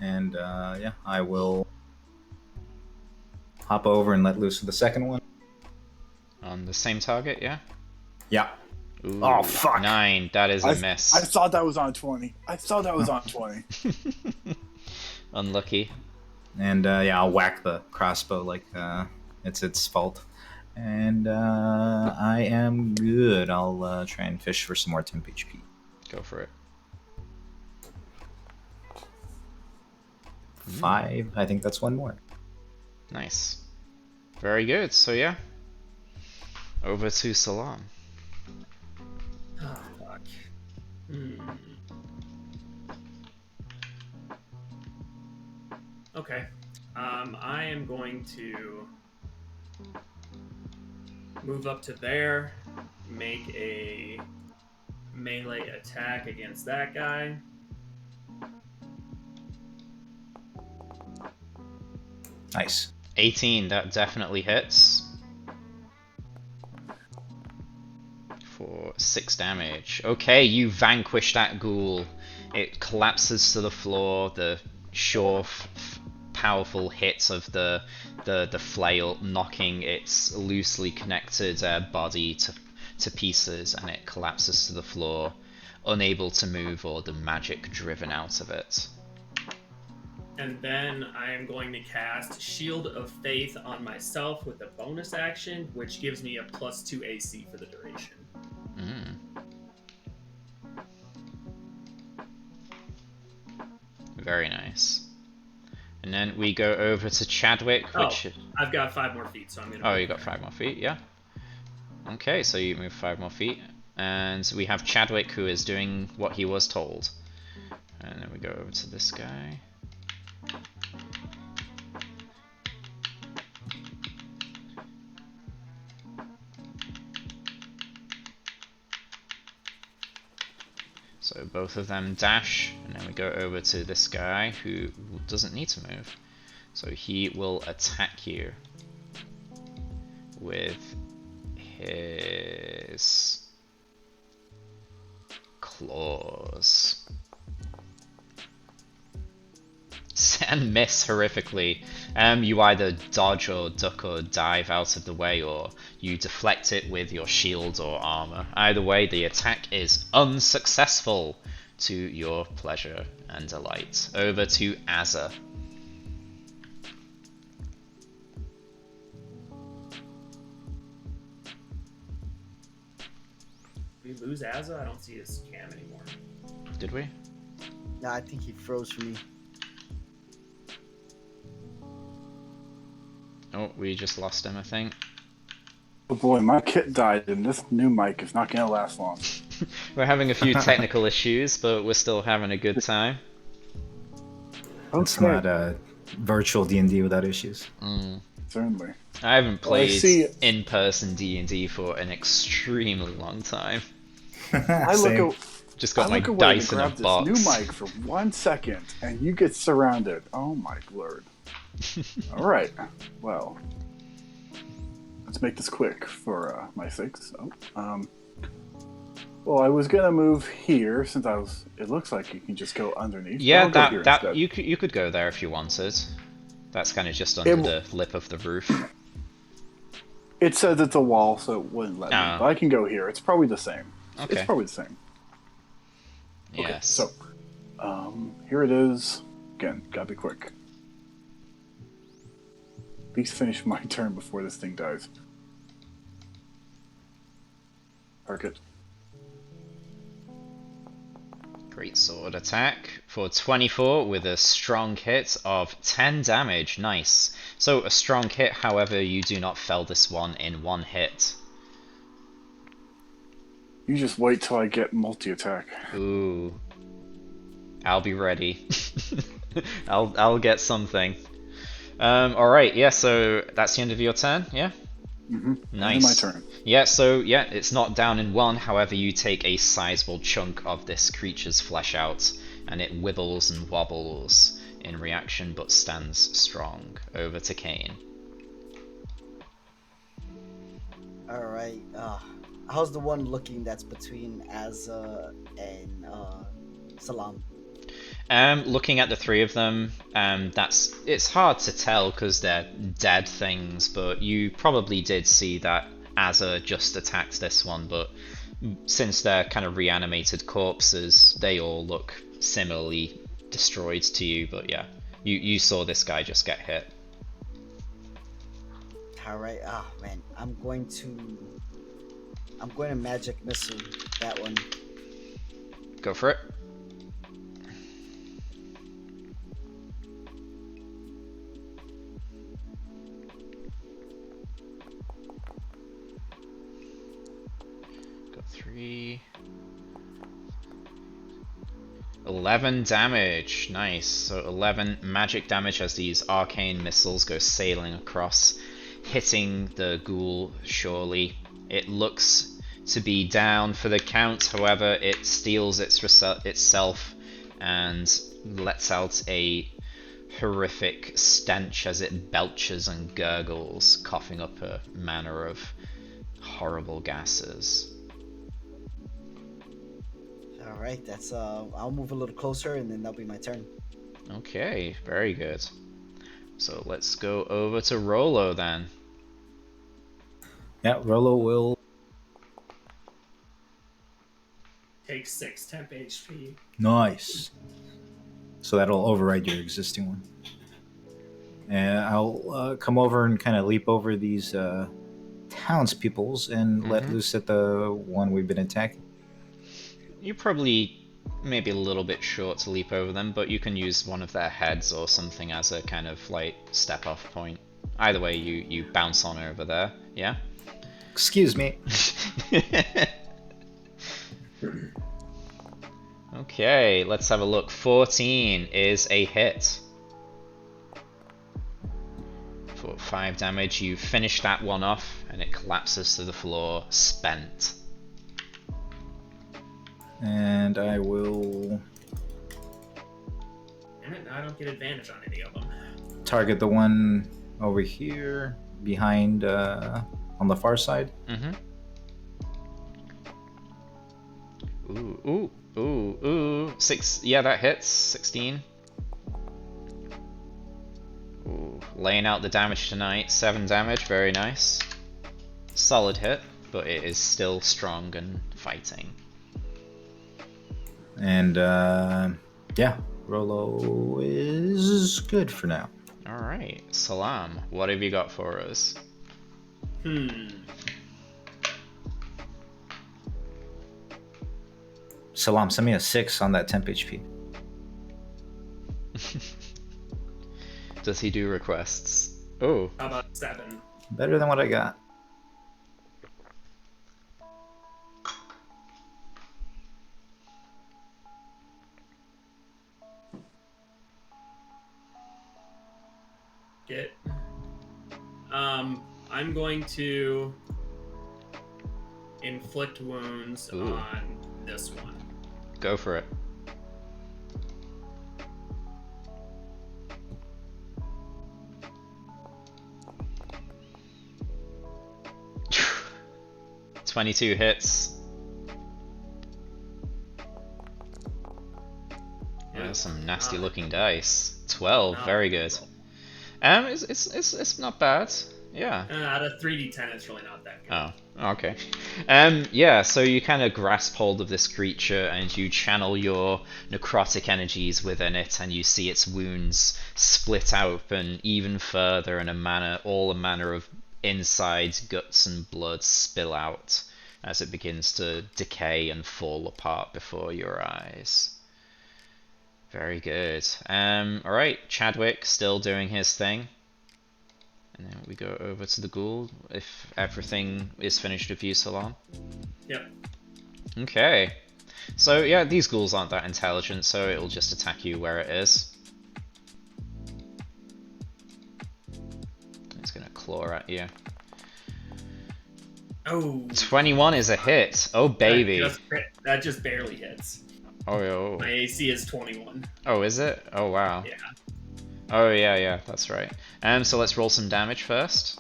And yeah, I will hop over and let loose with the second one. On the same target, yeah? Yeah. Ooh, Oh, fuck. 9, that is a miss. I thought that was on 20. I thought that was on 20. Unlucky. And yeah, I'll whack the crossbow like it's its fault. And I am good. I'll try and fish for some more temp HP. Go for it. 5. I think that's one more. Nice. Very good. So yeah, over to Salam. Oh, fuck. Okay. I am going to move up to there, make a melee attack against that guy. Nice. 18, that definitely hits. For 6 damage. Okay, you vanquish that ghoul. It collapses to the floor. The sure, powerful hits of the flail knocking its loosely connected body to pieces, and it collapses to the floor, unable to move or the magic driven out of it. And then I am going to cast Shield of Faith on myself with a bonus action, which gives me a +2 AC for the duration. Very nice. And then we go over to Chadwick, which... I've got 5 more feet, so I'm going to... Oh, you got 5 more feet, yeah. Okay, so you move 5 more feet. And we have Chadwick, who is doing what he was told. And then we go over to this guy. So both of them dash, and then we go over to this guy who doesn't need to move. So he will attack you with his claws. And miss horrifically. You either dodge or duck or dive out of the way, or you deflect it with your shield or armor. Either way, the attack is unsuccessful to your pleasure and delight. Over to Azza. Did we lose Azza? I don't see his cam anymore. Did we? Nah, I think he froze for me. Oh, we just lost him, I think. Oh boy, my kit died, and this new mic is not going to last long. We're having a few technical issues, but we're still having a good time. It's Okay. not a virtual D&D without issues. Certainly. I haven't Well, I played see. in-person D&D for an extremely long time. I Same. look. Just I got my look away to dice in a grab this new box. mic for 1 second, and you get surrounded. Oh my lord! All right. Well, let's make this quick for my 6. Well, I was gonna move here since I was. It looks like you can just go underneath. Yeah, I'll go here that instead. you could go there if you wanted. That's kind of just under the lip of the roof. It says it's a wall, so it wouldn't let me. Oh. But I can go here. It's probably the same. Okay. It's probably the same. Okay, Yes. so here it is. Again, gotta be quick. Please finish my turn before this thing dies. Target. Great sword attack for 24 with a strong hit of 10 damage. Nice. So a strong hit, however, you do not fell this one in 1 hit. You just wait till I get multi-attack. Ooh. I'll be ready. I'll get something. Alright, yeah, so that's the end of your turn, yeah? Mm-hmm. Nice. My turn. Yeah, so yeah, it's not down in 1, however you take a sizable chunk of this creature's flesh out, and it wibbles and wobbles in reaction but stands strong. Over to Kane. Alright, how's the one looking that's between Azza and Salam? Looking at the 3 of them, it's hard to tell because they're dead things, but you probably did see that Azza just attacked this one, but since they're kind of reanimated corpses, they all look similarly destroyed to you, but yeah, you saw this guy just get hit. Alright, man, I'm going to magic missile that one. Go for it. Got 3. 11 damage. Nice. So 11 magic damage as these arcane missiles go sailing across, hitting the ghoul surely. It looks to be down for the count, however, it steals itself and lets out a horrific stench as it belches and gurgles, coughing up a manner of horrible gases. Alright, that's I'll move a little closer and then that'll be my turn. Okay, very good. So let's go over to Rolo then. Yeah, Rolo will. Take 6 temp HP. Nice. So that'll override your existing one. And I'll come over and kind of leap over these townspeoples and let loose at the one we've been attacking. You're probably maybe a little bit short to leap over them, but you can use one of their heads or something as a kind of like step off point. Either way, you bounce on over there, yeah? Excuse me. Okay, let's have a look. 14 is a hit. For 5 damage, you finish that one off, and it collapses to the floor, spent. And I will Damn it, I don't get advantage on any of them. target the one over here behind on the far side. Ooh. 6, yeah, that hits. 16. Ooh, laying out the damage tonight. 7 damage, very nice. Solid hit, but it is still strong and fighting. And yeah, Rolo is good for now. Alright, Salam, what have you got for us? Salam, send me a 6 on that temp HP. Does he do requests? Oh. How about 7? Better than what I got. I'm going to inflict wounds Ooh. on this one. Go for it. $22 hits. There's some nasty looking dice. 12, very good. It's not bad. Yeah. Out of 3d10, it's really not that good. Oh, okay. Yeah, so you kind of grasp hold of this creature and you channel your necrotic energies within it, and you see its wounds split open even further, and all manner of insides, guts, and blood spill out as it begins to decay and fall apart before your eyes. Very good. Alright, Chadwick still doing his thing. And then we go over to the ghoul, if everything is finished with you, Salam. Yep. Okay. So yeah, these ghouls aren't that intelligent, so it'll just attack you where it is. It's gonna claw at you. Oh. 21 is a hit. Oh baby. That just barely hits. Oh. My AC is 21. Oh, is it? Oh wow. Yeah. Oh yeah, that's right. So let's roll some damage first.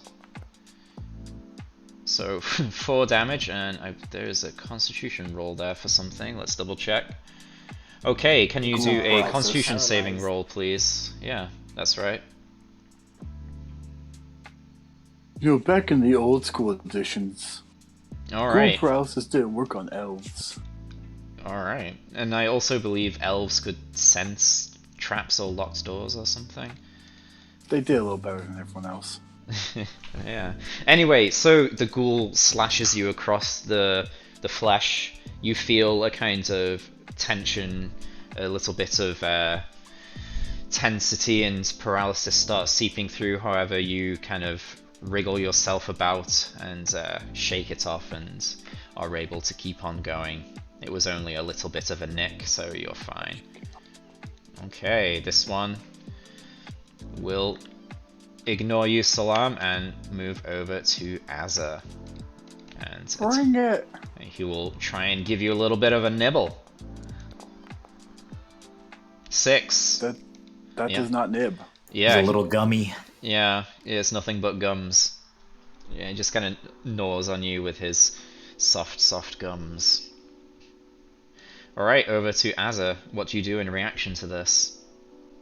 So 4 damage, and there's a Constitution roll there for something. Let's double check. Okay, can you do a Constitution saving roll, please? Yeah, that's right. Back in the old school editions, Alright. ghoul paralysis didn't work on elves. Alright. And I also believe elves could sense traps or locked doors or something. They did a little better than everyone else. Yeah. Anyway, so the ghoul slashes you across the flesh. You feel a kind of tension, a little bit of tensity and paralysis starts seeping through. However, you kind of wriggle yourself about and shake it off and are able to keep on going. It was only a little bit of a nick, so you're fine. Okay, this one will ignore you, Salam, and move over to Azza. And Bring it! he will try and give you a little bit of a nibble. 6. That Yeah. does not nib. Yeah, It's a little gummy. Yeah, it's nothing but gums. Yeah, he just kind of gnaws on you with his soft gums. Alright, over to Azza. What do you do in reaction to this?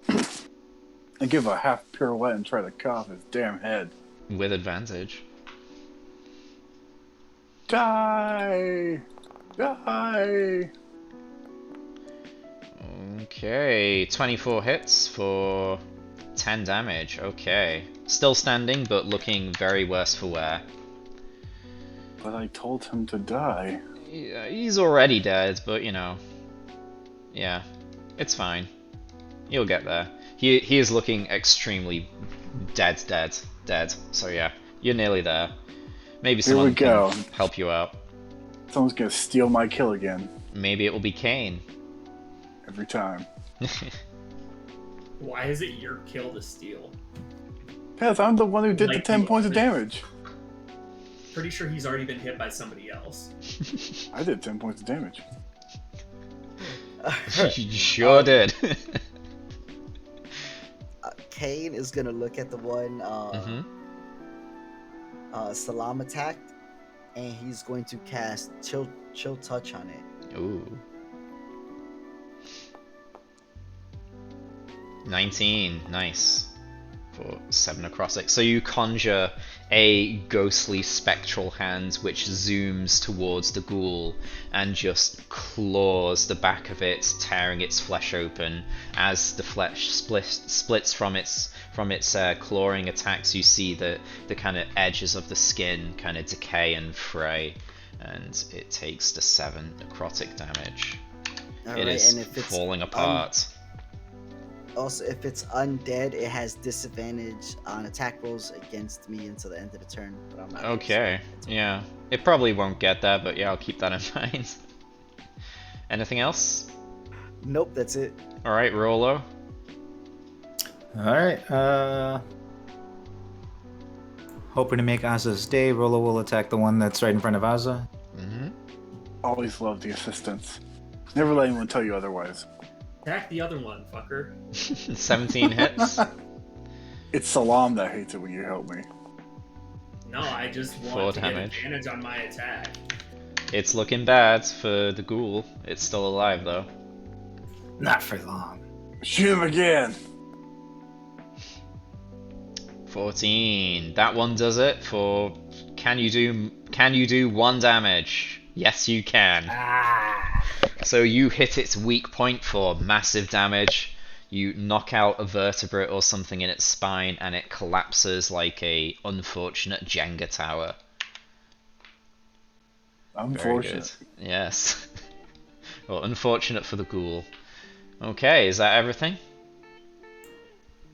And give a half pirouette and try to cut off his damn head. With advantage. Die! Die! Okay, 24 hits for 10 damage. Okay. Still standing, but looking very worse for wear. But I told him to die. Yeah, he's already dead, but you know. Yeah, it's fine. You'll get there. He is looking extremely dead. So yeah, you're nearly there. Maybe someone can help you out. Someone's gonna steal my kill again. Maybe it will be Kane. Every time. Why is it your kill to steal? Because I'm the one who did the Like 10 you points of already- damage. Pretty sure he's already been hit by somebody else. I did 10 points of damage. You sure did. Kane is gonna look at the one Salam attacked, and he's going to cast Chill Touch on it. Ooh. 19, nice. For 7 necrotic. So you conjure a ghostly spectral hand which zooms towards the ghoul and just claws the back of it, tearing its flesh open. As the flesh splits from its clawing attacks, you see the kind of edges of the skin kind of decay and fray, and it takes the 7 necrotic damage. It is and if it's falling apart. Also, if it's undead, it has disadvantage on attack rolls against me until the end of the turn. But I'm not Okay, yeah. It probably won't get that, but yeah, I'll keep that in mind. Anything else? Nope, that's it. Alright, Rolo. Alright, hoping to make Aza's day. Rolo will attack the one that's right in front of Aza. Always love the assistance. Never let anyone tell you otherwise. Attack the other one, fucker. 17 hits. It's Salam that hates it when you help me. No, I just 4 want to damage. get advantage on my attack. It's looking bad for the ghoul. It's still alive though. Not for long. Shoot him again. 14. That one does it for. Can you do 1 damage? Yes, you can. So you hit its weak point for massive damage. You knock out a vertebrate or something in its spine, and it collapses like a unfortunate Jenga tower. Very Unfortunate. good. Yes. Well, unfortunate for the ghoul. Okay, is that everything?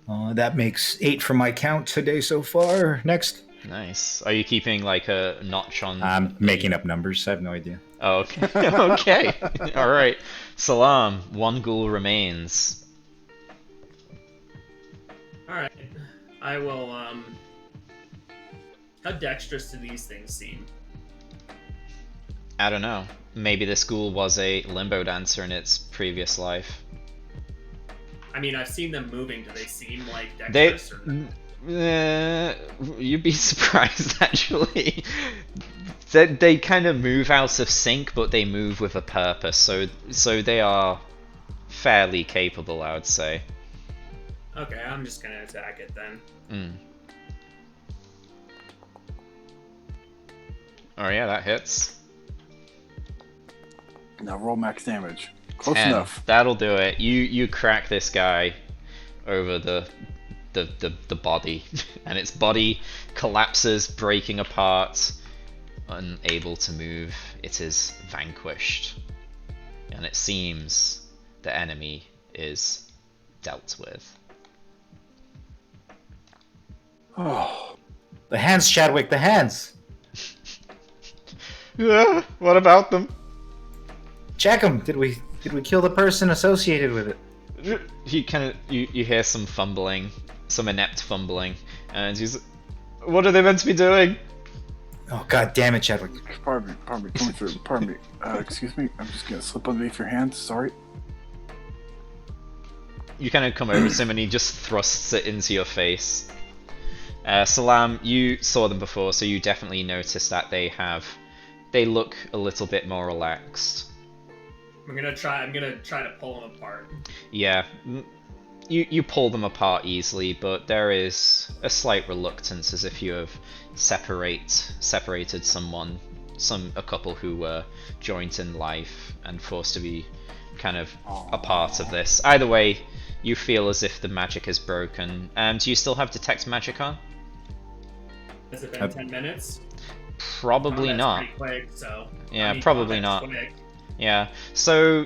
That makes 8 for my count today so far. Next. Nice. Are you keeping like a notch on? I'm making up numbers. I have no idea. Oh, okay. Okay. All right. Salam. 1 ghoul remains. All right, I will. How dexterous do these things seem? I don't know. Maybe this ghoul was a limbo dancer in its previous life. I mean, I've seen them moving. Do they seem like They. dexterous? Or... You'd be surprised, actually. They kind of move out of sync, but they move with a purpose. So they are fairly capable, I would say. Okay, I'm just gonna attack it then. Oh yeah, that hits. Now roll max damage. Close 10. enough. That'll do it. You crack this guy over the body, and its body collapses, breaking apart, unable to move. It is vanquished, and it seems the enemy is dealt with. Oh, The hands, Chadwick, the hands! What about them? Check them! Did we kill the person associated with it? He kind of you hear some fumbling, some inept fumbling, and he's, what are they meant to be doing? Oh, god damn it, Chadwick. pardon me, coming through. Pardon me. Excuse me, I'm just gonna slip underneath your hands. Sorry. You kind of come over to him and he just thrusts it into your face. Salam, you saw them before, so you definitely noticed that they look a little bit more relaxed. I'm gonna try to pull them apart. Yeah, you pull them apart easily, but there is a slight reluctance, as if you have separated someone, a couple who were joint in life and forced to be kind of a part of this. Either way, you feel as if the magic is broken. Do you still have detect magic on? Has it been 10 minutes? Probably That's not. pretty quick, so. Yeah, I mean, probably combat's not. quick. Yeah, so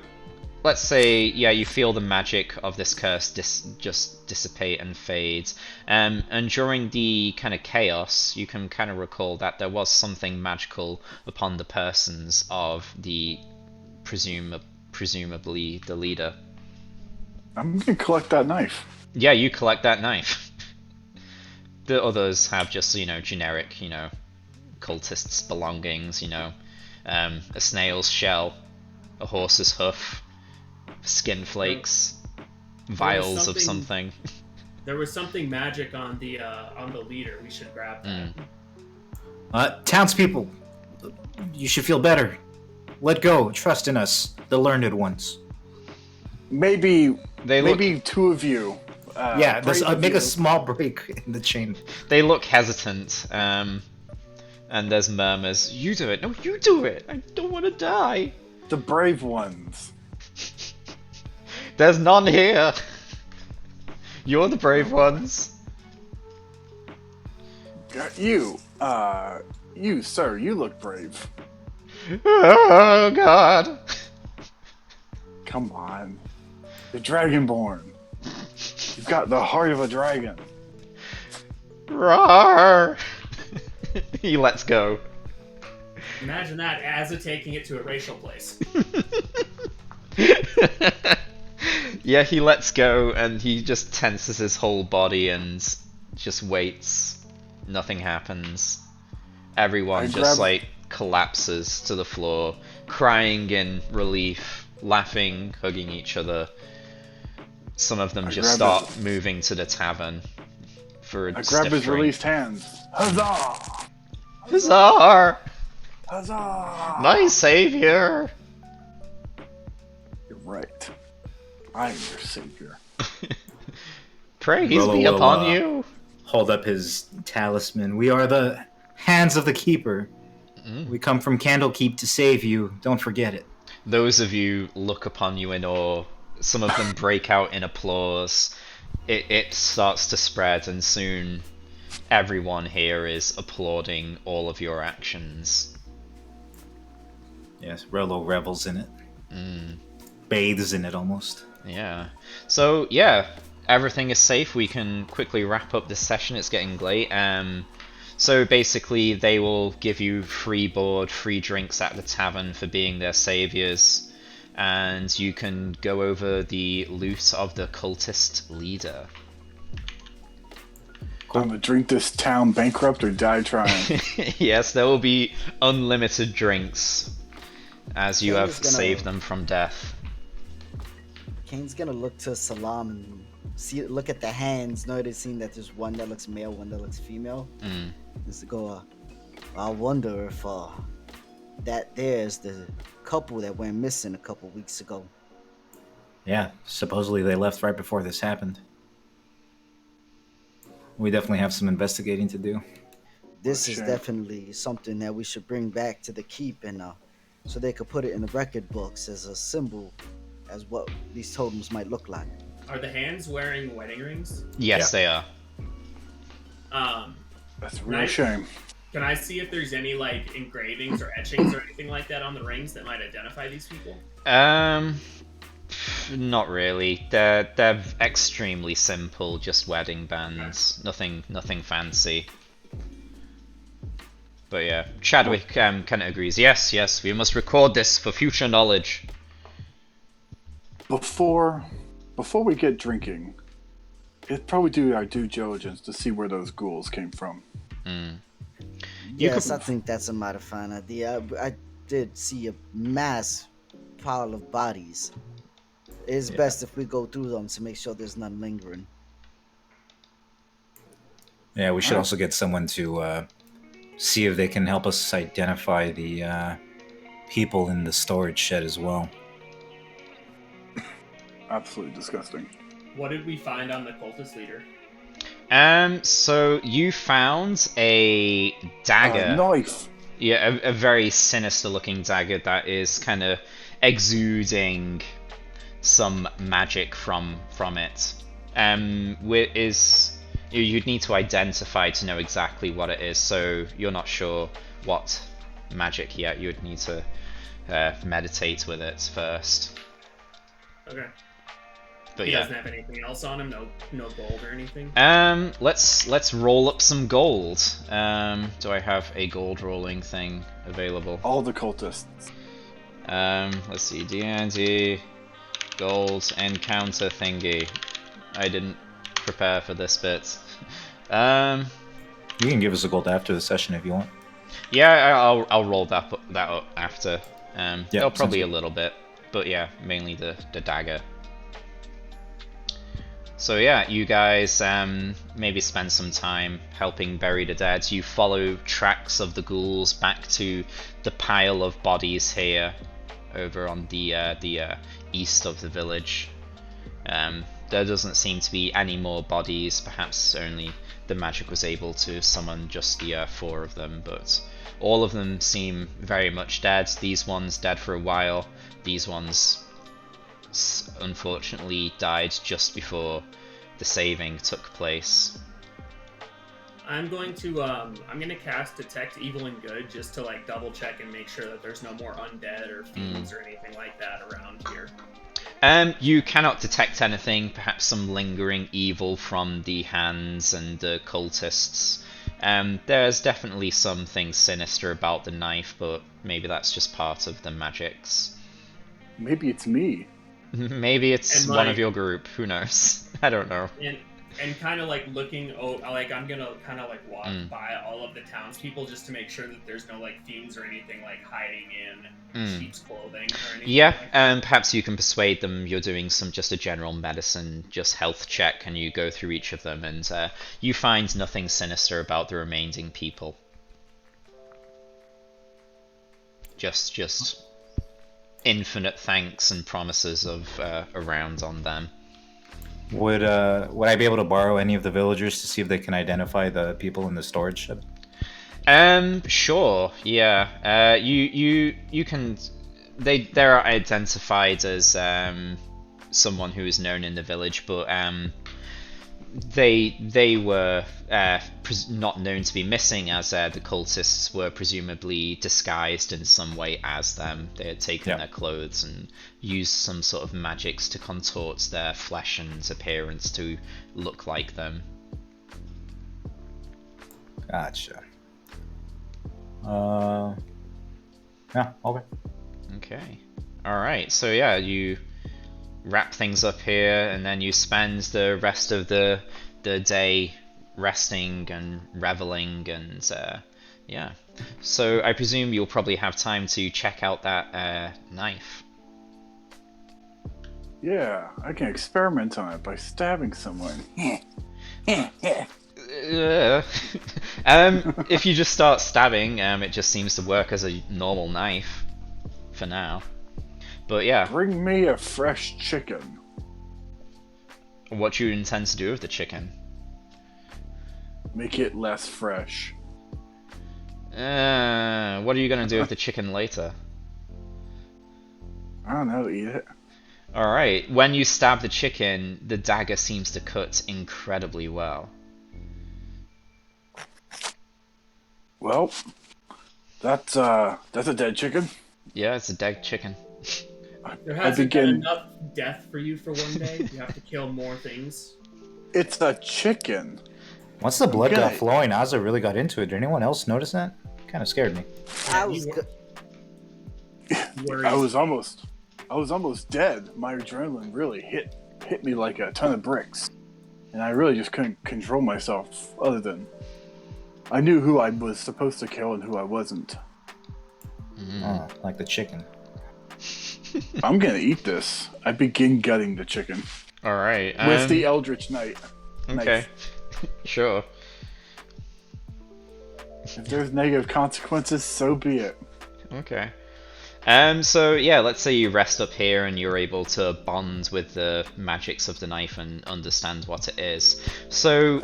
let's say, yeah, you feel the magic of this curse just dissipate and fade. And during the kind of chaos, you can kind of recall that there was something magical upon the persons of the presumably the leader. I'm gonna collect that knife. Yeah, you collect that knife. The others have just, generic, cultists' belongings, a snail's shell, a horse's hoof, skin flakes, vials of something. There was something magic on the leader. We should grab that. Townspeople, you should feel better. Let go. Trust in us, the learned ones. Maybe Look, 2 of you. Yeah, brave make you. a small break in the chain. they look hesitant, and there's murmurs. You do it. No, you do it. I don't want to die. The brave ones. There's none here. You're the brave ones. You, sir, you look brave. Oh God. Come on. The Dragonborn. You've got the heart of a dragon. Roar. He lets go. Imagine that as taking it to a racial place. Yeah, he lets go and he just tenses his whole body and just waits. Nothing happens. Everyone I just grab- like collapses to the floor, crying in relief, laughing, hugging each other. Some of them I just grab start moving to the tavern for a I grab stiff his drink. released hands. Huzzah! Huzzah! Huzzah! My savior! You're right. I'm your savior. Praise Rolo be will, upon you! Hold up his talisman. We are the hands of the keeper. We come from Candlekeep to save you. Don't forget it. Those of you look upon you in awe. Some of them break out in applause. It starts to spread, and soon everyone here is applauding all of your actions. Yes, Rolo revels in it. Bathes in it almost. Yeah. So, yeah, everything is safe. We can quickly wrap up this session. It's getting late. So basically, they will give you free board, free drinks at the tavern for being their saviors, and you can go over the loot of the cultist leader. I'm gonna drink this town bankrupt or die trying. Yes, there will be unlimited drinks, as you Kane have is gonna- saved them from death. Kane's gonna look to Salam and look at the hands, noticing that there's one that looks male, one that looks female. Just to go, I wonder if that there's the couple that went missing a couple weeks ago. Yeah, supposedly they left right before this happened. We definitely have some investigating to do. This Oh, is shit. definitely something that we should bring back to the keep, and so they could put it in the record books as a symbol, as what these totems might look like. Are the hands wearing wedding rings? Yes, Yeah. they are. That's a real Nice. shame. Can I see if there's any like engravings or etchings or anything like that on the rings that might identify these people? Not really. They're extremely simple, just wedding bands. Nothing fancy. But yeah, Chadwick kind of agrees. Yes, we must record this for future knowledge. Before we get drinking, it'd probably do our due diligence to see where those ghouls came from. Yes, I think that's a mighty fine idea. I did see a mass pile of bodies. It's best if we go through them to make sure there's none lingering. Yeah, we should also get someone to see if they can help us identify the people in the storage shed as well. Absolutely disgusting. What did we find on the cultist leader? So you found a dagger. Knife. Yeah, a very sinister looking dagger that is kind of exuding some magic from it. You'd need to identify to know exactly what it is, so you're not sure what magic yet. You would need to meditate with it first. Okay. But He yeah. doesn't have anything else on him. No gold or anything. Let's roll up some gold. Do I have a gold rolling thing available? All the cultists. Let's see, D&D gold encounter thingy. I didn't prepare for this bit. You can give us a gold after the session if you want. Yeah, I'll roll that up after. It'll sounds probably good. a little bit, but yeah, mainly the dagger. So yeah, you guys maybe spend some time helping bury the dead. You follow tracks of the ghouls back to the pile of bodies here, over on the east of the village. There doesn't seem to be any more bodies. Perhaps only the magic was able to summon just the 4 of them, but all of them seem very much dead. These ones dead for a while. These ones unfortunately died just before the saving took place. I'm going to cast Detect Evil and Good just to like double check and make sure that there's no more undead or fiends or anything like that around here. You cannot detect anything, perhaps some lingering evil from the hands and the cultists. There's definitely something sinister about the knife, but maybe that's just part of the magics. Maybe it's me. Maybe it's And one my- of your group, who knows? I don't know. and kind of like looking. Oh, like I'm gonna kind of like walk Mm. by all of the townspeople just to make sure that there's no like fiends or anything like hiding in Mm. sheep's clothing or anything. Yeah, like that. perhaps you can persuade them you're doing just a general medicine, just health check, and you go through each of them, and you find nothing sinister about the remaining people. Just infinite thanks and promises of around on them. Would I be able to borrow any of the villagers to see if they can identify the people in the storage shed? Sure, yeah. You can. They're identified as someone who is known in the village, but they were not known to be missing, as the cultists were presumably disguised in some way as them. They had taken their clothes and used some sort of magics to contort their flesh and appearance to look like them. Gotcha. Yeah, okay. Okay. Alright, so yeah, you wrap things up here, and then you spend the rest of the day resting and reveling, and yeah. So I presume you'll probably have time to check out that knife. Yeah, I can experiment on it by stabbing someone. If you just start stabbing, it just seems to work as a normal knife for now. But yeah. Bring me a fresh chicken. What you intend to do with the chicken? Make it less fresh. What are you gonna do with the chicken later? I don't know, eat it. Alright, when you stab the chicken, the dagger seems to cut incredibly well. Well, that's a dead chicken. Yeah, it's a dead chicken. There hasn't been enough death for you for one day. You have to kill more things. It's a chicken. Once the blood got flowing, Ozzy really got into it. Did anyone else notice that? Kind of scared me. I was I was almost dead. My adrenaline really hit me like a ton of bricks, and I really just couldn't control myself. Other than I knew who I was supposed to kill and who I wasn't. Oh, like the chicken. I'm gonna eat this. I begin gutting the chicken. Alright. With the Eldritch Knight. Okay. Sure. If there's negative consequences, so be it. Okay. So yeah, let's say you rest up here and you're able to bond with the magics of the knife and understand what it is. So,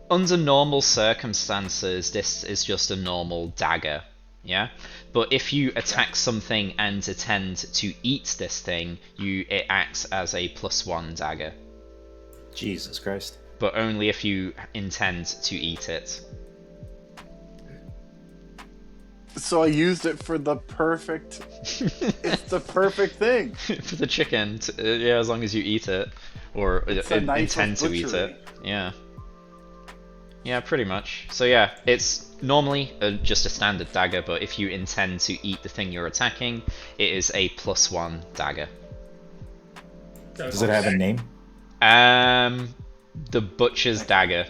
under normal circumstances, this is just a normal dagger, yeah? But if you attack something and intend to eat this thing, it acts as a +1 dagger. Jesus Christ. But only if you intend to eat it. So I used it for the perfect... it's the perfect thing. For the chicken, yeah, as long as you eat it. Or intend to eat it. Yeah. Yeah, pretty much. So yeah, it's normally just a standard dagger, but if you intend to eat the thing you're attacking, it is a +1 dagger. Does it have a name? The Butcher's Dagger.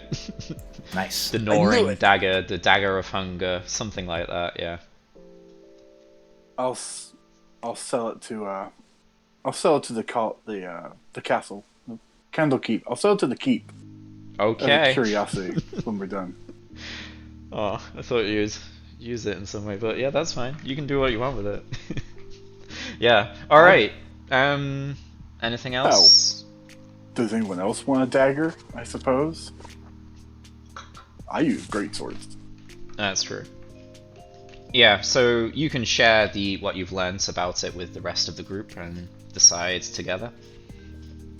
Nice. The Gnawing Dagger, the Dagger of Hunger, something like that, yeah. I'll sell it to the castle, Candlekeep. I'll sell it to the keep. Okay. Out of curiosity when we're done. Oh, I thought you'd use it in some way, but yeah, that's fine. You can do what you want with it. Yeah. All right. Anything else? Does anyone else want a dagger? I suppose. I use great swords. That's true. Yeah, so you can share what you've learned about it with the rest of the group and decide together.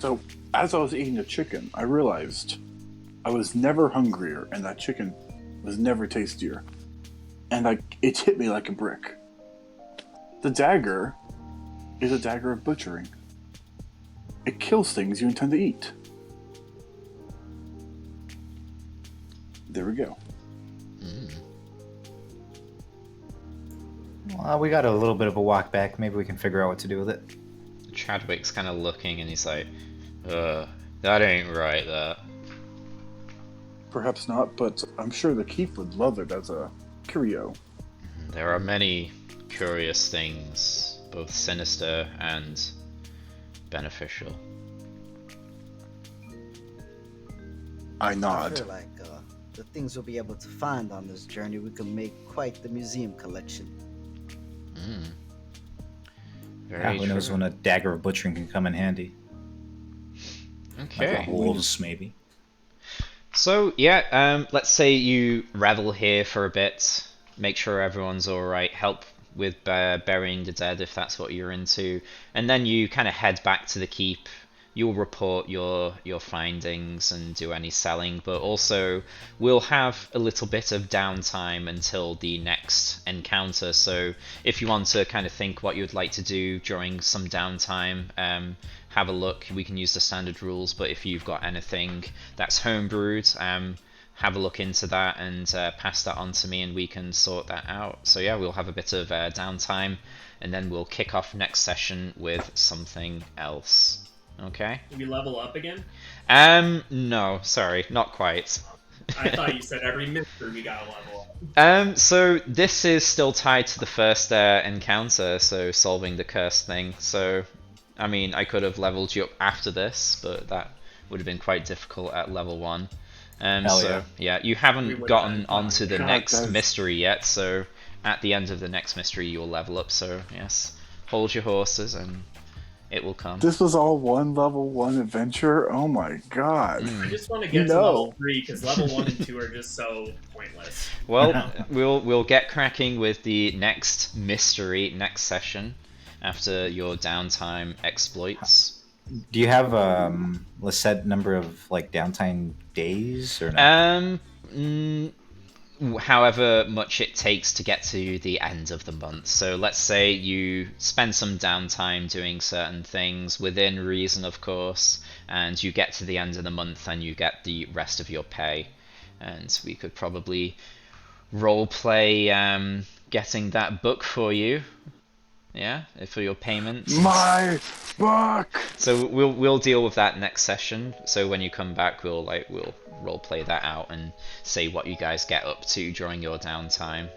So, as I was eating the chicken, I realized I was never hungrier, and that chicken was never tastier. And it hit me like a brick. The dagger is a dagger of butchering. It kills things you intend to eat. There we go. Well, we got a little bit of a walk back. Maybe we can figure out what to do with it. Chadwick's kind of looking and he's like, that ain't right, that. Perhaps not, but I'm sure the keep would love it as a curio. There are many curious things, both sinister and beneficial. I I nod. feel like the things we'll be able to find on this journey, we can make quite the museum collection. Mm. Yeah, Very who knows true. when a dagger of butchering can come in handy? Like Okay. a wolves, maybe. So yeah, let's say you revel here for a bit, make sure everyone's all right, help with burying the dead if that's what you're into, and then you kind of head back to the keep. You'll report your findings and do any selling, but also we'll have a little bit of downtime until the next encounter. So if you want to kind of think what you'd like to do during some downtime, have a look. We can use the standard rules, but if you've got anything that's homebrewed, have a look into that and pass that on to me, and we can sort that out. So yeah, we'll have a bit of downtime, and then we'll kick off next session with something else. Okay. Did we level up again? No, sorry, not quite. I thought you said every mystery we got a level up. So this is still tied to the first encounter, so solving the curse thing. So, I mean, I could have leveled you up after this, but that would have been quite difficult at level 1. Hell So, yeah, you haven't would've gotten been onto the fine. next God, that's- mystery yet, so at the end of the next mystery you'll level up, so yes, hold your horses and it will come. This was all one level 1 adventure? Oh my god. I just want to get to No. level 3 because level 1 and 2 are just so pointless. Well, we'll get cracking with the next mystery next session after your downtime exploits. Do you have a set number of like downtime days or no? However much it takes to get to the end of the month. So let's say you spend some downtime doing certain things within reason, of course, and you get to the end of the month and you get the rest of your pay. And we could probably roleplay getting that book for you. Yeah, for your payments. My book! So we'll deal with that next session. So when you come back, we'll roleplay that out and say what you guys get up to during your downtime.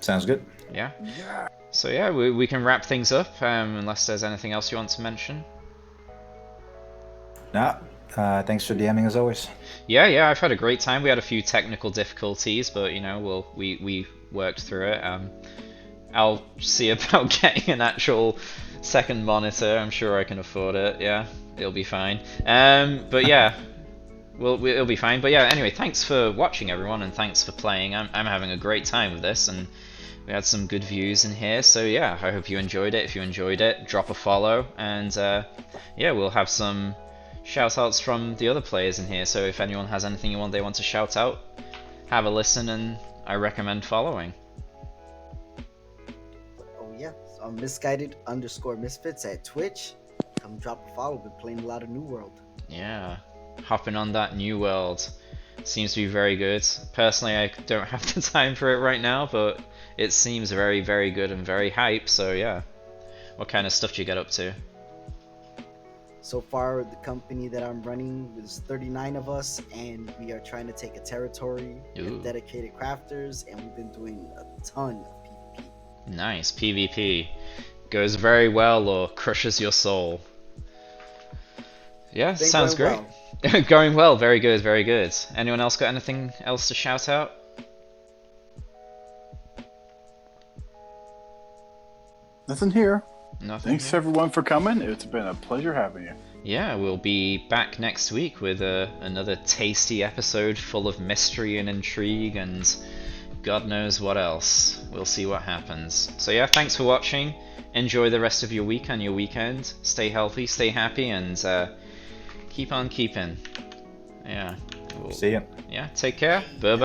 Sounds good. Yeah. Yeah. So yeah, we can wrap things up. Unless there's anything else you want to mention. Nah. Thanks for DMing as always. Yeah, I've had a great time. We had a few technical difficulties, but you know, we worked through it. I'll see about getting an actual second monitor. I'm sure I can afford it. Yeah, it'll be fine. But yeah, it'll be fine. But yeah, anyway, thanks for watching, everyone, and thanks for playing. I'm having a great time with this, and we had some good views in here. So yeah, I hope you enjoyed it. If you enjoyed it, drop a follow, and yeah, we'll have some shout outs from the other players in here. So if anyone has anything they want to shout out, have a listen, and I recommend following. Oh yeah, so misguided_misfits at Twitch. Come drop a follow. We're playing a lot of New World. Yeah, hopping on that new world seems to be very good. Personally, I don't have the time for it right now, but it seems very, very good and very hype. So yeah, what kind of stuff do you get up to? So far, the company that I'm running is 39 of us, and we are trying to take a territory Ooh. with dedicated crafters, and we've been doing a ton of PvP. Nice, PvP. Goes very well or crushes your soul. Yeah, Been sounds going great. Going well, very good, very good. Anyone else got anything else to shout out? Nothing here. Nothing. Thanks here? everyone for coming. It's been a pleasure having you. Yeah, we'll be back next week with another tasty episode full of mystery and intrigue and God knows what else. We'll see what happens. So yeah, thanks for watching. Enjoy the rest of your week and your weekend. Stay healthy, stay happy, and keep on keeping. Yeah. See ya. Yeah, take care. Bye-bye.